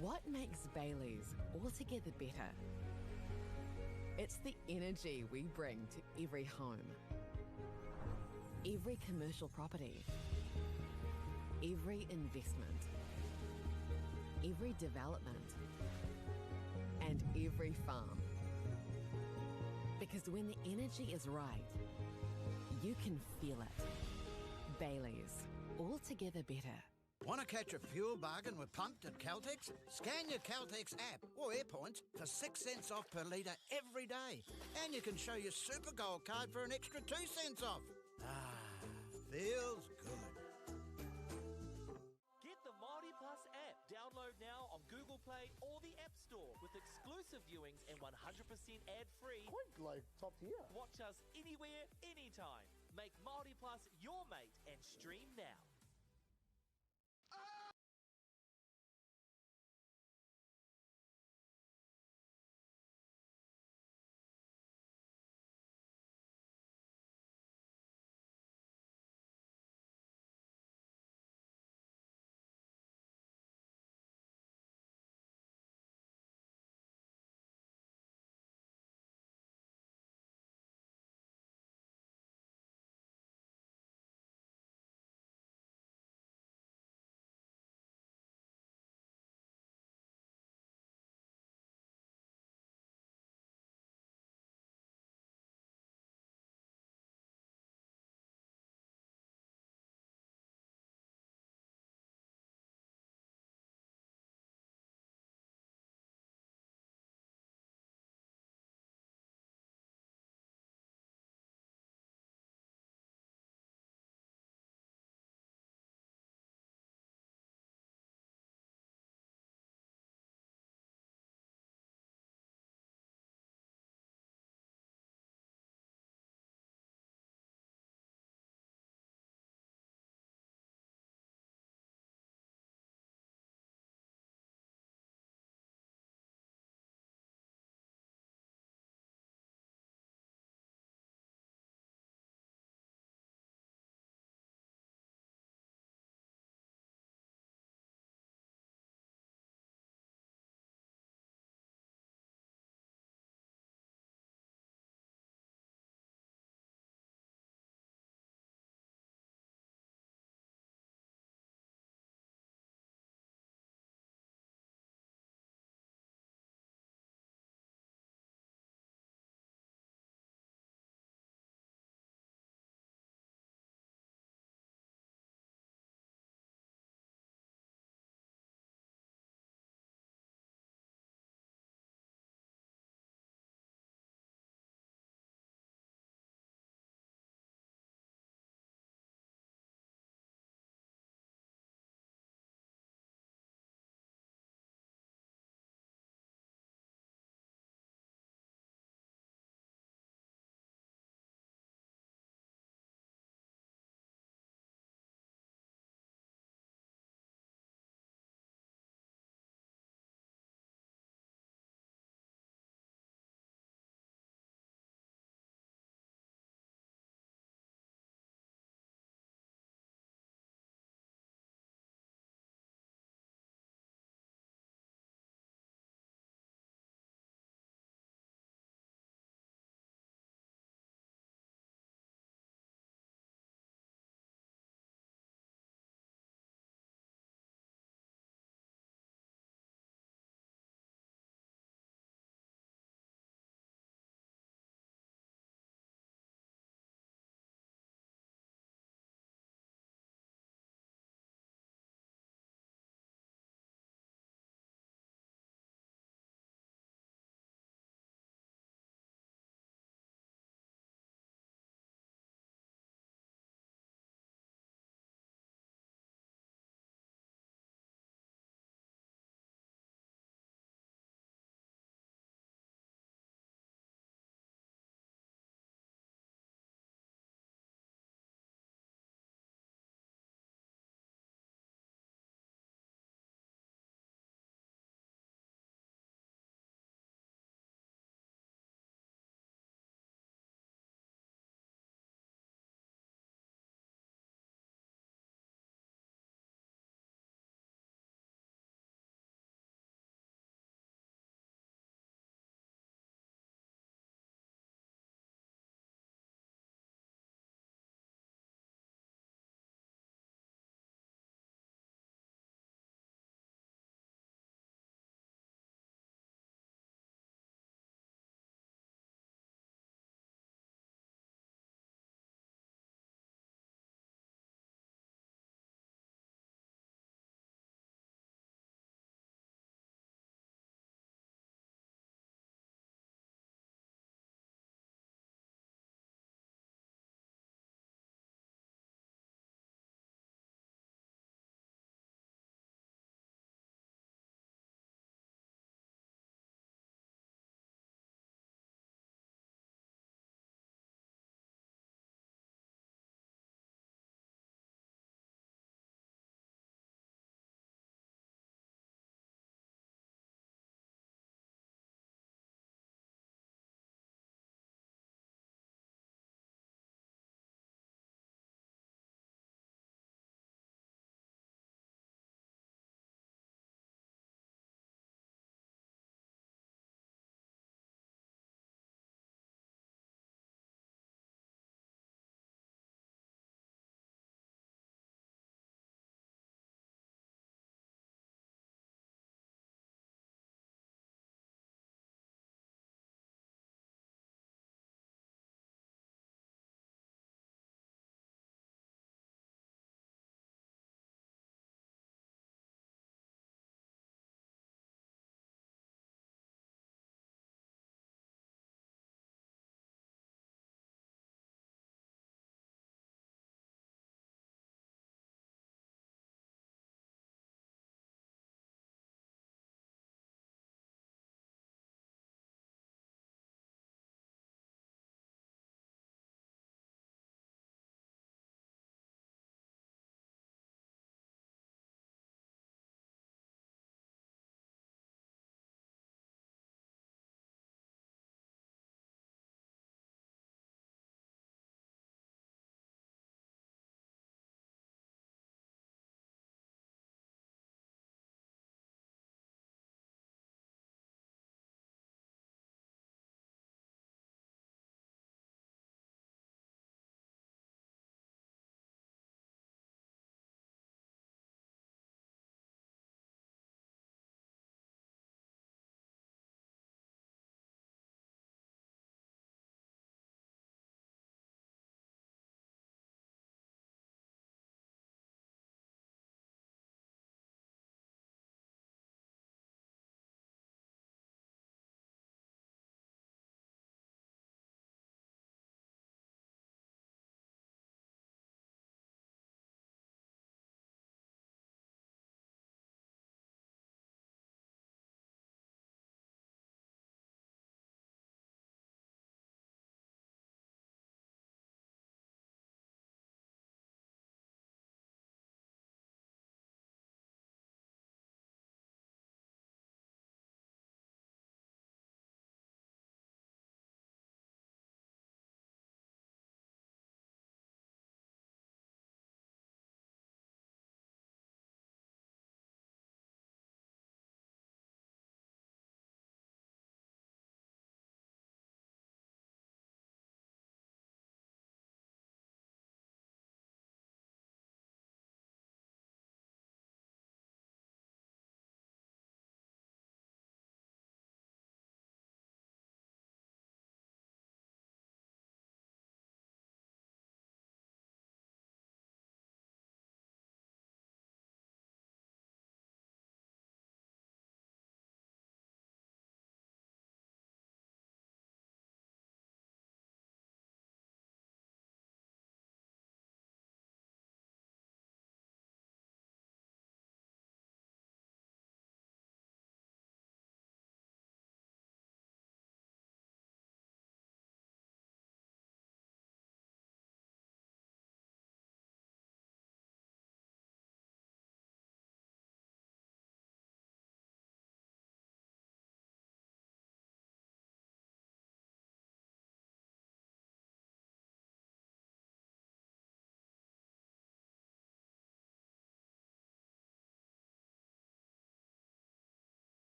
What makes Baileys altogether better? It's the energy we bring to every home, every commercial property, every investment, every development, and every farm. Because when the energy is right, you can feel it. Baileys, altogether better. Want to catch a fuel bargain with Pumped at Caltex? Scan your Caltex app or AirPoints for 6 cents off per litre every day. And you can show your Super Gold card for an extra 2 cents off. Ah, feels good. Get the Māori Plus app. Download now on Google Play or the App Store with exclusive viewings and 100% ad-free. Quite like top tier. Watch us anywhere, anytime. Make Māori Plus your mate and stream now.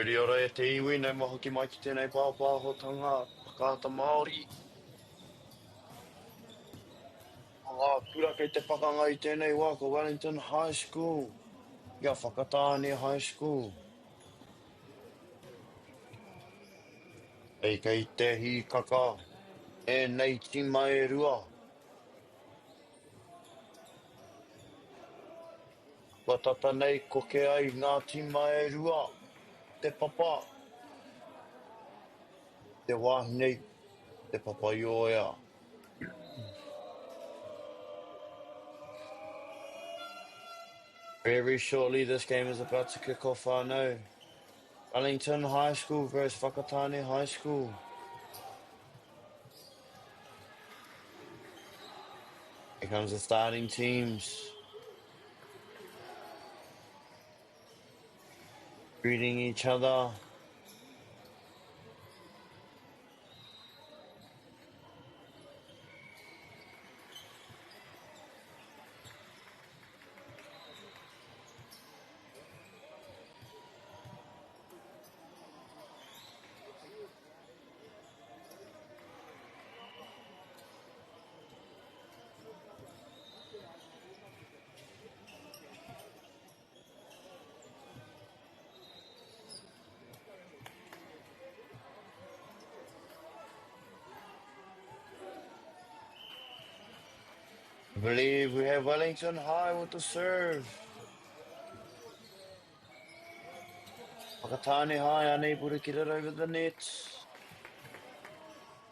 Auri ora e te iwi nei maho ki mai ki tēnei pāpāhotanga whakaata Māori. Ngā kura kei te pakanga I tēnei wā ko Wellington High School. Ia Whakatāne High School. Ei kei te hi kaka. E nei tima e rua. Watata nei koke ai ngā tima e rua. Te papa. Te wāhi nei. Te papa I o ea. Very shortly, this game is about to kick off, I know. Wellington High School versus Whakatane High School. Here comes the starting teams. Greeting each other. I believe we have Wellington High with the serve. Whakatane High unable to get it over the net.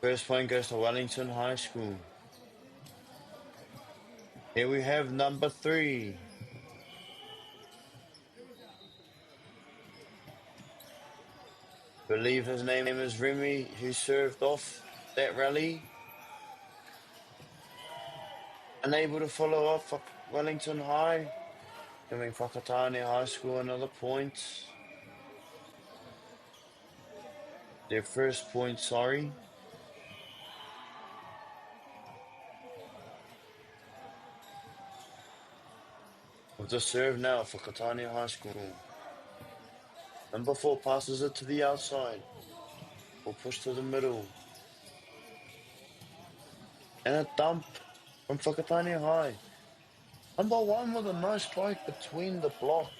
First point goes to Wellington High School. Here we have number 3. I believe his name is Remy, who served off that rally. Unable to follow up for Wellington High, giving Whakatane High School another point. Their first point, sorry. With the serve now for Whakatane High School. Number 4 passes it to the outside. Or push to the middle. And a dump from Whakatane High. Number 1 with a nice strike between the block.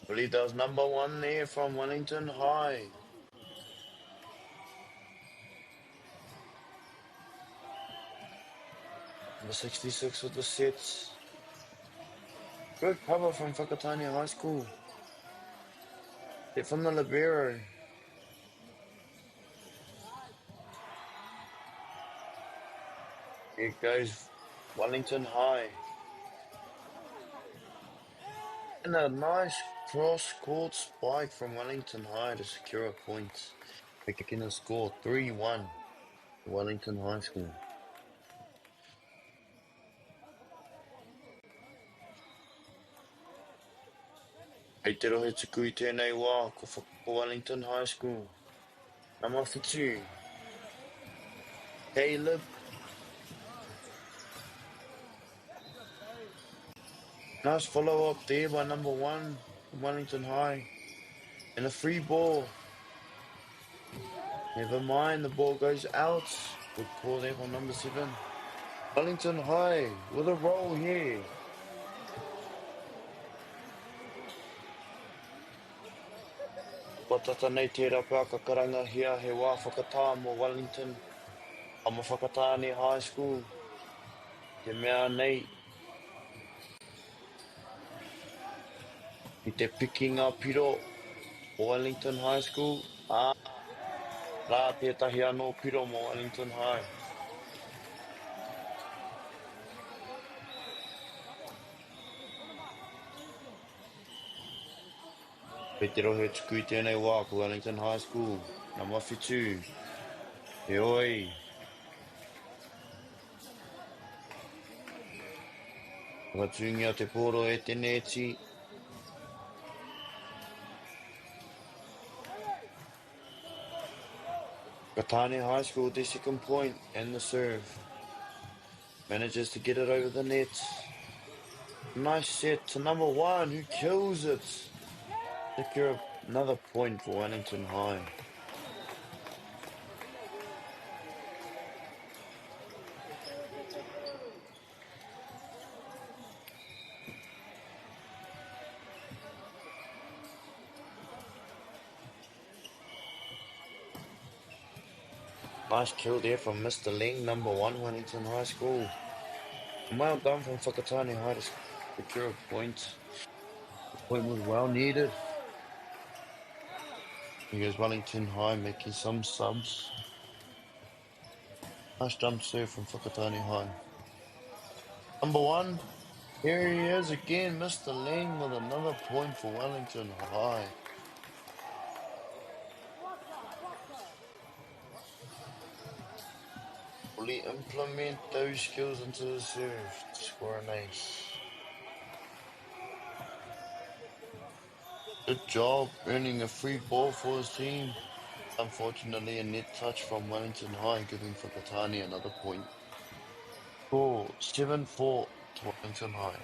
I believe that was number 1 there from Wellington High. Number 66 with the sets. Good cover from Whakatane High School. Hit from the libero. Here goes Wellington High. And a nice cross-court spike from Wellington High to secure a point. Picking a score 3-1 for Wellington High School. Hei te rohe tuku I tēnei wā ko Wellington High School. Number 2. Caleb. Nice follow up there by number 1 from Wellington High. And a free ball. Never mind, the ball goes out. Good call there from number 7. Wellington High with a roll here. Watata nei tērā pā ka karanga hia he wā whakatā mo Wellington a mo Whakatane High School. Te mea nei. I te picking up piro o Wellington High School. Rā tētahi anō piro mo Wellington High. Pei te rohe tuku I tēnei wā ko Wellington High School. Nā mawhitu. He oi. Whatungia te poro e te neti. Whakatane High School, the second point and the serve. Manages to get it over the net. Nice set to number 1, who kills it. Secure another point for Wellington High. Nice kill there from Mr. Ling, number 1, Wellington High School. Well done from Whakatane High to secure a point. The point was well needed. Here's Wellington High making some subs. Nice jump serve from Whakatane High. Number 1, here he is again, Mr. Ling with another point for Wellington High. Fully implement those skills into the serve to score an ace. Good job earning a free ball for his team. Unfortunately, a net touch from Wellington High giving Whakatane another point. Score 7-4 to Wellington High.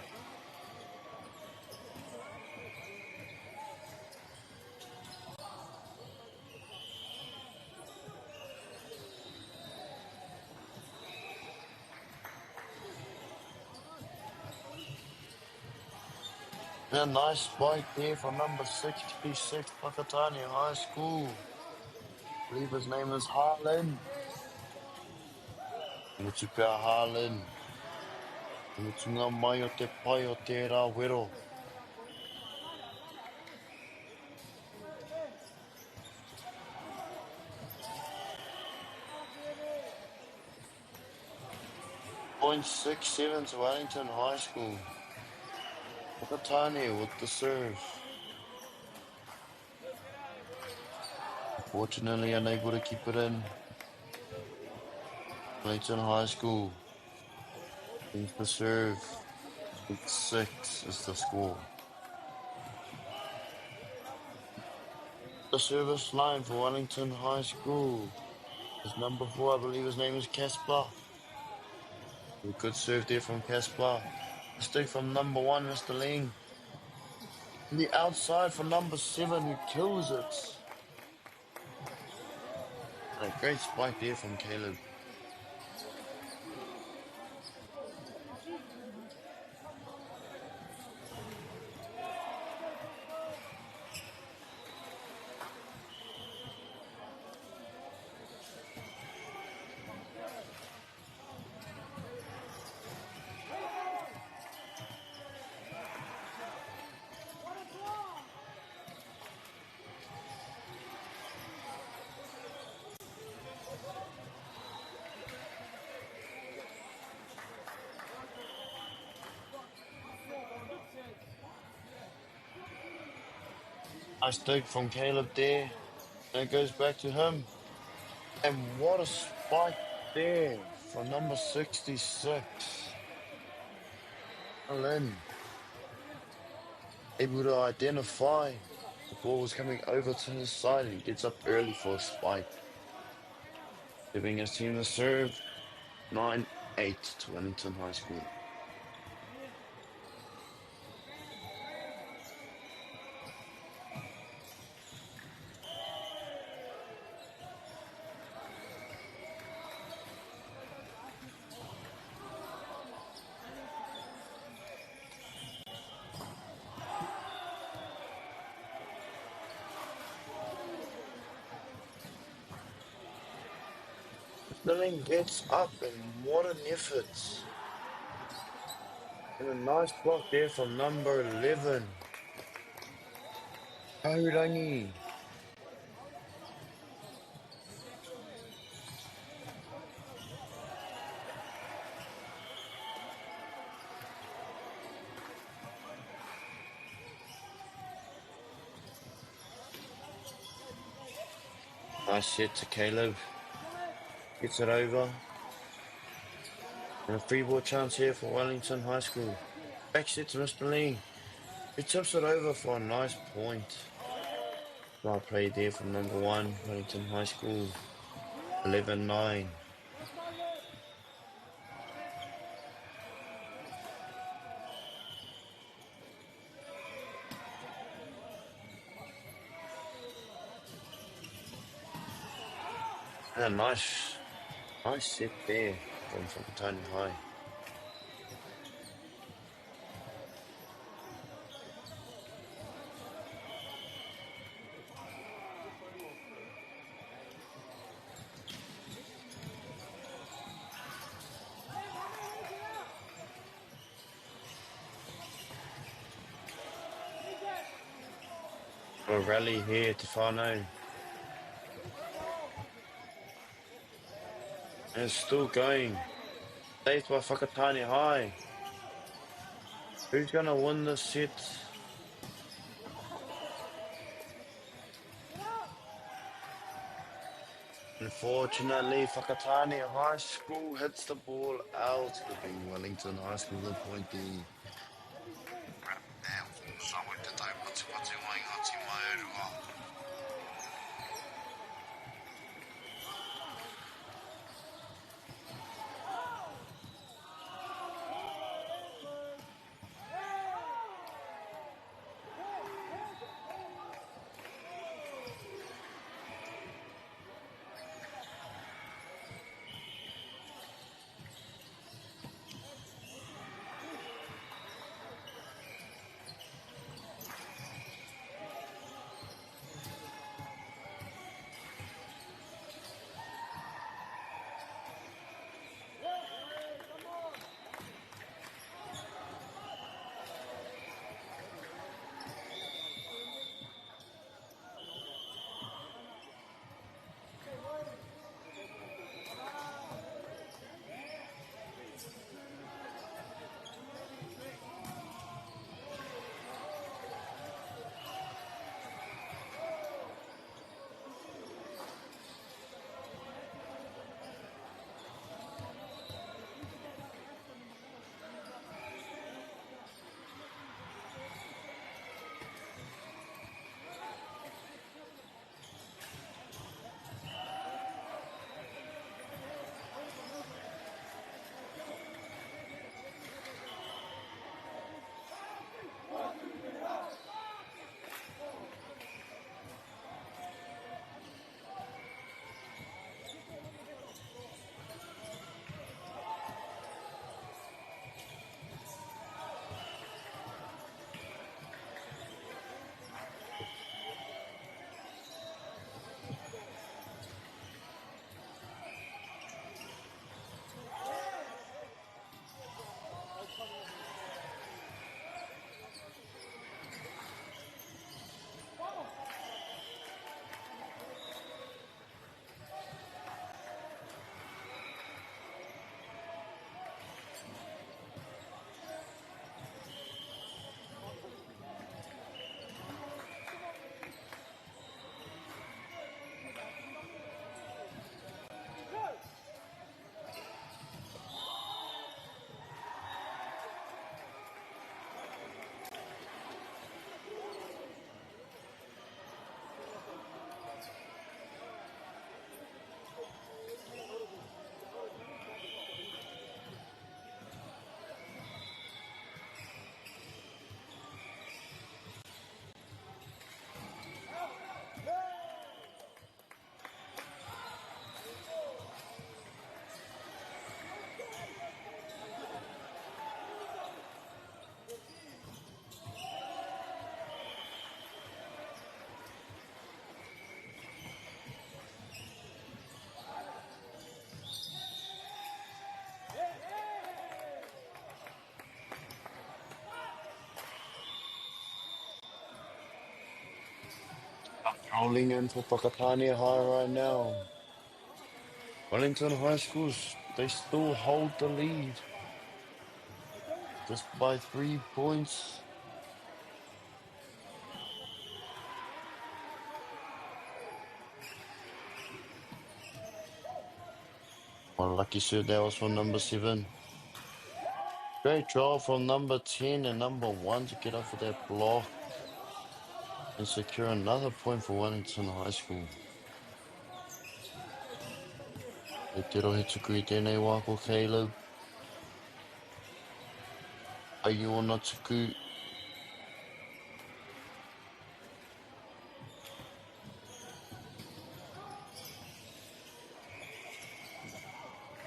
A nice spike there for number 66, Whakatane High School. I believe his name is Harlan. Mutuka Harlan. Mutunga mai o te pai o te rā wero. .67 to Wellington High School. Whakatane with the serve. Unfortunately unable to keep it in. Wellington High School. Brings the serve. 6 is the score. The service line for Wellington High School is number 4, I believe his name is Casper. A good serve there from Casper. Mistake from number 1, Mr. Ling. And the outside for number 7, who kills it. And a great spike there from Caleb. Nice dig from Caleb there. And it goes back to him. And what a spike there for number 66. Allen. Able to identify the ball was coming over to his side. He gets up early for a spike. Giving his team the serve. 9-8 to Wellington High School. Ling gets up and what an effort. And a nice block there from number 11. Haurangi. Nice hit to Caleb. Gets it over. And a free ball chance here for Wellington High School. Back set to Mr. Lee. He tips it over for a nice point. Well played there from number 1, Wellington High School. 11-9. A nice set there from Whakatane High. A rally here to Whanau. And it's still going. Saved by Whakatane High. Who's gonna win this set? Unfortunately, Whakatane High School hits the ball out, giving Wellington High School the point there. Rolling in for Whakatane High right now. Wellington High Schools, they still hold the lead. Just by 3 points. Well, lucky serve that was from number 7. Great draw from number 10 and number 1 to get up for that block and secure another point for Wellington High School. E te rohe tukui tēnei wako, Caleb. Ai ona tuku.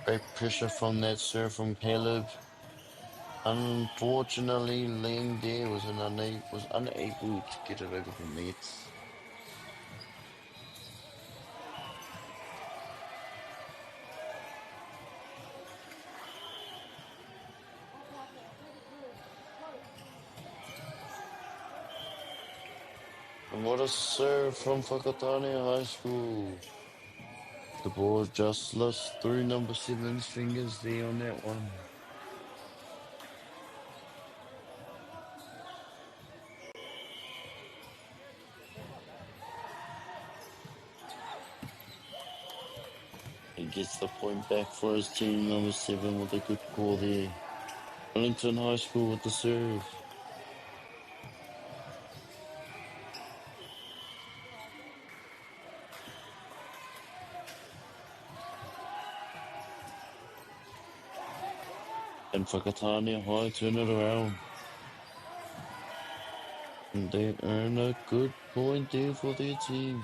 Great pressure from that serve from Caleb. Unfortunately, Liang there was unable to get it over the net. And what a serve from Whakatane High School. The ball just slips through number 7's fingers there on that one. He gets the point back for his team, number 7, with a good call there. Wellington High School with the serve. And Whakatane High turn it around. And they earn a good point there for their team.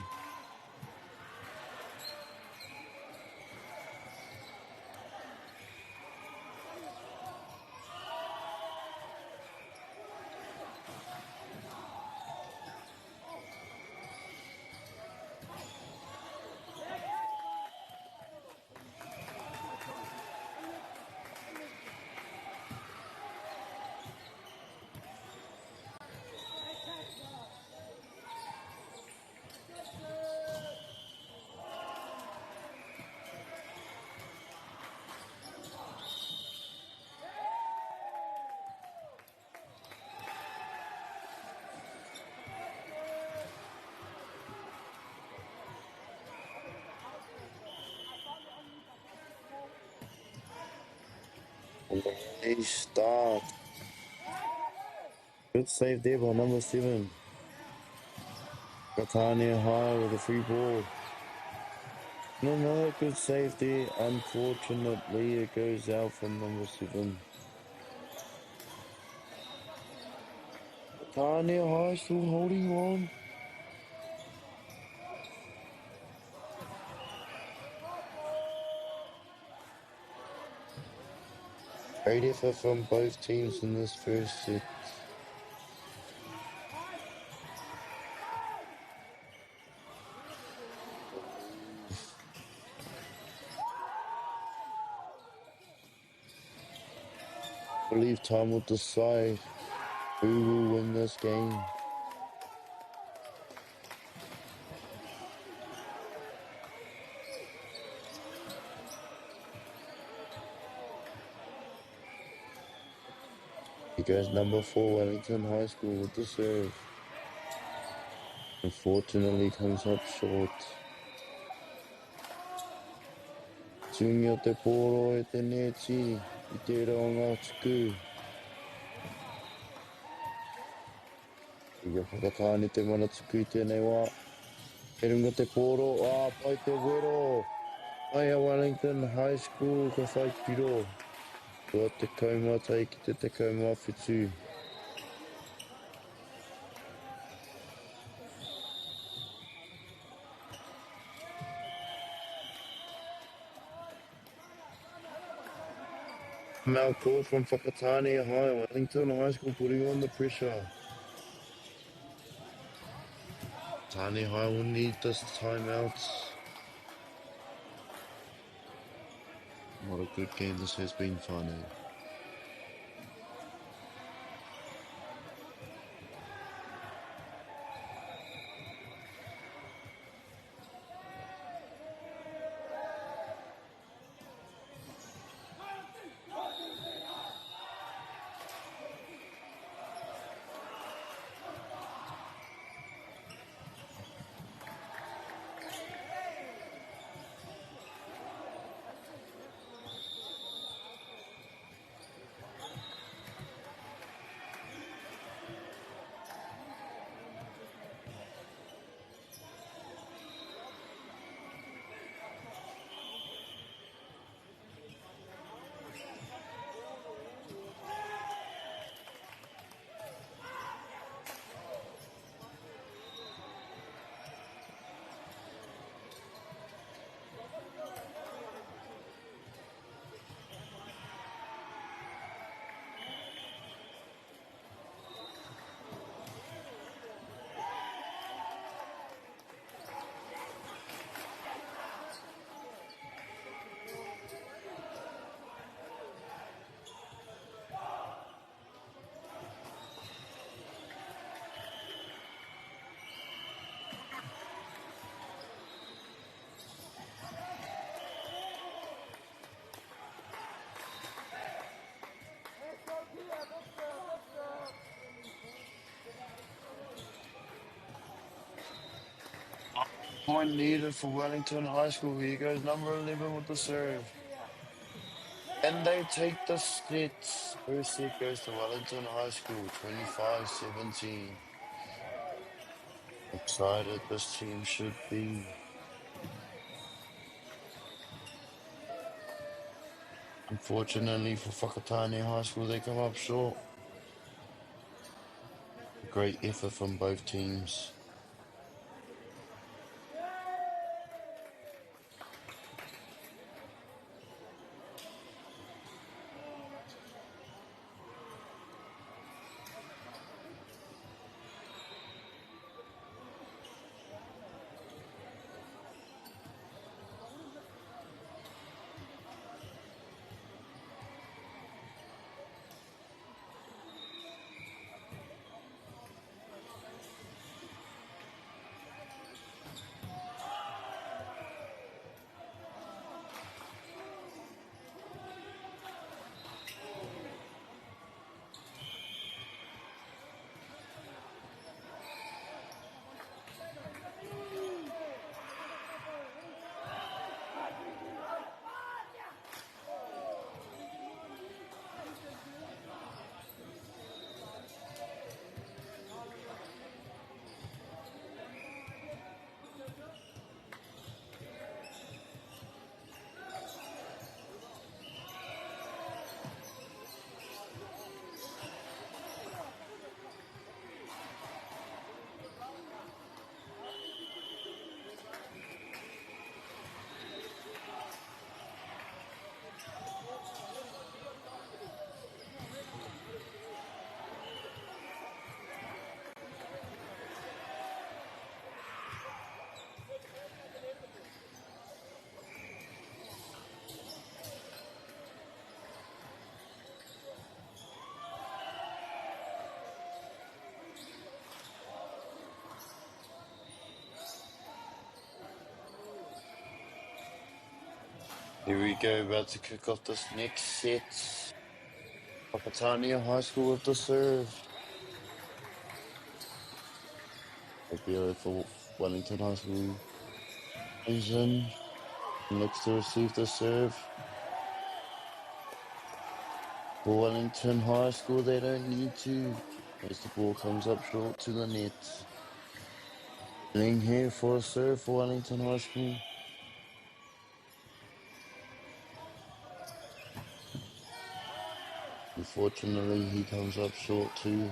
They start. Good save there by number 7. Whakatane High with a free ball. And another good save there. Unfortunately, it goes out from number 7. Whakatane High still holding on. Great effort from both teams in this first set. I believe time will decide who will win this game. Here goes number 4, Wellington High School with the serve. Unfortunately comes up short. Tungi o te pōro e te neti, I te ronga tuku. I ka whakatane te mana tuku I tēnei wā. E runga te pōro, pai te wero. Ai a Wellington High School ka whai piro. Kua te kaumata ki te kaumawhitu. Now call from Whakatane High, Wellington High School putting on the pressure. Whakatane High will need this timeout. What a good game this has been, finally. Point needed for Wellington High School. Here goes number 11 with the serve. And they take the set. First set goes to Wellington High School, 25-17. Excited this team should be. Unfortunately for Whakatane High School, they come up short. Great effort from both teams. Here we go, about to kick off this next set. Whakatane High School with the serve. Ideally for Wellington High School. He's in. Looks to receive the serve. For Wellington High School, they don't need to. As the ball comes up short to the net. Playing here for a serve for Wellington High School. Unfortunately, he comes up short too.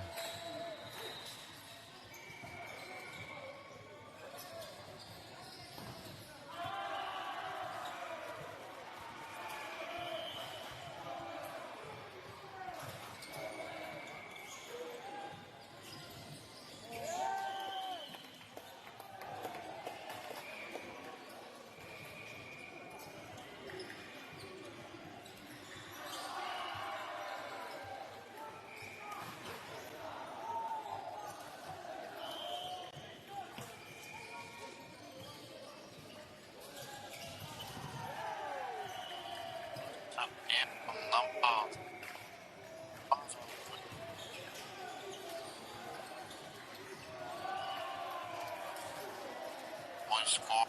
Point score.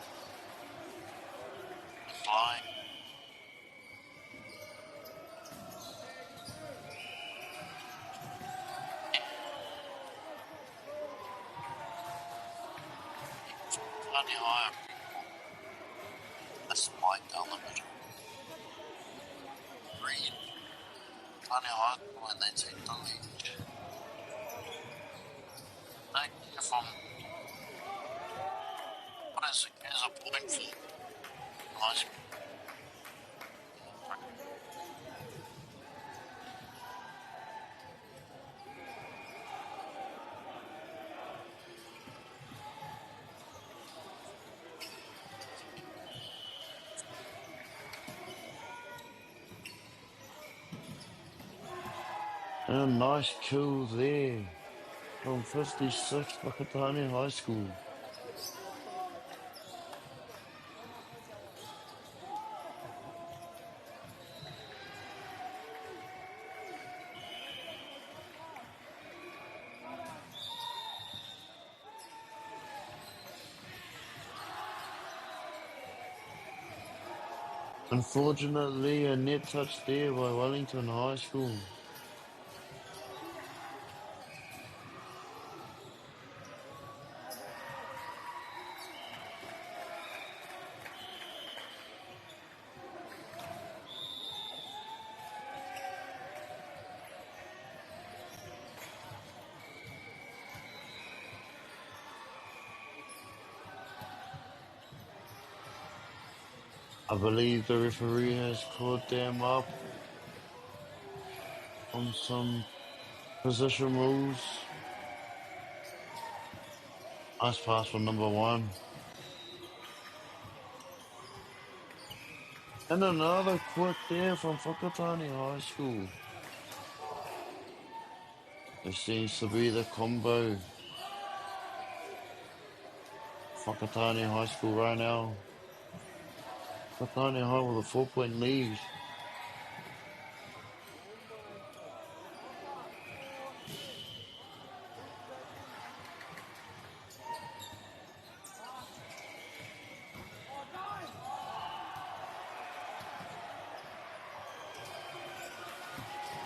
Flying. Plenty higher. A spike down the middle. Green. Plenty high when they take the lead. Thank you from what is a point for nice. A nice kill there from 56 Whakatane High School. Unfortunately, a net touch there by Wellington High School. I believe the referee has caught them up on some position rules. Nice pass from number 1. And another quick there from Whakatane High School. This seems to be the combo. Whakatane High School right now. Whakatane High with a 4-point lead.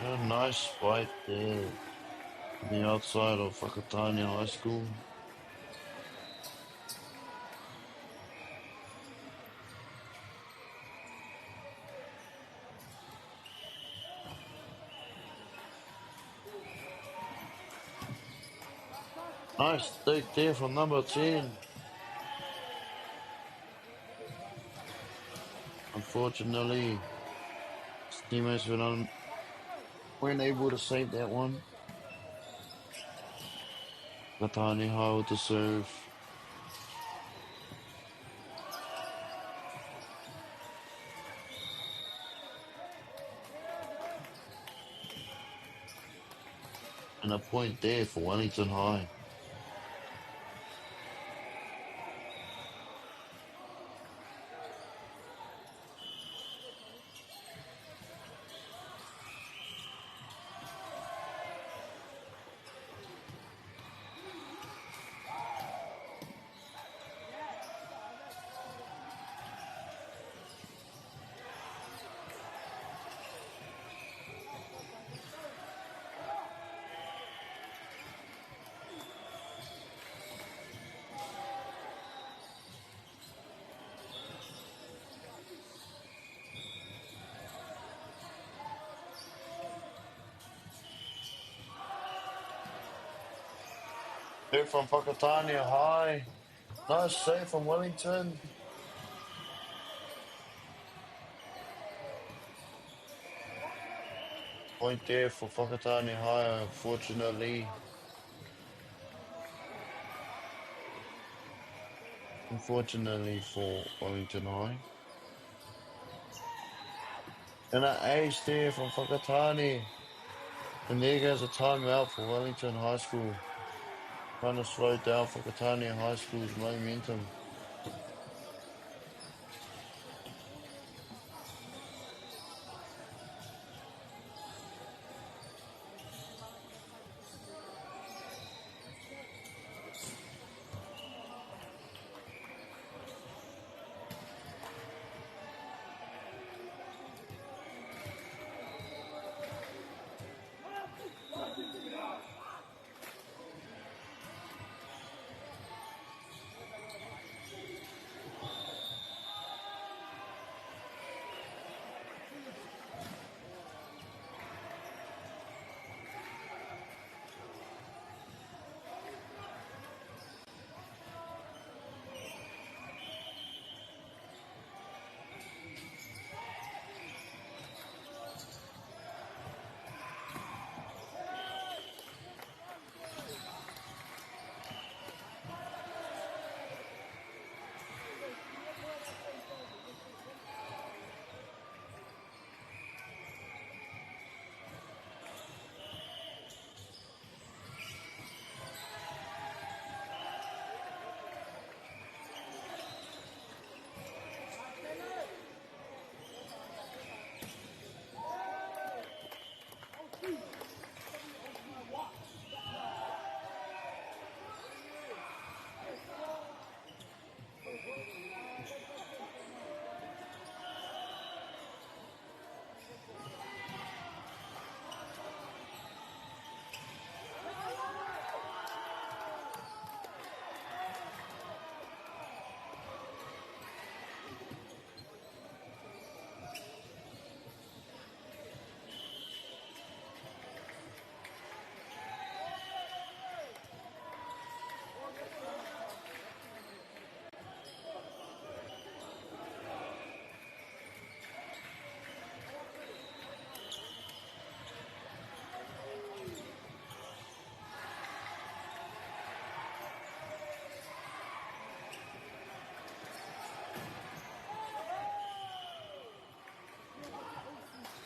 A nice spike there on the outside of Whakatane High School. Nice take there from number 10. Unfortunately, his teammates weren't able to save that one. Whakatane High with the serve. And a point there for Wellington High. Here from Whakatane High. Nice save from Wellington. Point there for Whakatane High, unfortunately. Unfortunately for Wellington High. And an ace there from Whakatane. And there goes a timeout for Wellington High School. Trying to slow down Whakatane High School's momentum.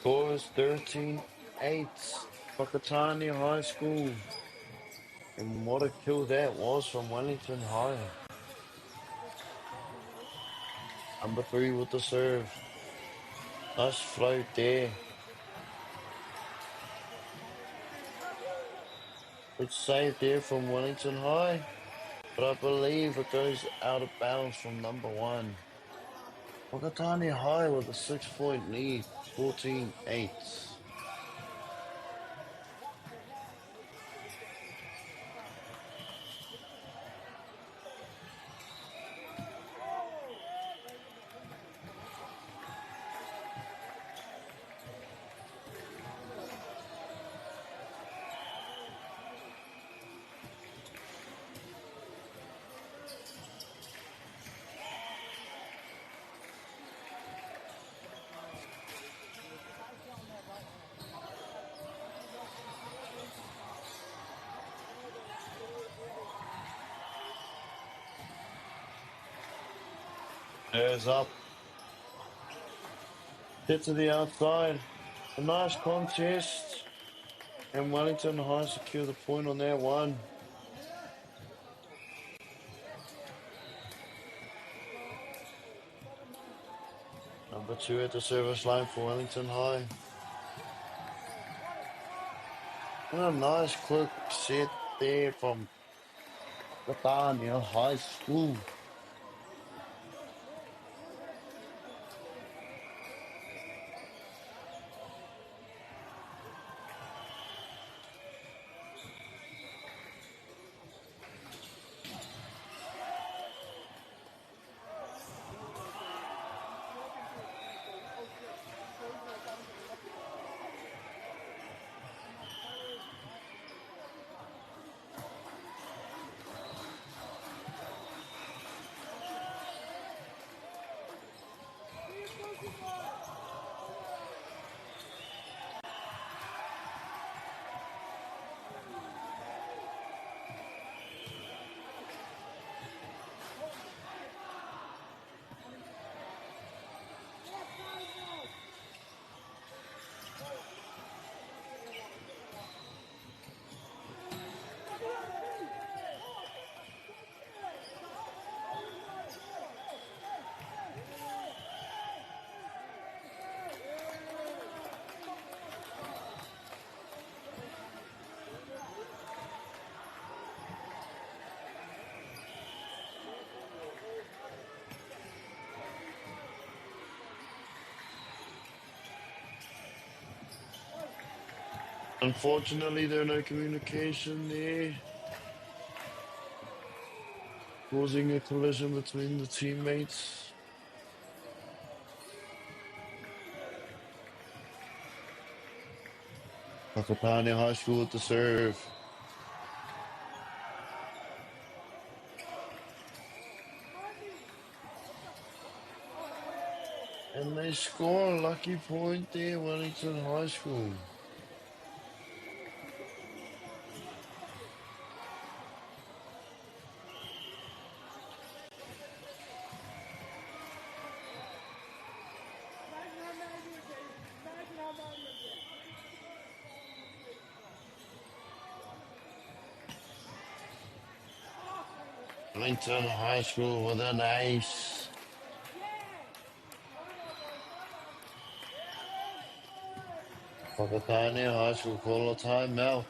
Score is 13-8. Whakatane High School. And what a kill that was from Wellington High. Number 3 with the serve. Nice float there. Good save there from Wellington High. But I believe it goes out of bounds from number 1. Whakatane High with a 6-point lead. 14-8. There's up. Hit to the outside. A nice contest. And Wellington High secure the point on that one. Number 2 at the service line for Wellington High. And a nice quick set there from Whakatane High School. Unfortunately, there's no communication there, causing a collision between the teammates. Whakatane High School with the serve. And they score a lucky point there, Wellington High School. Wellington High School with an ace. Whakatane High School call a timeout.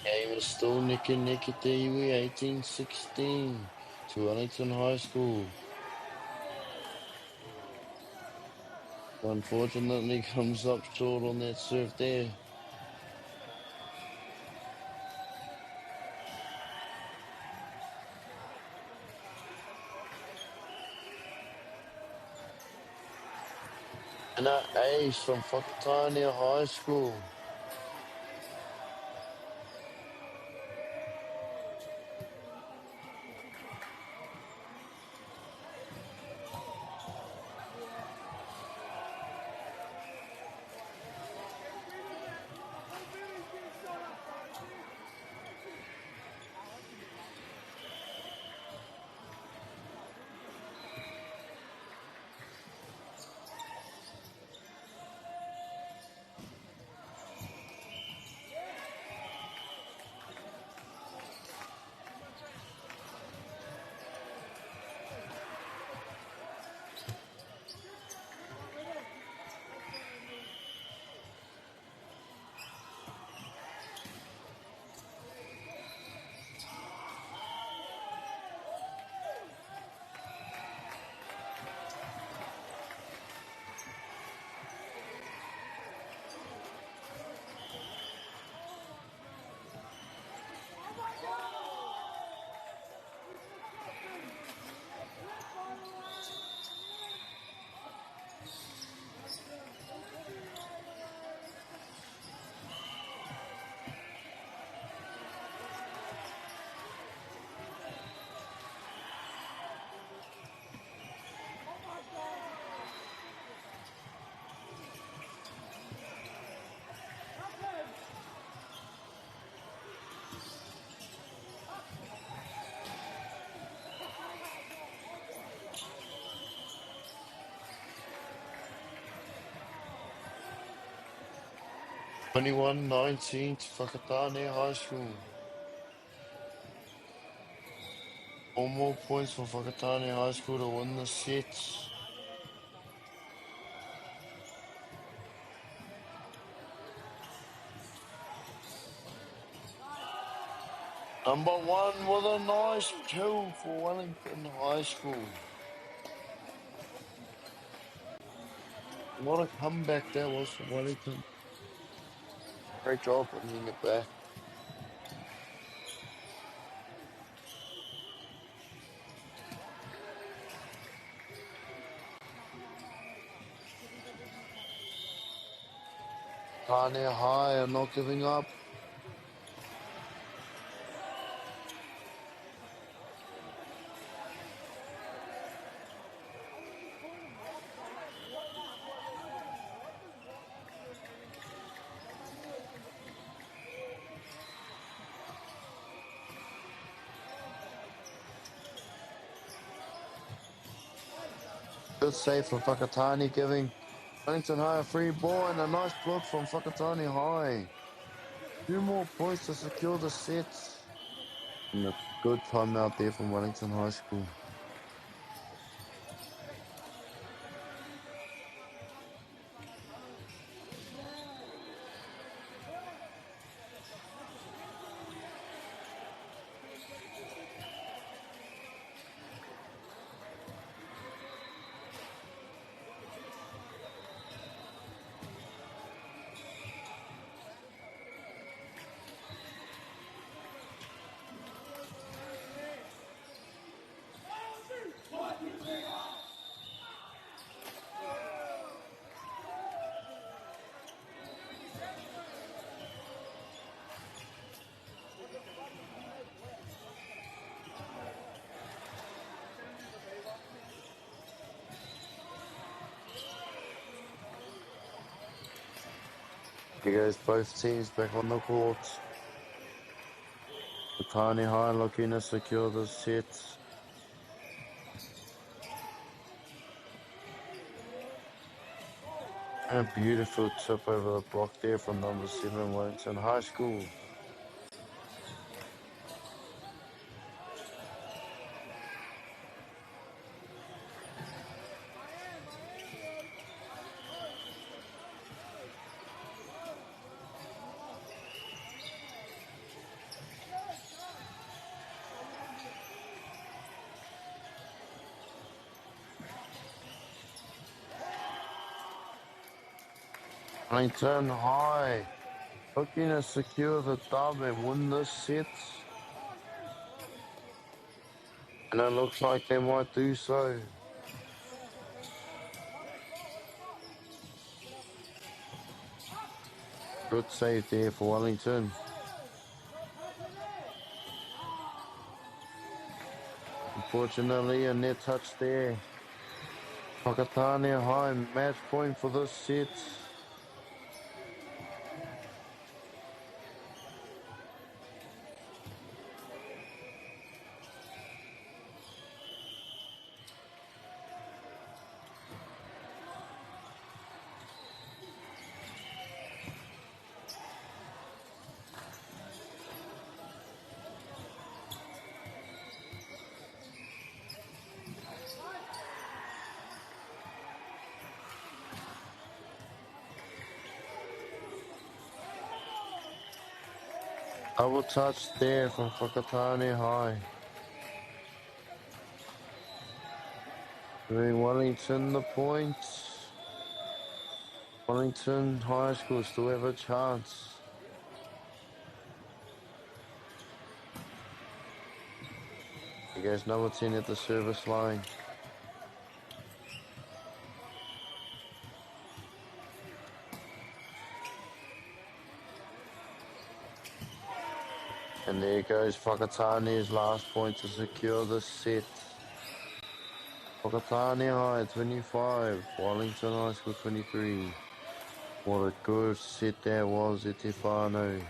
Game is still neck and neck at the Iwi 18-16 to Wellington High School. Unfortunately comes up short on that serve there. And an ace from Whakatania High School. (21-19) to Whakatane High School. 4 more points for Whakatane High School to win the set. Number 1 with a nice kill for Wellington High School. What a comeback that was for Wellington. Great job bringing it back. Tane High are not giving up. Good save from Whakatane, giving Wellington High a free ball and a nice block from Whakatane High. 2 more points to secure the set. And a good timeout there from Wellington High School. Here goes both teams back on the court. Whakatane High looking to secure the set. And a beautiful tip over the block there from number 7 Wellington High School. Wellington High looking to secure the dub and win this set. And it looks like they might do so. Good save there for Wellington. Unfortunately, a net touch there. Whakatane High match point for this set. Double touch there from Whakatane High. Giving Wellington the points. Wellington High School still have a chance. Here goes number 10 at the service line. And there goes Whakatane's last point to secure the set. Whakatane High 25, Wellington High School 23. What a good set that was at Te Whānau.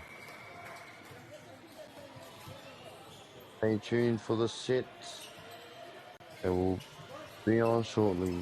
Stay tuned for the set. It will be on shortly.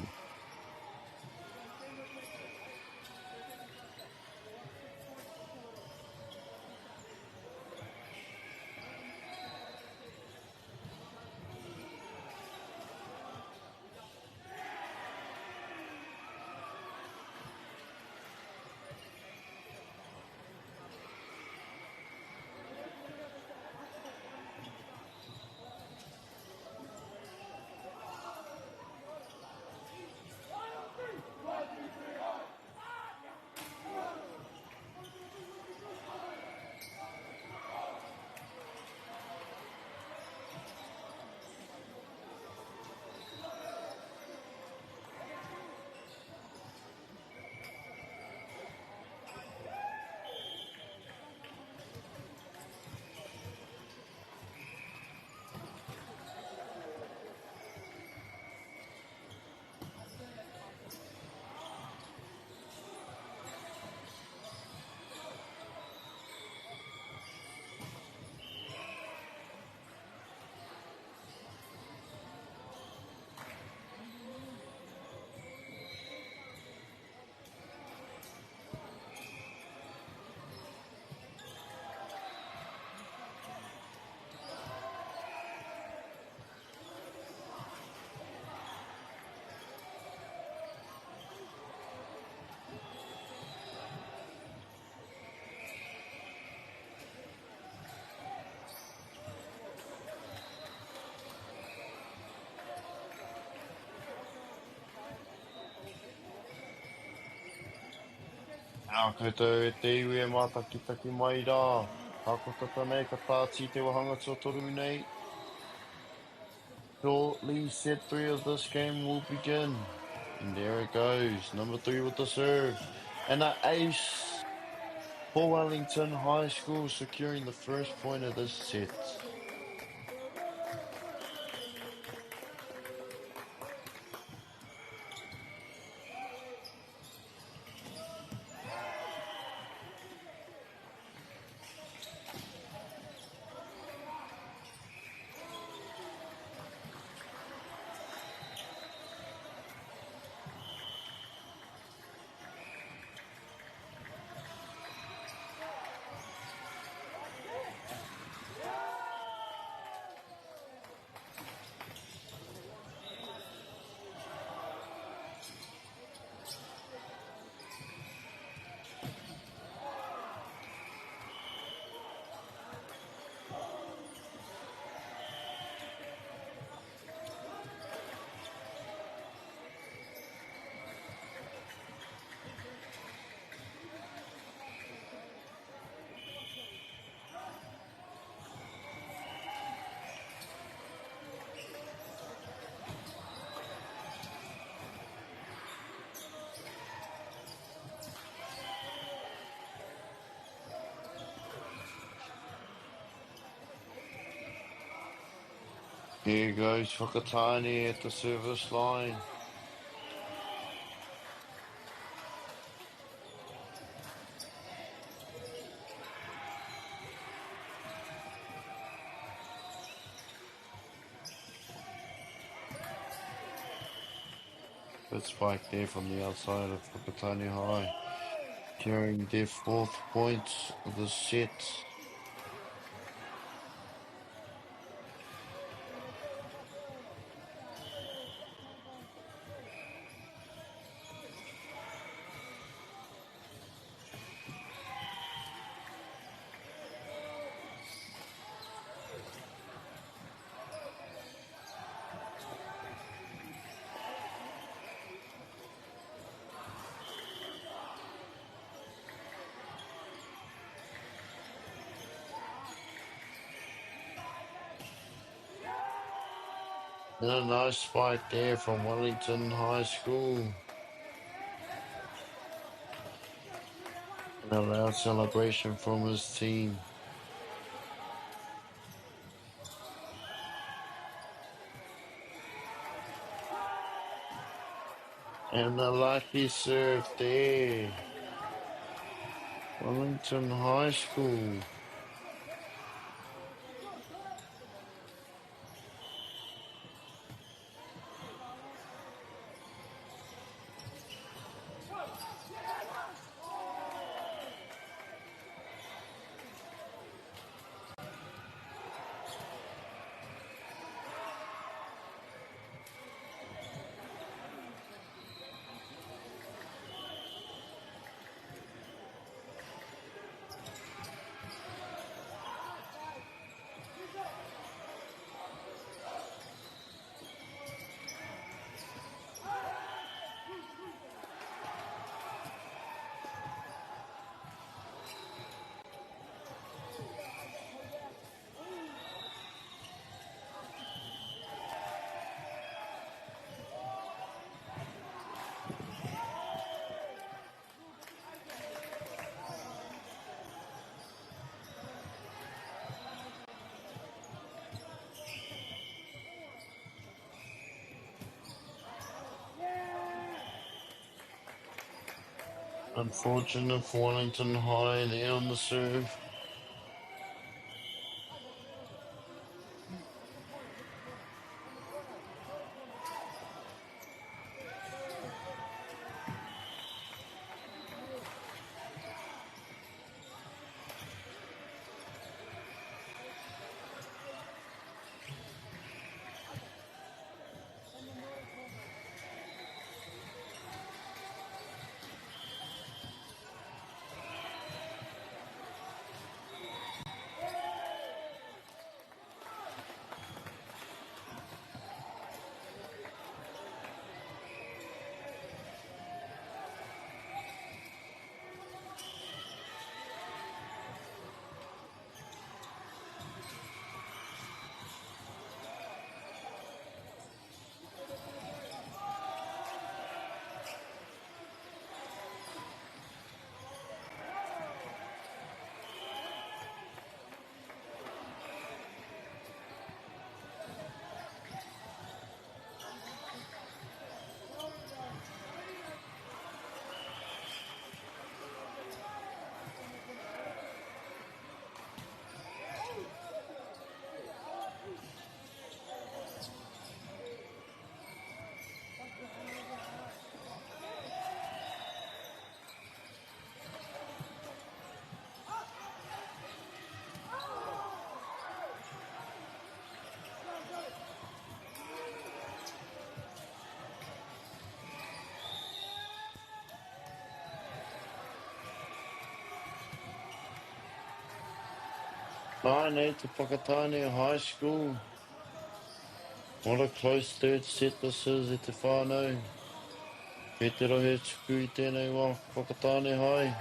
Nā koutou e te iwi e mātakitaki mai rā. Ka kotata nei ka tāti te wahanga tō toru nei. Shortly, set 3 of this game will begin. And there it goes, number 3 with the serve. And an ace for Wellington High School, securing the first point of this set. Here goes Whakatane at the service line. Good spike there from the outside of Whakatane High. Carrying their 4th point of the set. And a nice spike there from Wellington High School. And a loud celebration from his team. And a lucky serve there. Wellington High School. Unfortunate for Wellington High there on the serve. Line 8 to Whakatane High School. What a close third set this is at te whānau. He te rohe tuku I tēnei wā Whakatane High.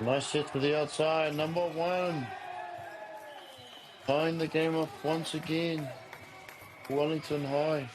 Nice set to the outside, number 1. Tying the game up once again. Wellington High.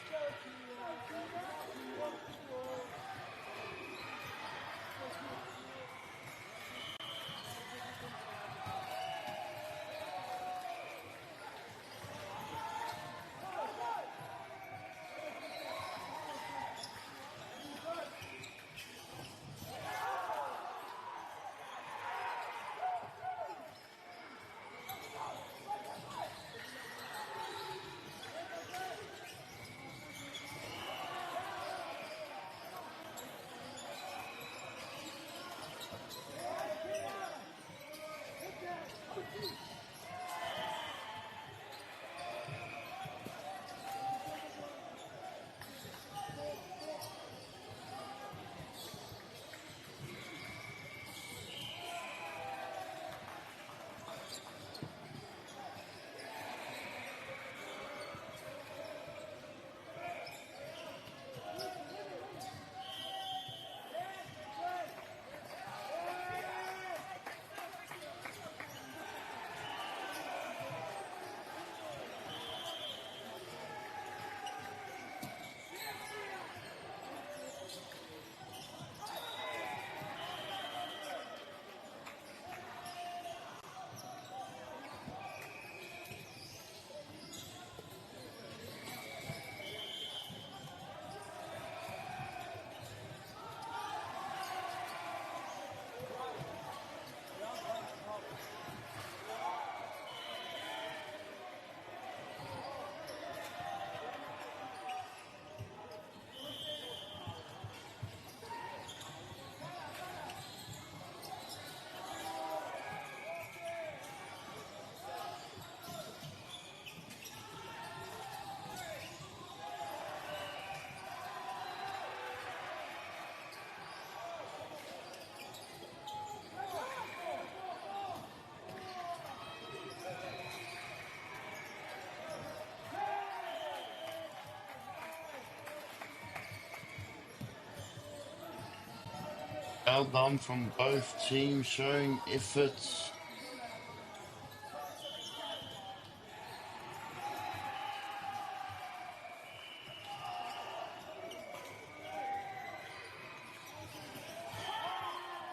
well done from both teams, showing efforts.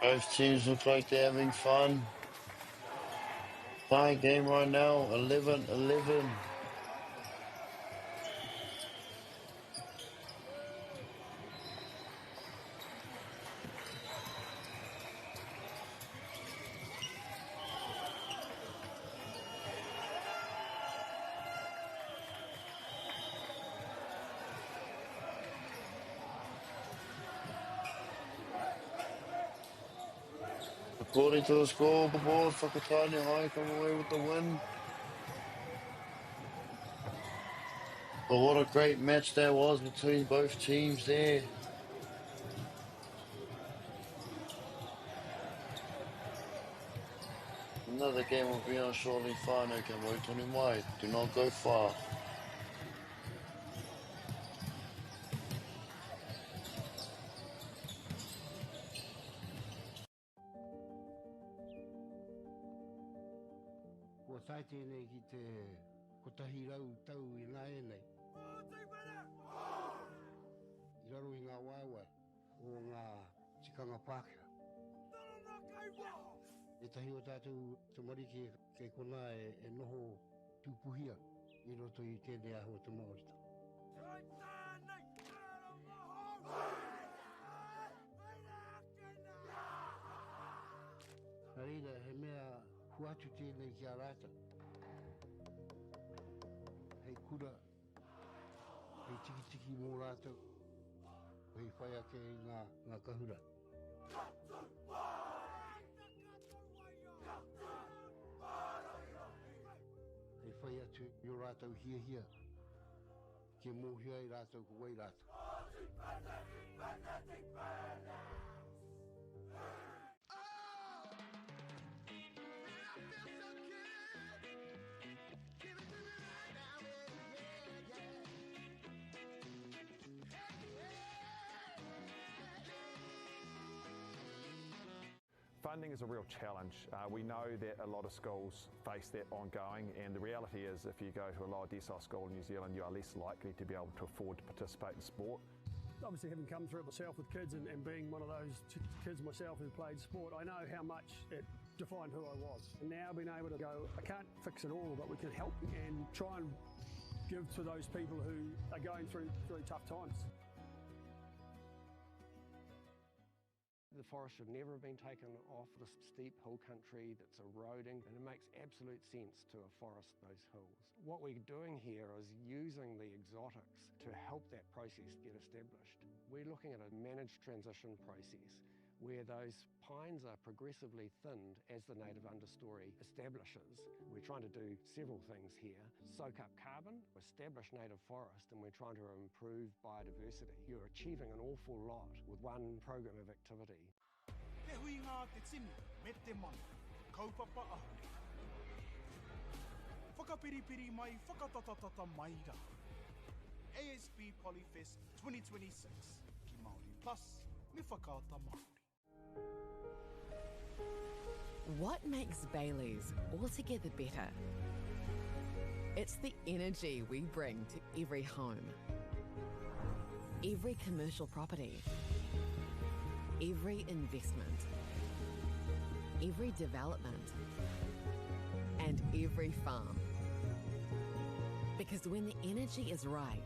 Both teams look like they're having fun. Tie game right now, 11-11. According to the scoreboard, Whakatane High come away with the win. But what a great match that was between both teams there. Another game will be on shortly. Whānau ka Moutoni mai. Do not go far. Kua tai tēnei ki te kotahi rau tau I ngā e nei. I raro I ngā waiwai o ngā tikanga Pākehā. E tahi o tātou te marike kei kona e noho tūpuhia I roto I tēnei aho te Māorita. Nā reira, he mea huatu tēnei ki a rāta. Hei kura, hei tiki mō rātou, hei whai ake I ngā kahura. Hei whai atu I o rātou hia, ke mōhia I rātou ko wai rātou. Funding is a real challenge. We know that a lot of schools face that ongoing, and the reality is if you go to a lower decile school in New Zealand, you are less likely to be able to afford to participate in sport. Obviously, having come through it myself with kids and being one of those kids myself who played sport, I know how much it defined who I was. And now being able to go, I can't fix it all, but we can help and try and give to those people who are going through really tough times. The forest should never have been taken off the steep hill country that's eroding, and it makes absolute sense to afforest those hills. What we're doing here is using the exotics to help that process get established. We're looking at a managed transition process where those pines are progressively thinned as the native understory establishes. We're trying to do several things here. Soak up carbon, establish native forest, and we're trying to improve biodiversity. You're achieving an awful lot with one program of activity. Te hui ngā te tini, me te mana, kaupapa ahuri. Whakapiripiri mai, whakatatatata mai rā. ASB Polyfest 2026, ki Māori Plus, me whakaata Māori. What makes Bailey's altogether better? It's the energy we bring to every home, every commercial property, every investment, every development, and every farm. Because when the energy is right,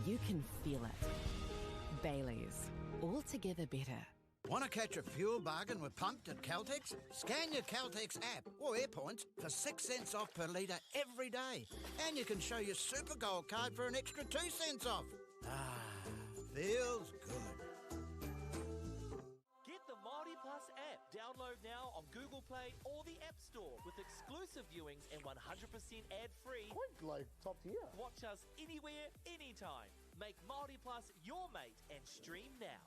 you can feel it. Bailey's, altogether better. Want to catch a fuel bargain with Pumped at Caltex? Scan your Caltex app or AirPoints for 6 cents off per litre every day. And you can show your Super Gold card for an extra 2 cents off. Ah, feels good. Get the Māori Plus app. Download now on Google Play or the App Store with exclusive viewings and 100% ad-free. Quite like top tier. Watch us anywhere, anytime. Make Māori Plus your mate and stream now.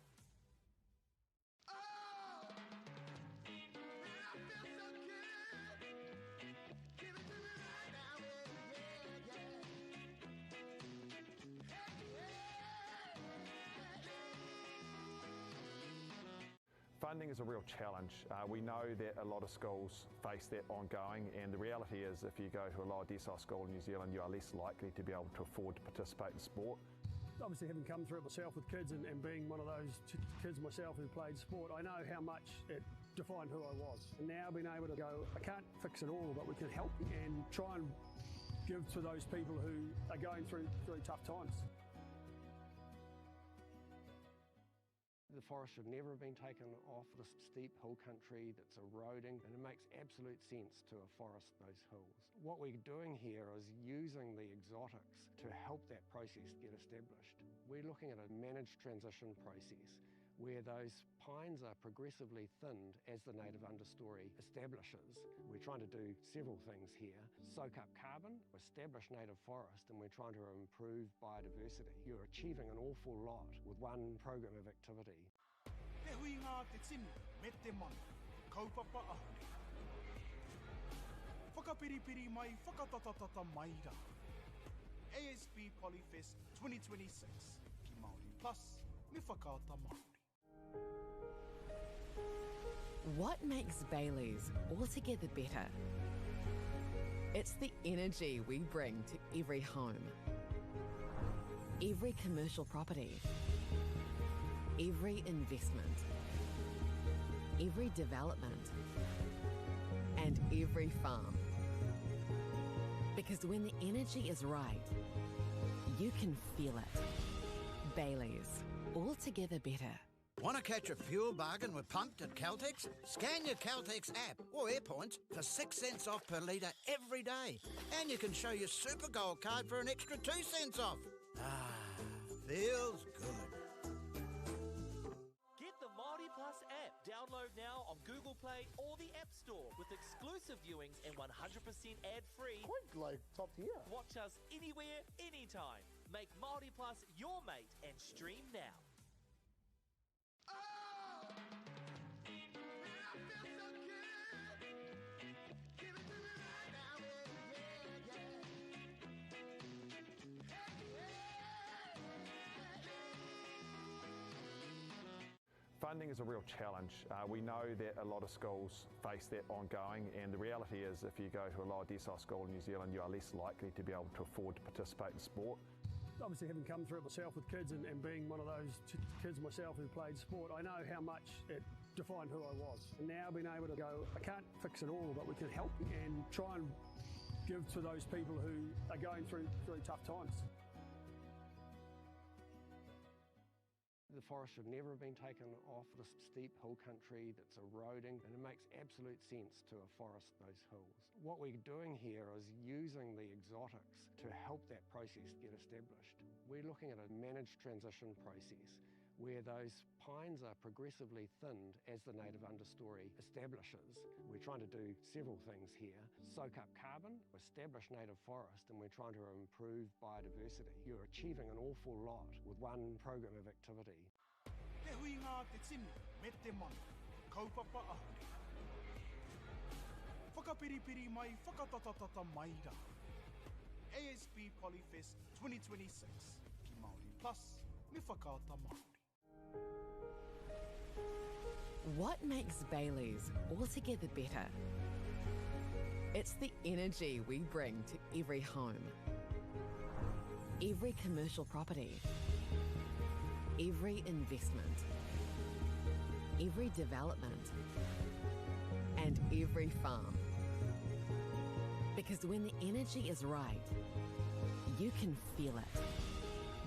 Funding is a real challenge. We know that a lot of schools face that ongoing, and the reality is if you go to a lower decile school in New Zealand, you are less likely to be able to afford to participate in sport. Obviously, having come through it myself with kids and being one of those kids myself who played sport, I know how much it defined who I was. And now being able to go, I can't fix it all, but we can help and try and give to those people who are going through really tough times. The forest should never have been taken off the steep hill country that's eroding, and it makes absolute sense to afforest those hills. What we're doing here is using the exotics to help that process get established. We're looking at a managed transition process where those pines are progressively thinned as the native understory establishes. We're trying to do several things here. Soak up carbon, establish native forest, and we're trying to improve biodiversity. You're achieving an awful lot with one program of activity. Te hui ngā te tinu, me te mana, kaupapa ahuri. Whakapiripiri mai, whakatatatata mai rā. ASB Polyfest 2026, ki Māori Plus, me whakaata Māori. What makes Bailey's altogether better? It's the energy we bring to every home, every commercial property, every investment, every development, and every farm. Because when the energy is right, you can feel it. Bailey's, altogether better. Want to catch a fuel bargain with Pumped at Caltex? Scan your Caltex app or AirPoints for 6 cents off per litre every day. And you can show your Super Gold card for an extra 2 cents off. Ah, feels good. Get the Māori Plus app. Download now on Google Play or the App Store with exclusive viewings and 100% ad-free. Quite like top tier. Watch us anywhere, anytime. Make Māori Plus your mate and stream now. Funding is a real challenge. We know that a lot of schools face that ongoing, and the reality is if you go to a lower decile school in New Zealand, you are less likely to be able to afford to participate in sport. Obviously, having come through it myself with kids and being one of those kids myself who played sport, I know how much it defined who I was. And now being able to go, I can't fix it all, but we can help and try and give to those people who are going through really tough times. The forest should never have been taken off the steep hill country that's eroding, and it makes absolute sense to afforest those hills. What we're doing here is using the exotics to help that process get established. We're looking at a managed transition process where those pines are progressively thinned as the native understory establishes. We're trying to do several things here. Soak up carbon, establish native forest, and we're trying to improve biodiversity. You're achieving an awful lot with one program of activity. Te hui ngā te tinu, me te mana, kaupapa ahuri. Whakapiripiri mai, whakatatatata mai rā. ASB Polyfest 2026, ki Māori Plus, me whakaata Māori. What makes Bailey's altogether better? It's the energy we bring to every home, every commercial property, every investment, every development, and every farm. Because when the energy is right, you can feel it.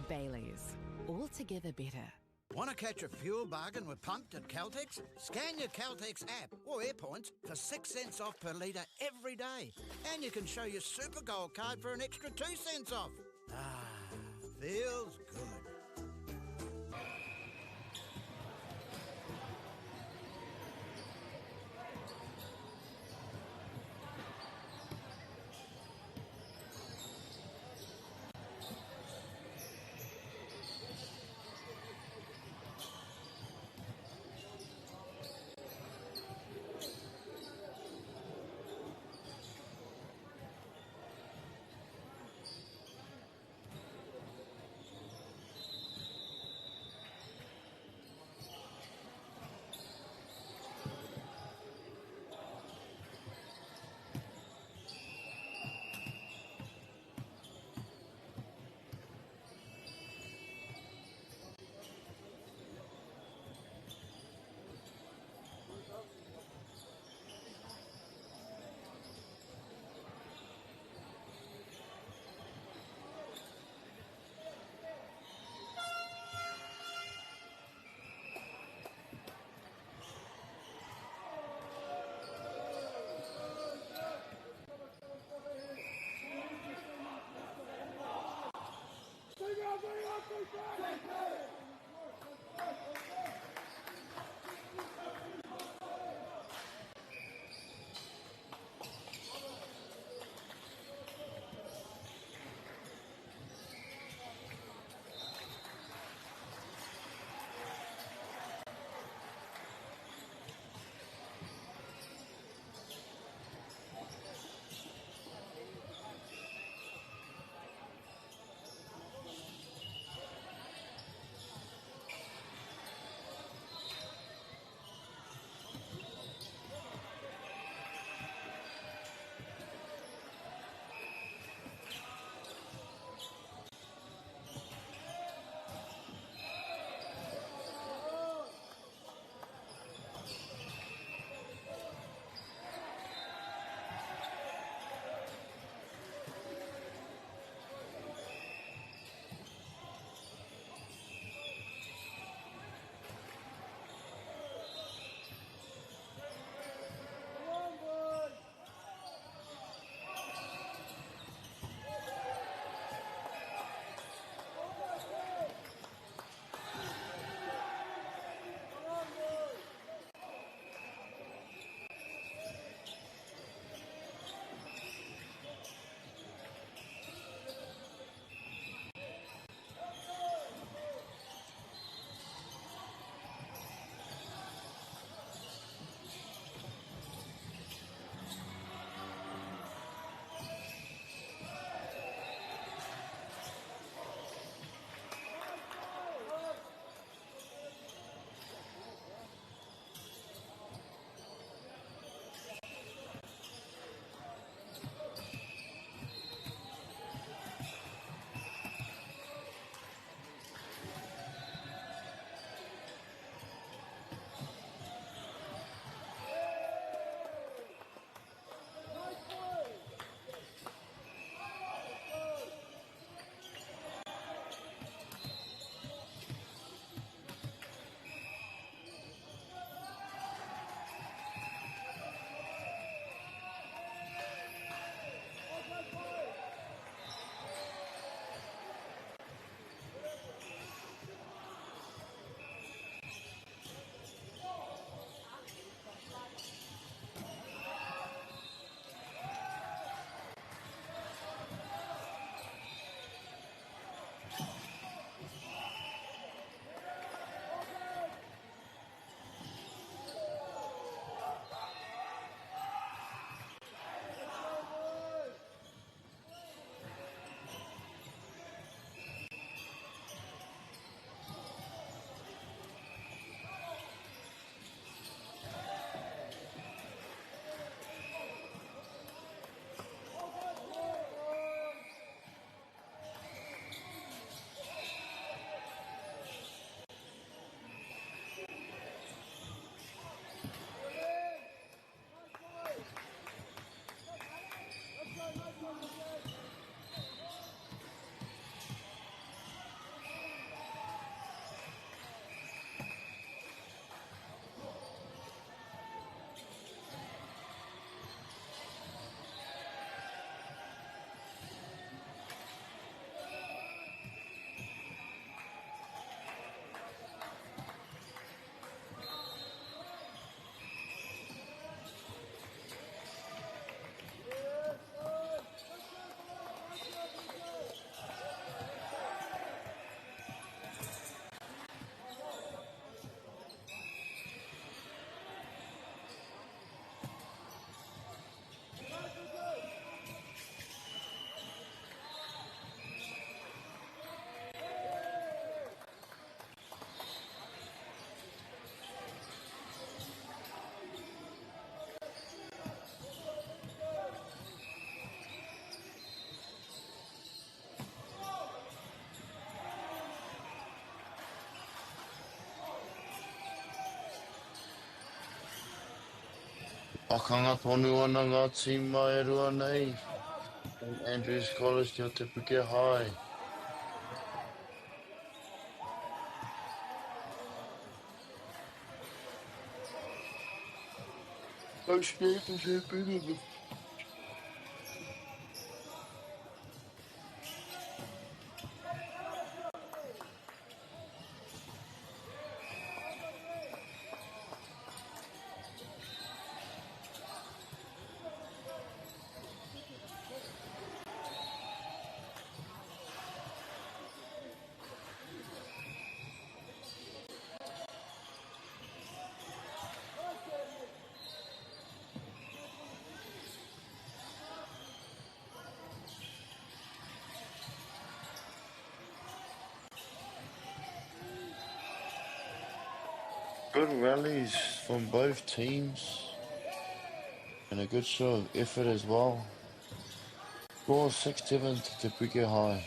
Bailey's, altogether better. Want to catch a fuel bargain with Pumped at Caltex? Scan your Caltex app or AirPoints for 6 cents off per litre every day. And you can show your Super Gold card for an extra 2 cents off. Ah, feels good. Akanga tonu ana ngā tīma e rua nei. St Andrews College Te Puke High. Coach Nathan have been in the Good rallies from both teams and a good show of effort as well. Score 6-7 to Te Puke High.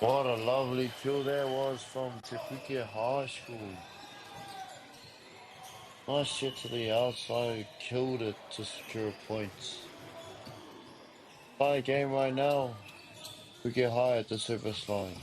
What a lovely kill that was from Te Puke High School. Nice shot to the outside, killed it to secure points. Tie game right now. Puke High at the service line.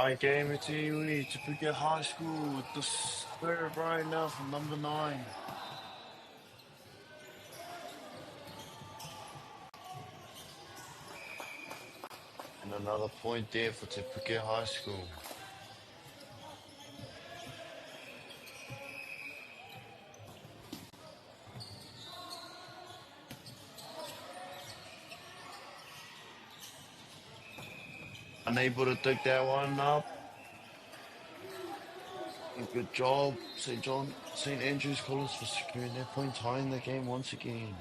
High game at Iwi to Phuket High School with the serve right now from number 9. And another point there for Te Phuket High School. Unable to dig that one up. Good job, St. Andrews College for securing their points high in the game once again.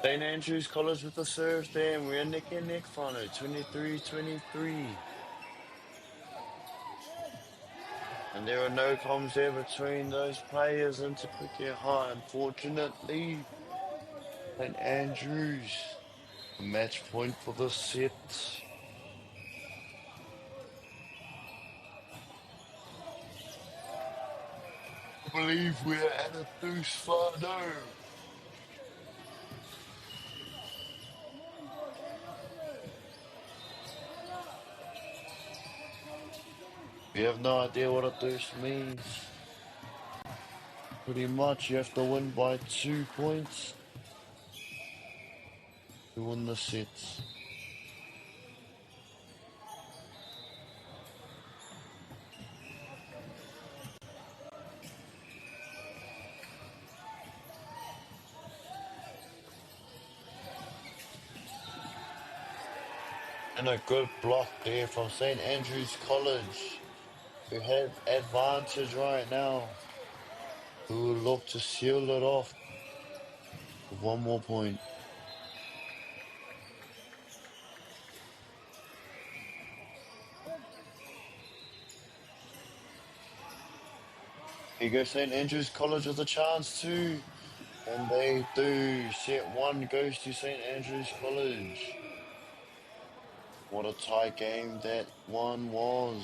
St. Andrews College with the serve there, and we're neck and neck final, 23-23. And there are no comms there between those players and Te Puke High, unfortunately. St. Andrews, a match point for the set. I believe we're at a deuce fado. We have no idea what a deuce means. Pretty much you have to win by 2 points to win the sets. And a good block there from St. Andrews College, who have advantage right now, who will look to seal it off with one more point. Here goes St. Andrews College with a chance too, and they do. Set one goes to St. Andrews College. What a tight game that one was.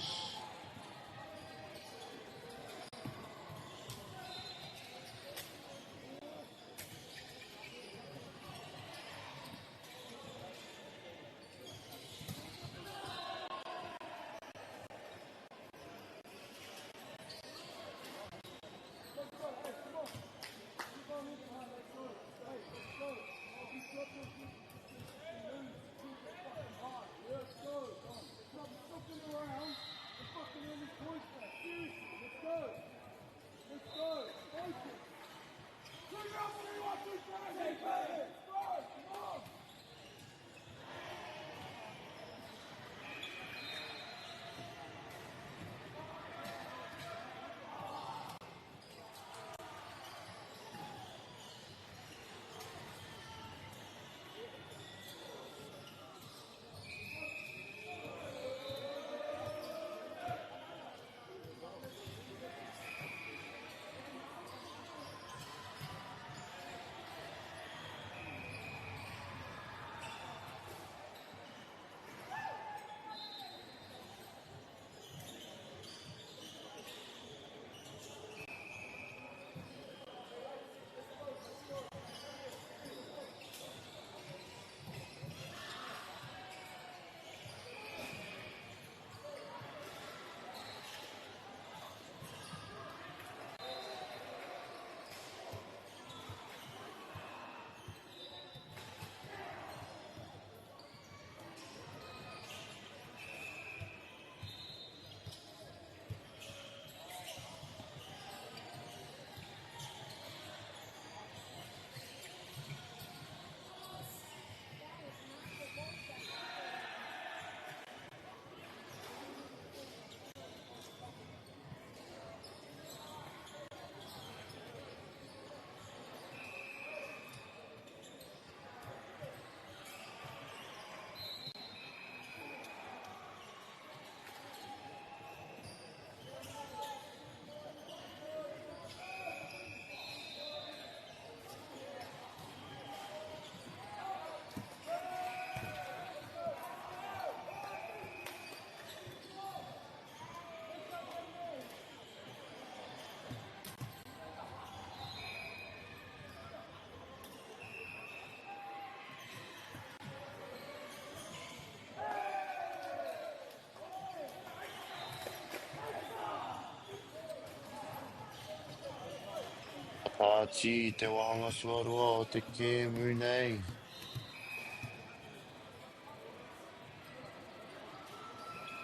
Pāti te wahanga suarua o te kēmu nei.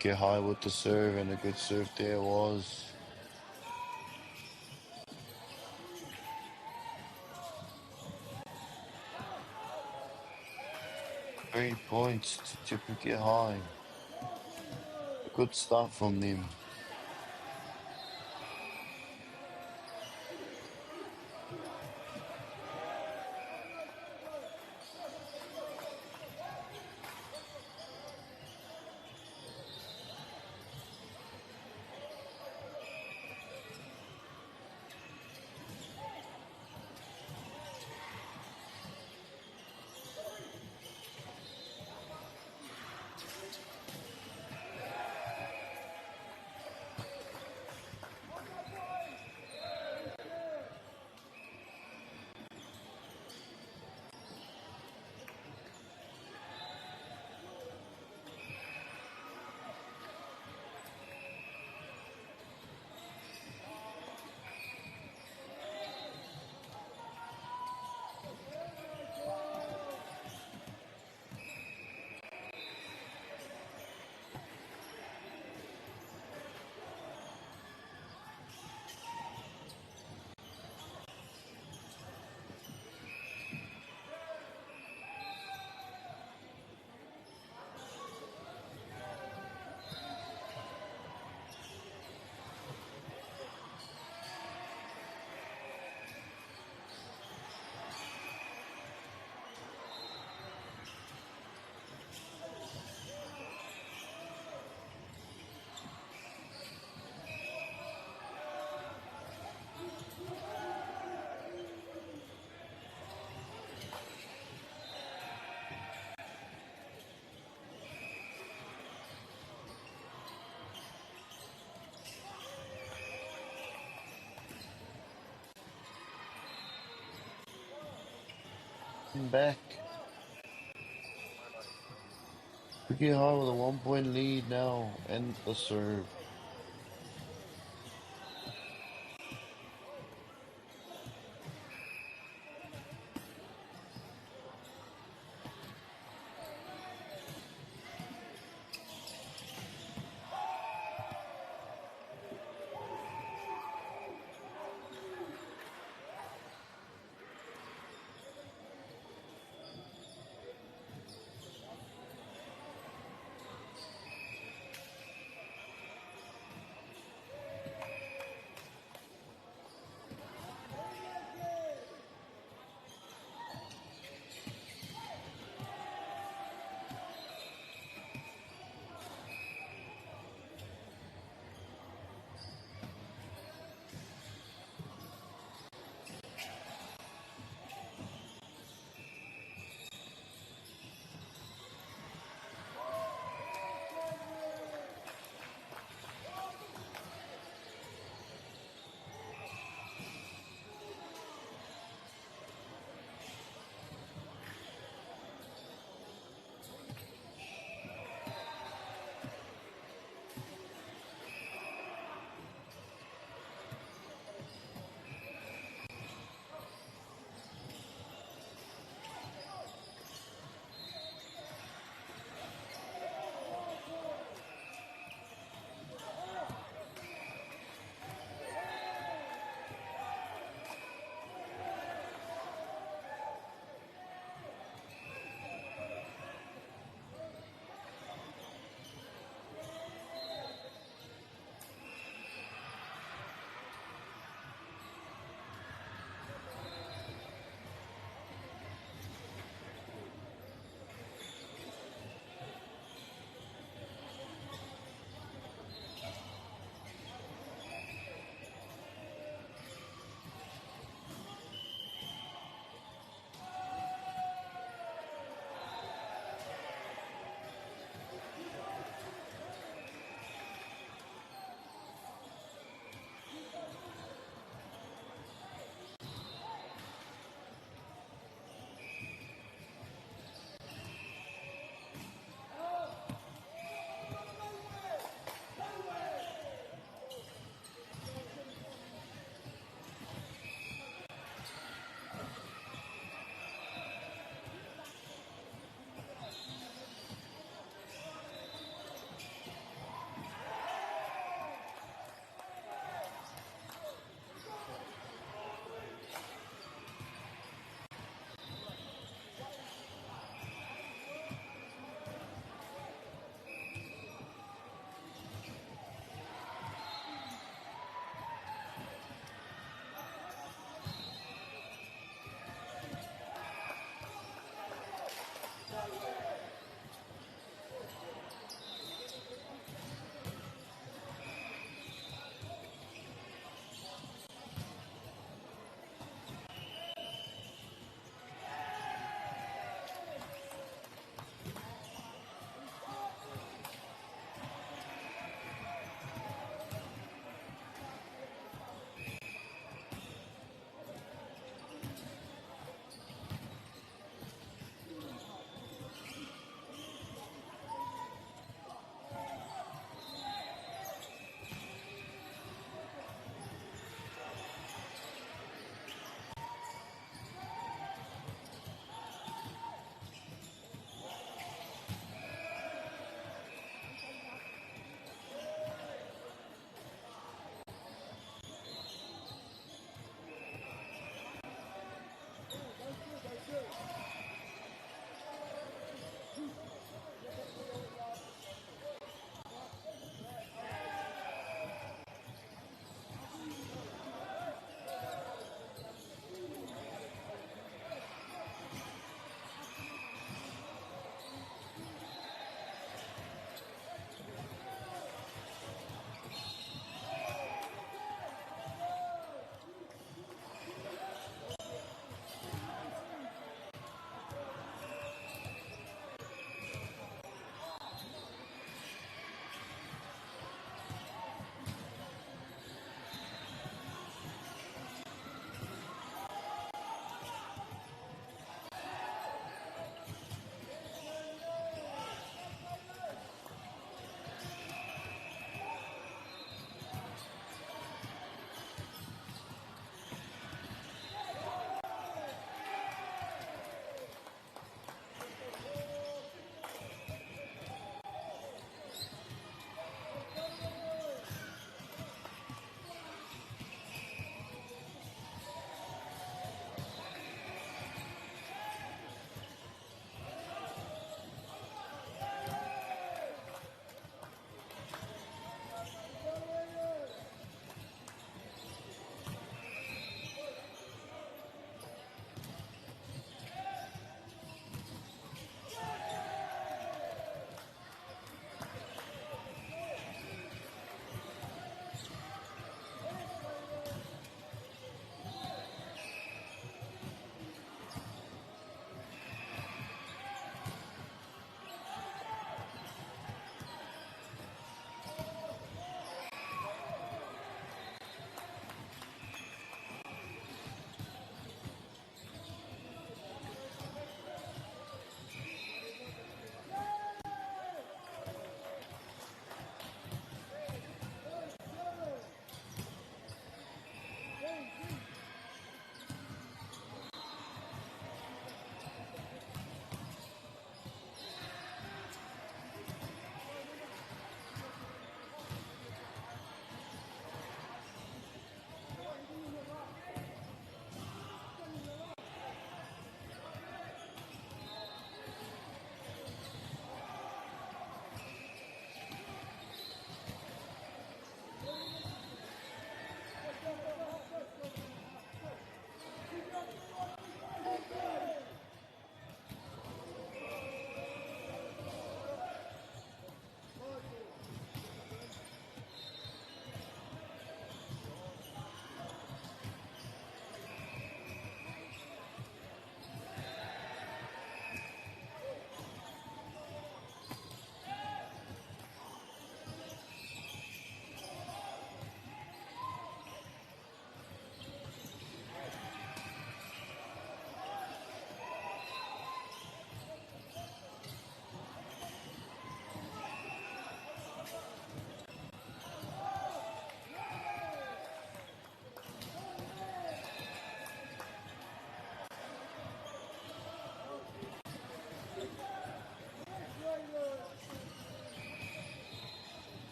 Get high with the serve, and a good serve there was. Three points to Te Puke High. A good start from them. back. Ricky Hart with a 1-point lead now and the serve.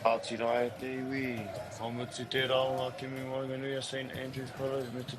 Pātirae te iwi, whamutu te raunga ki me Whanganui St Andrews College, Mr.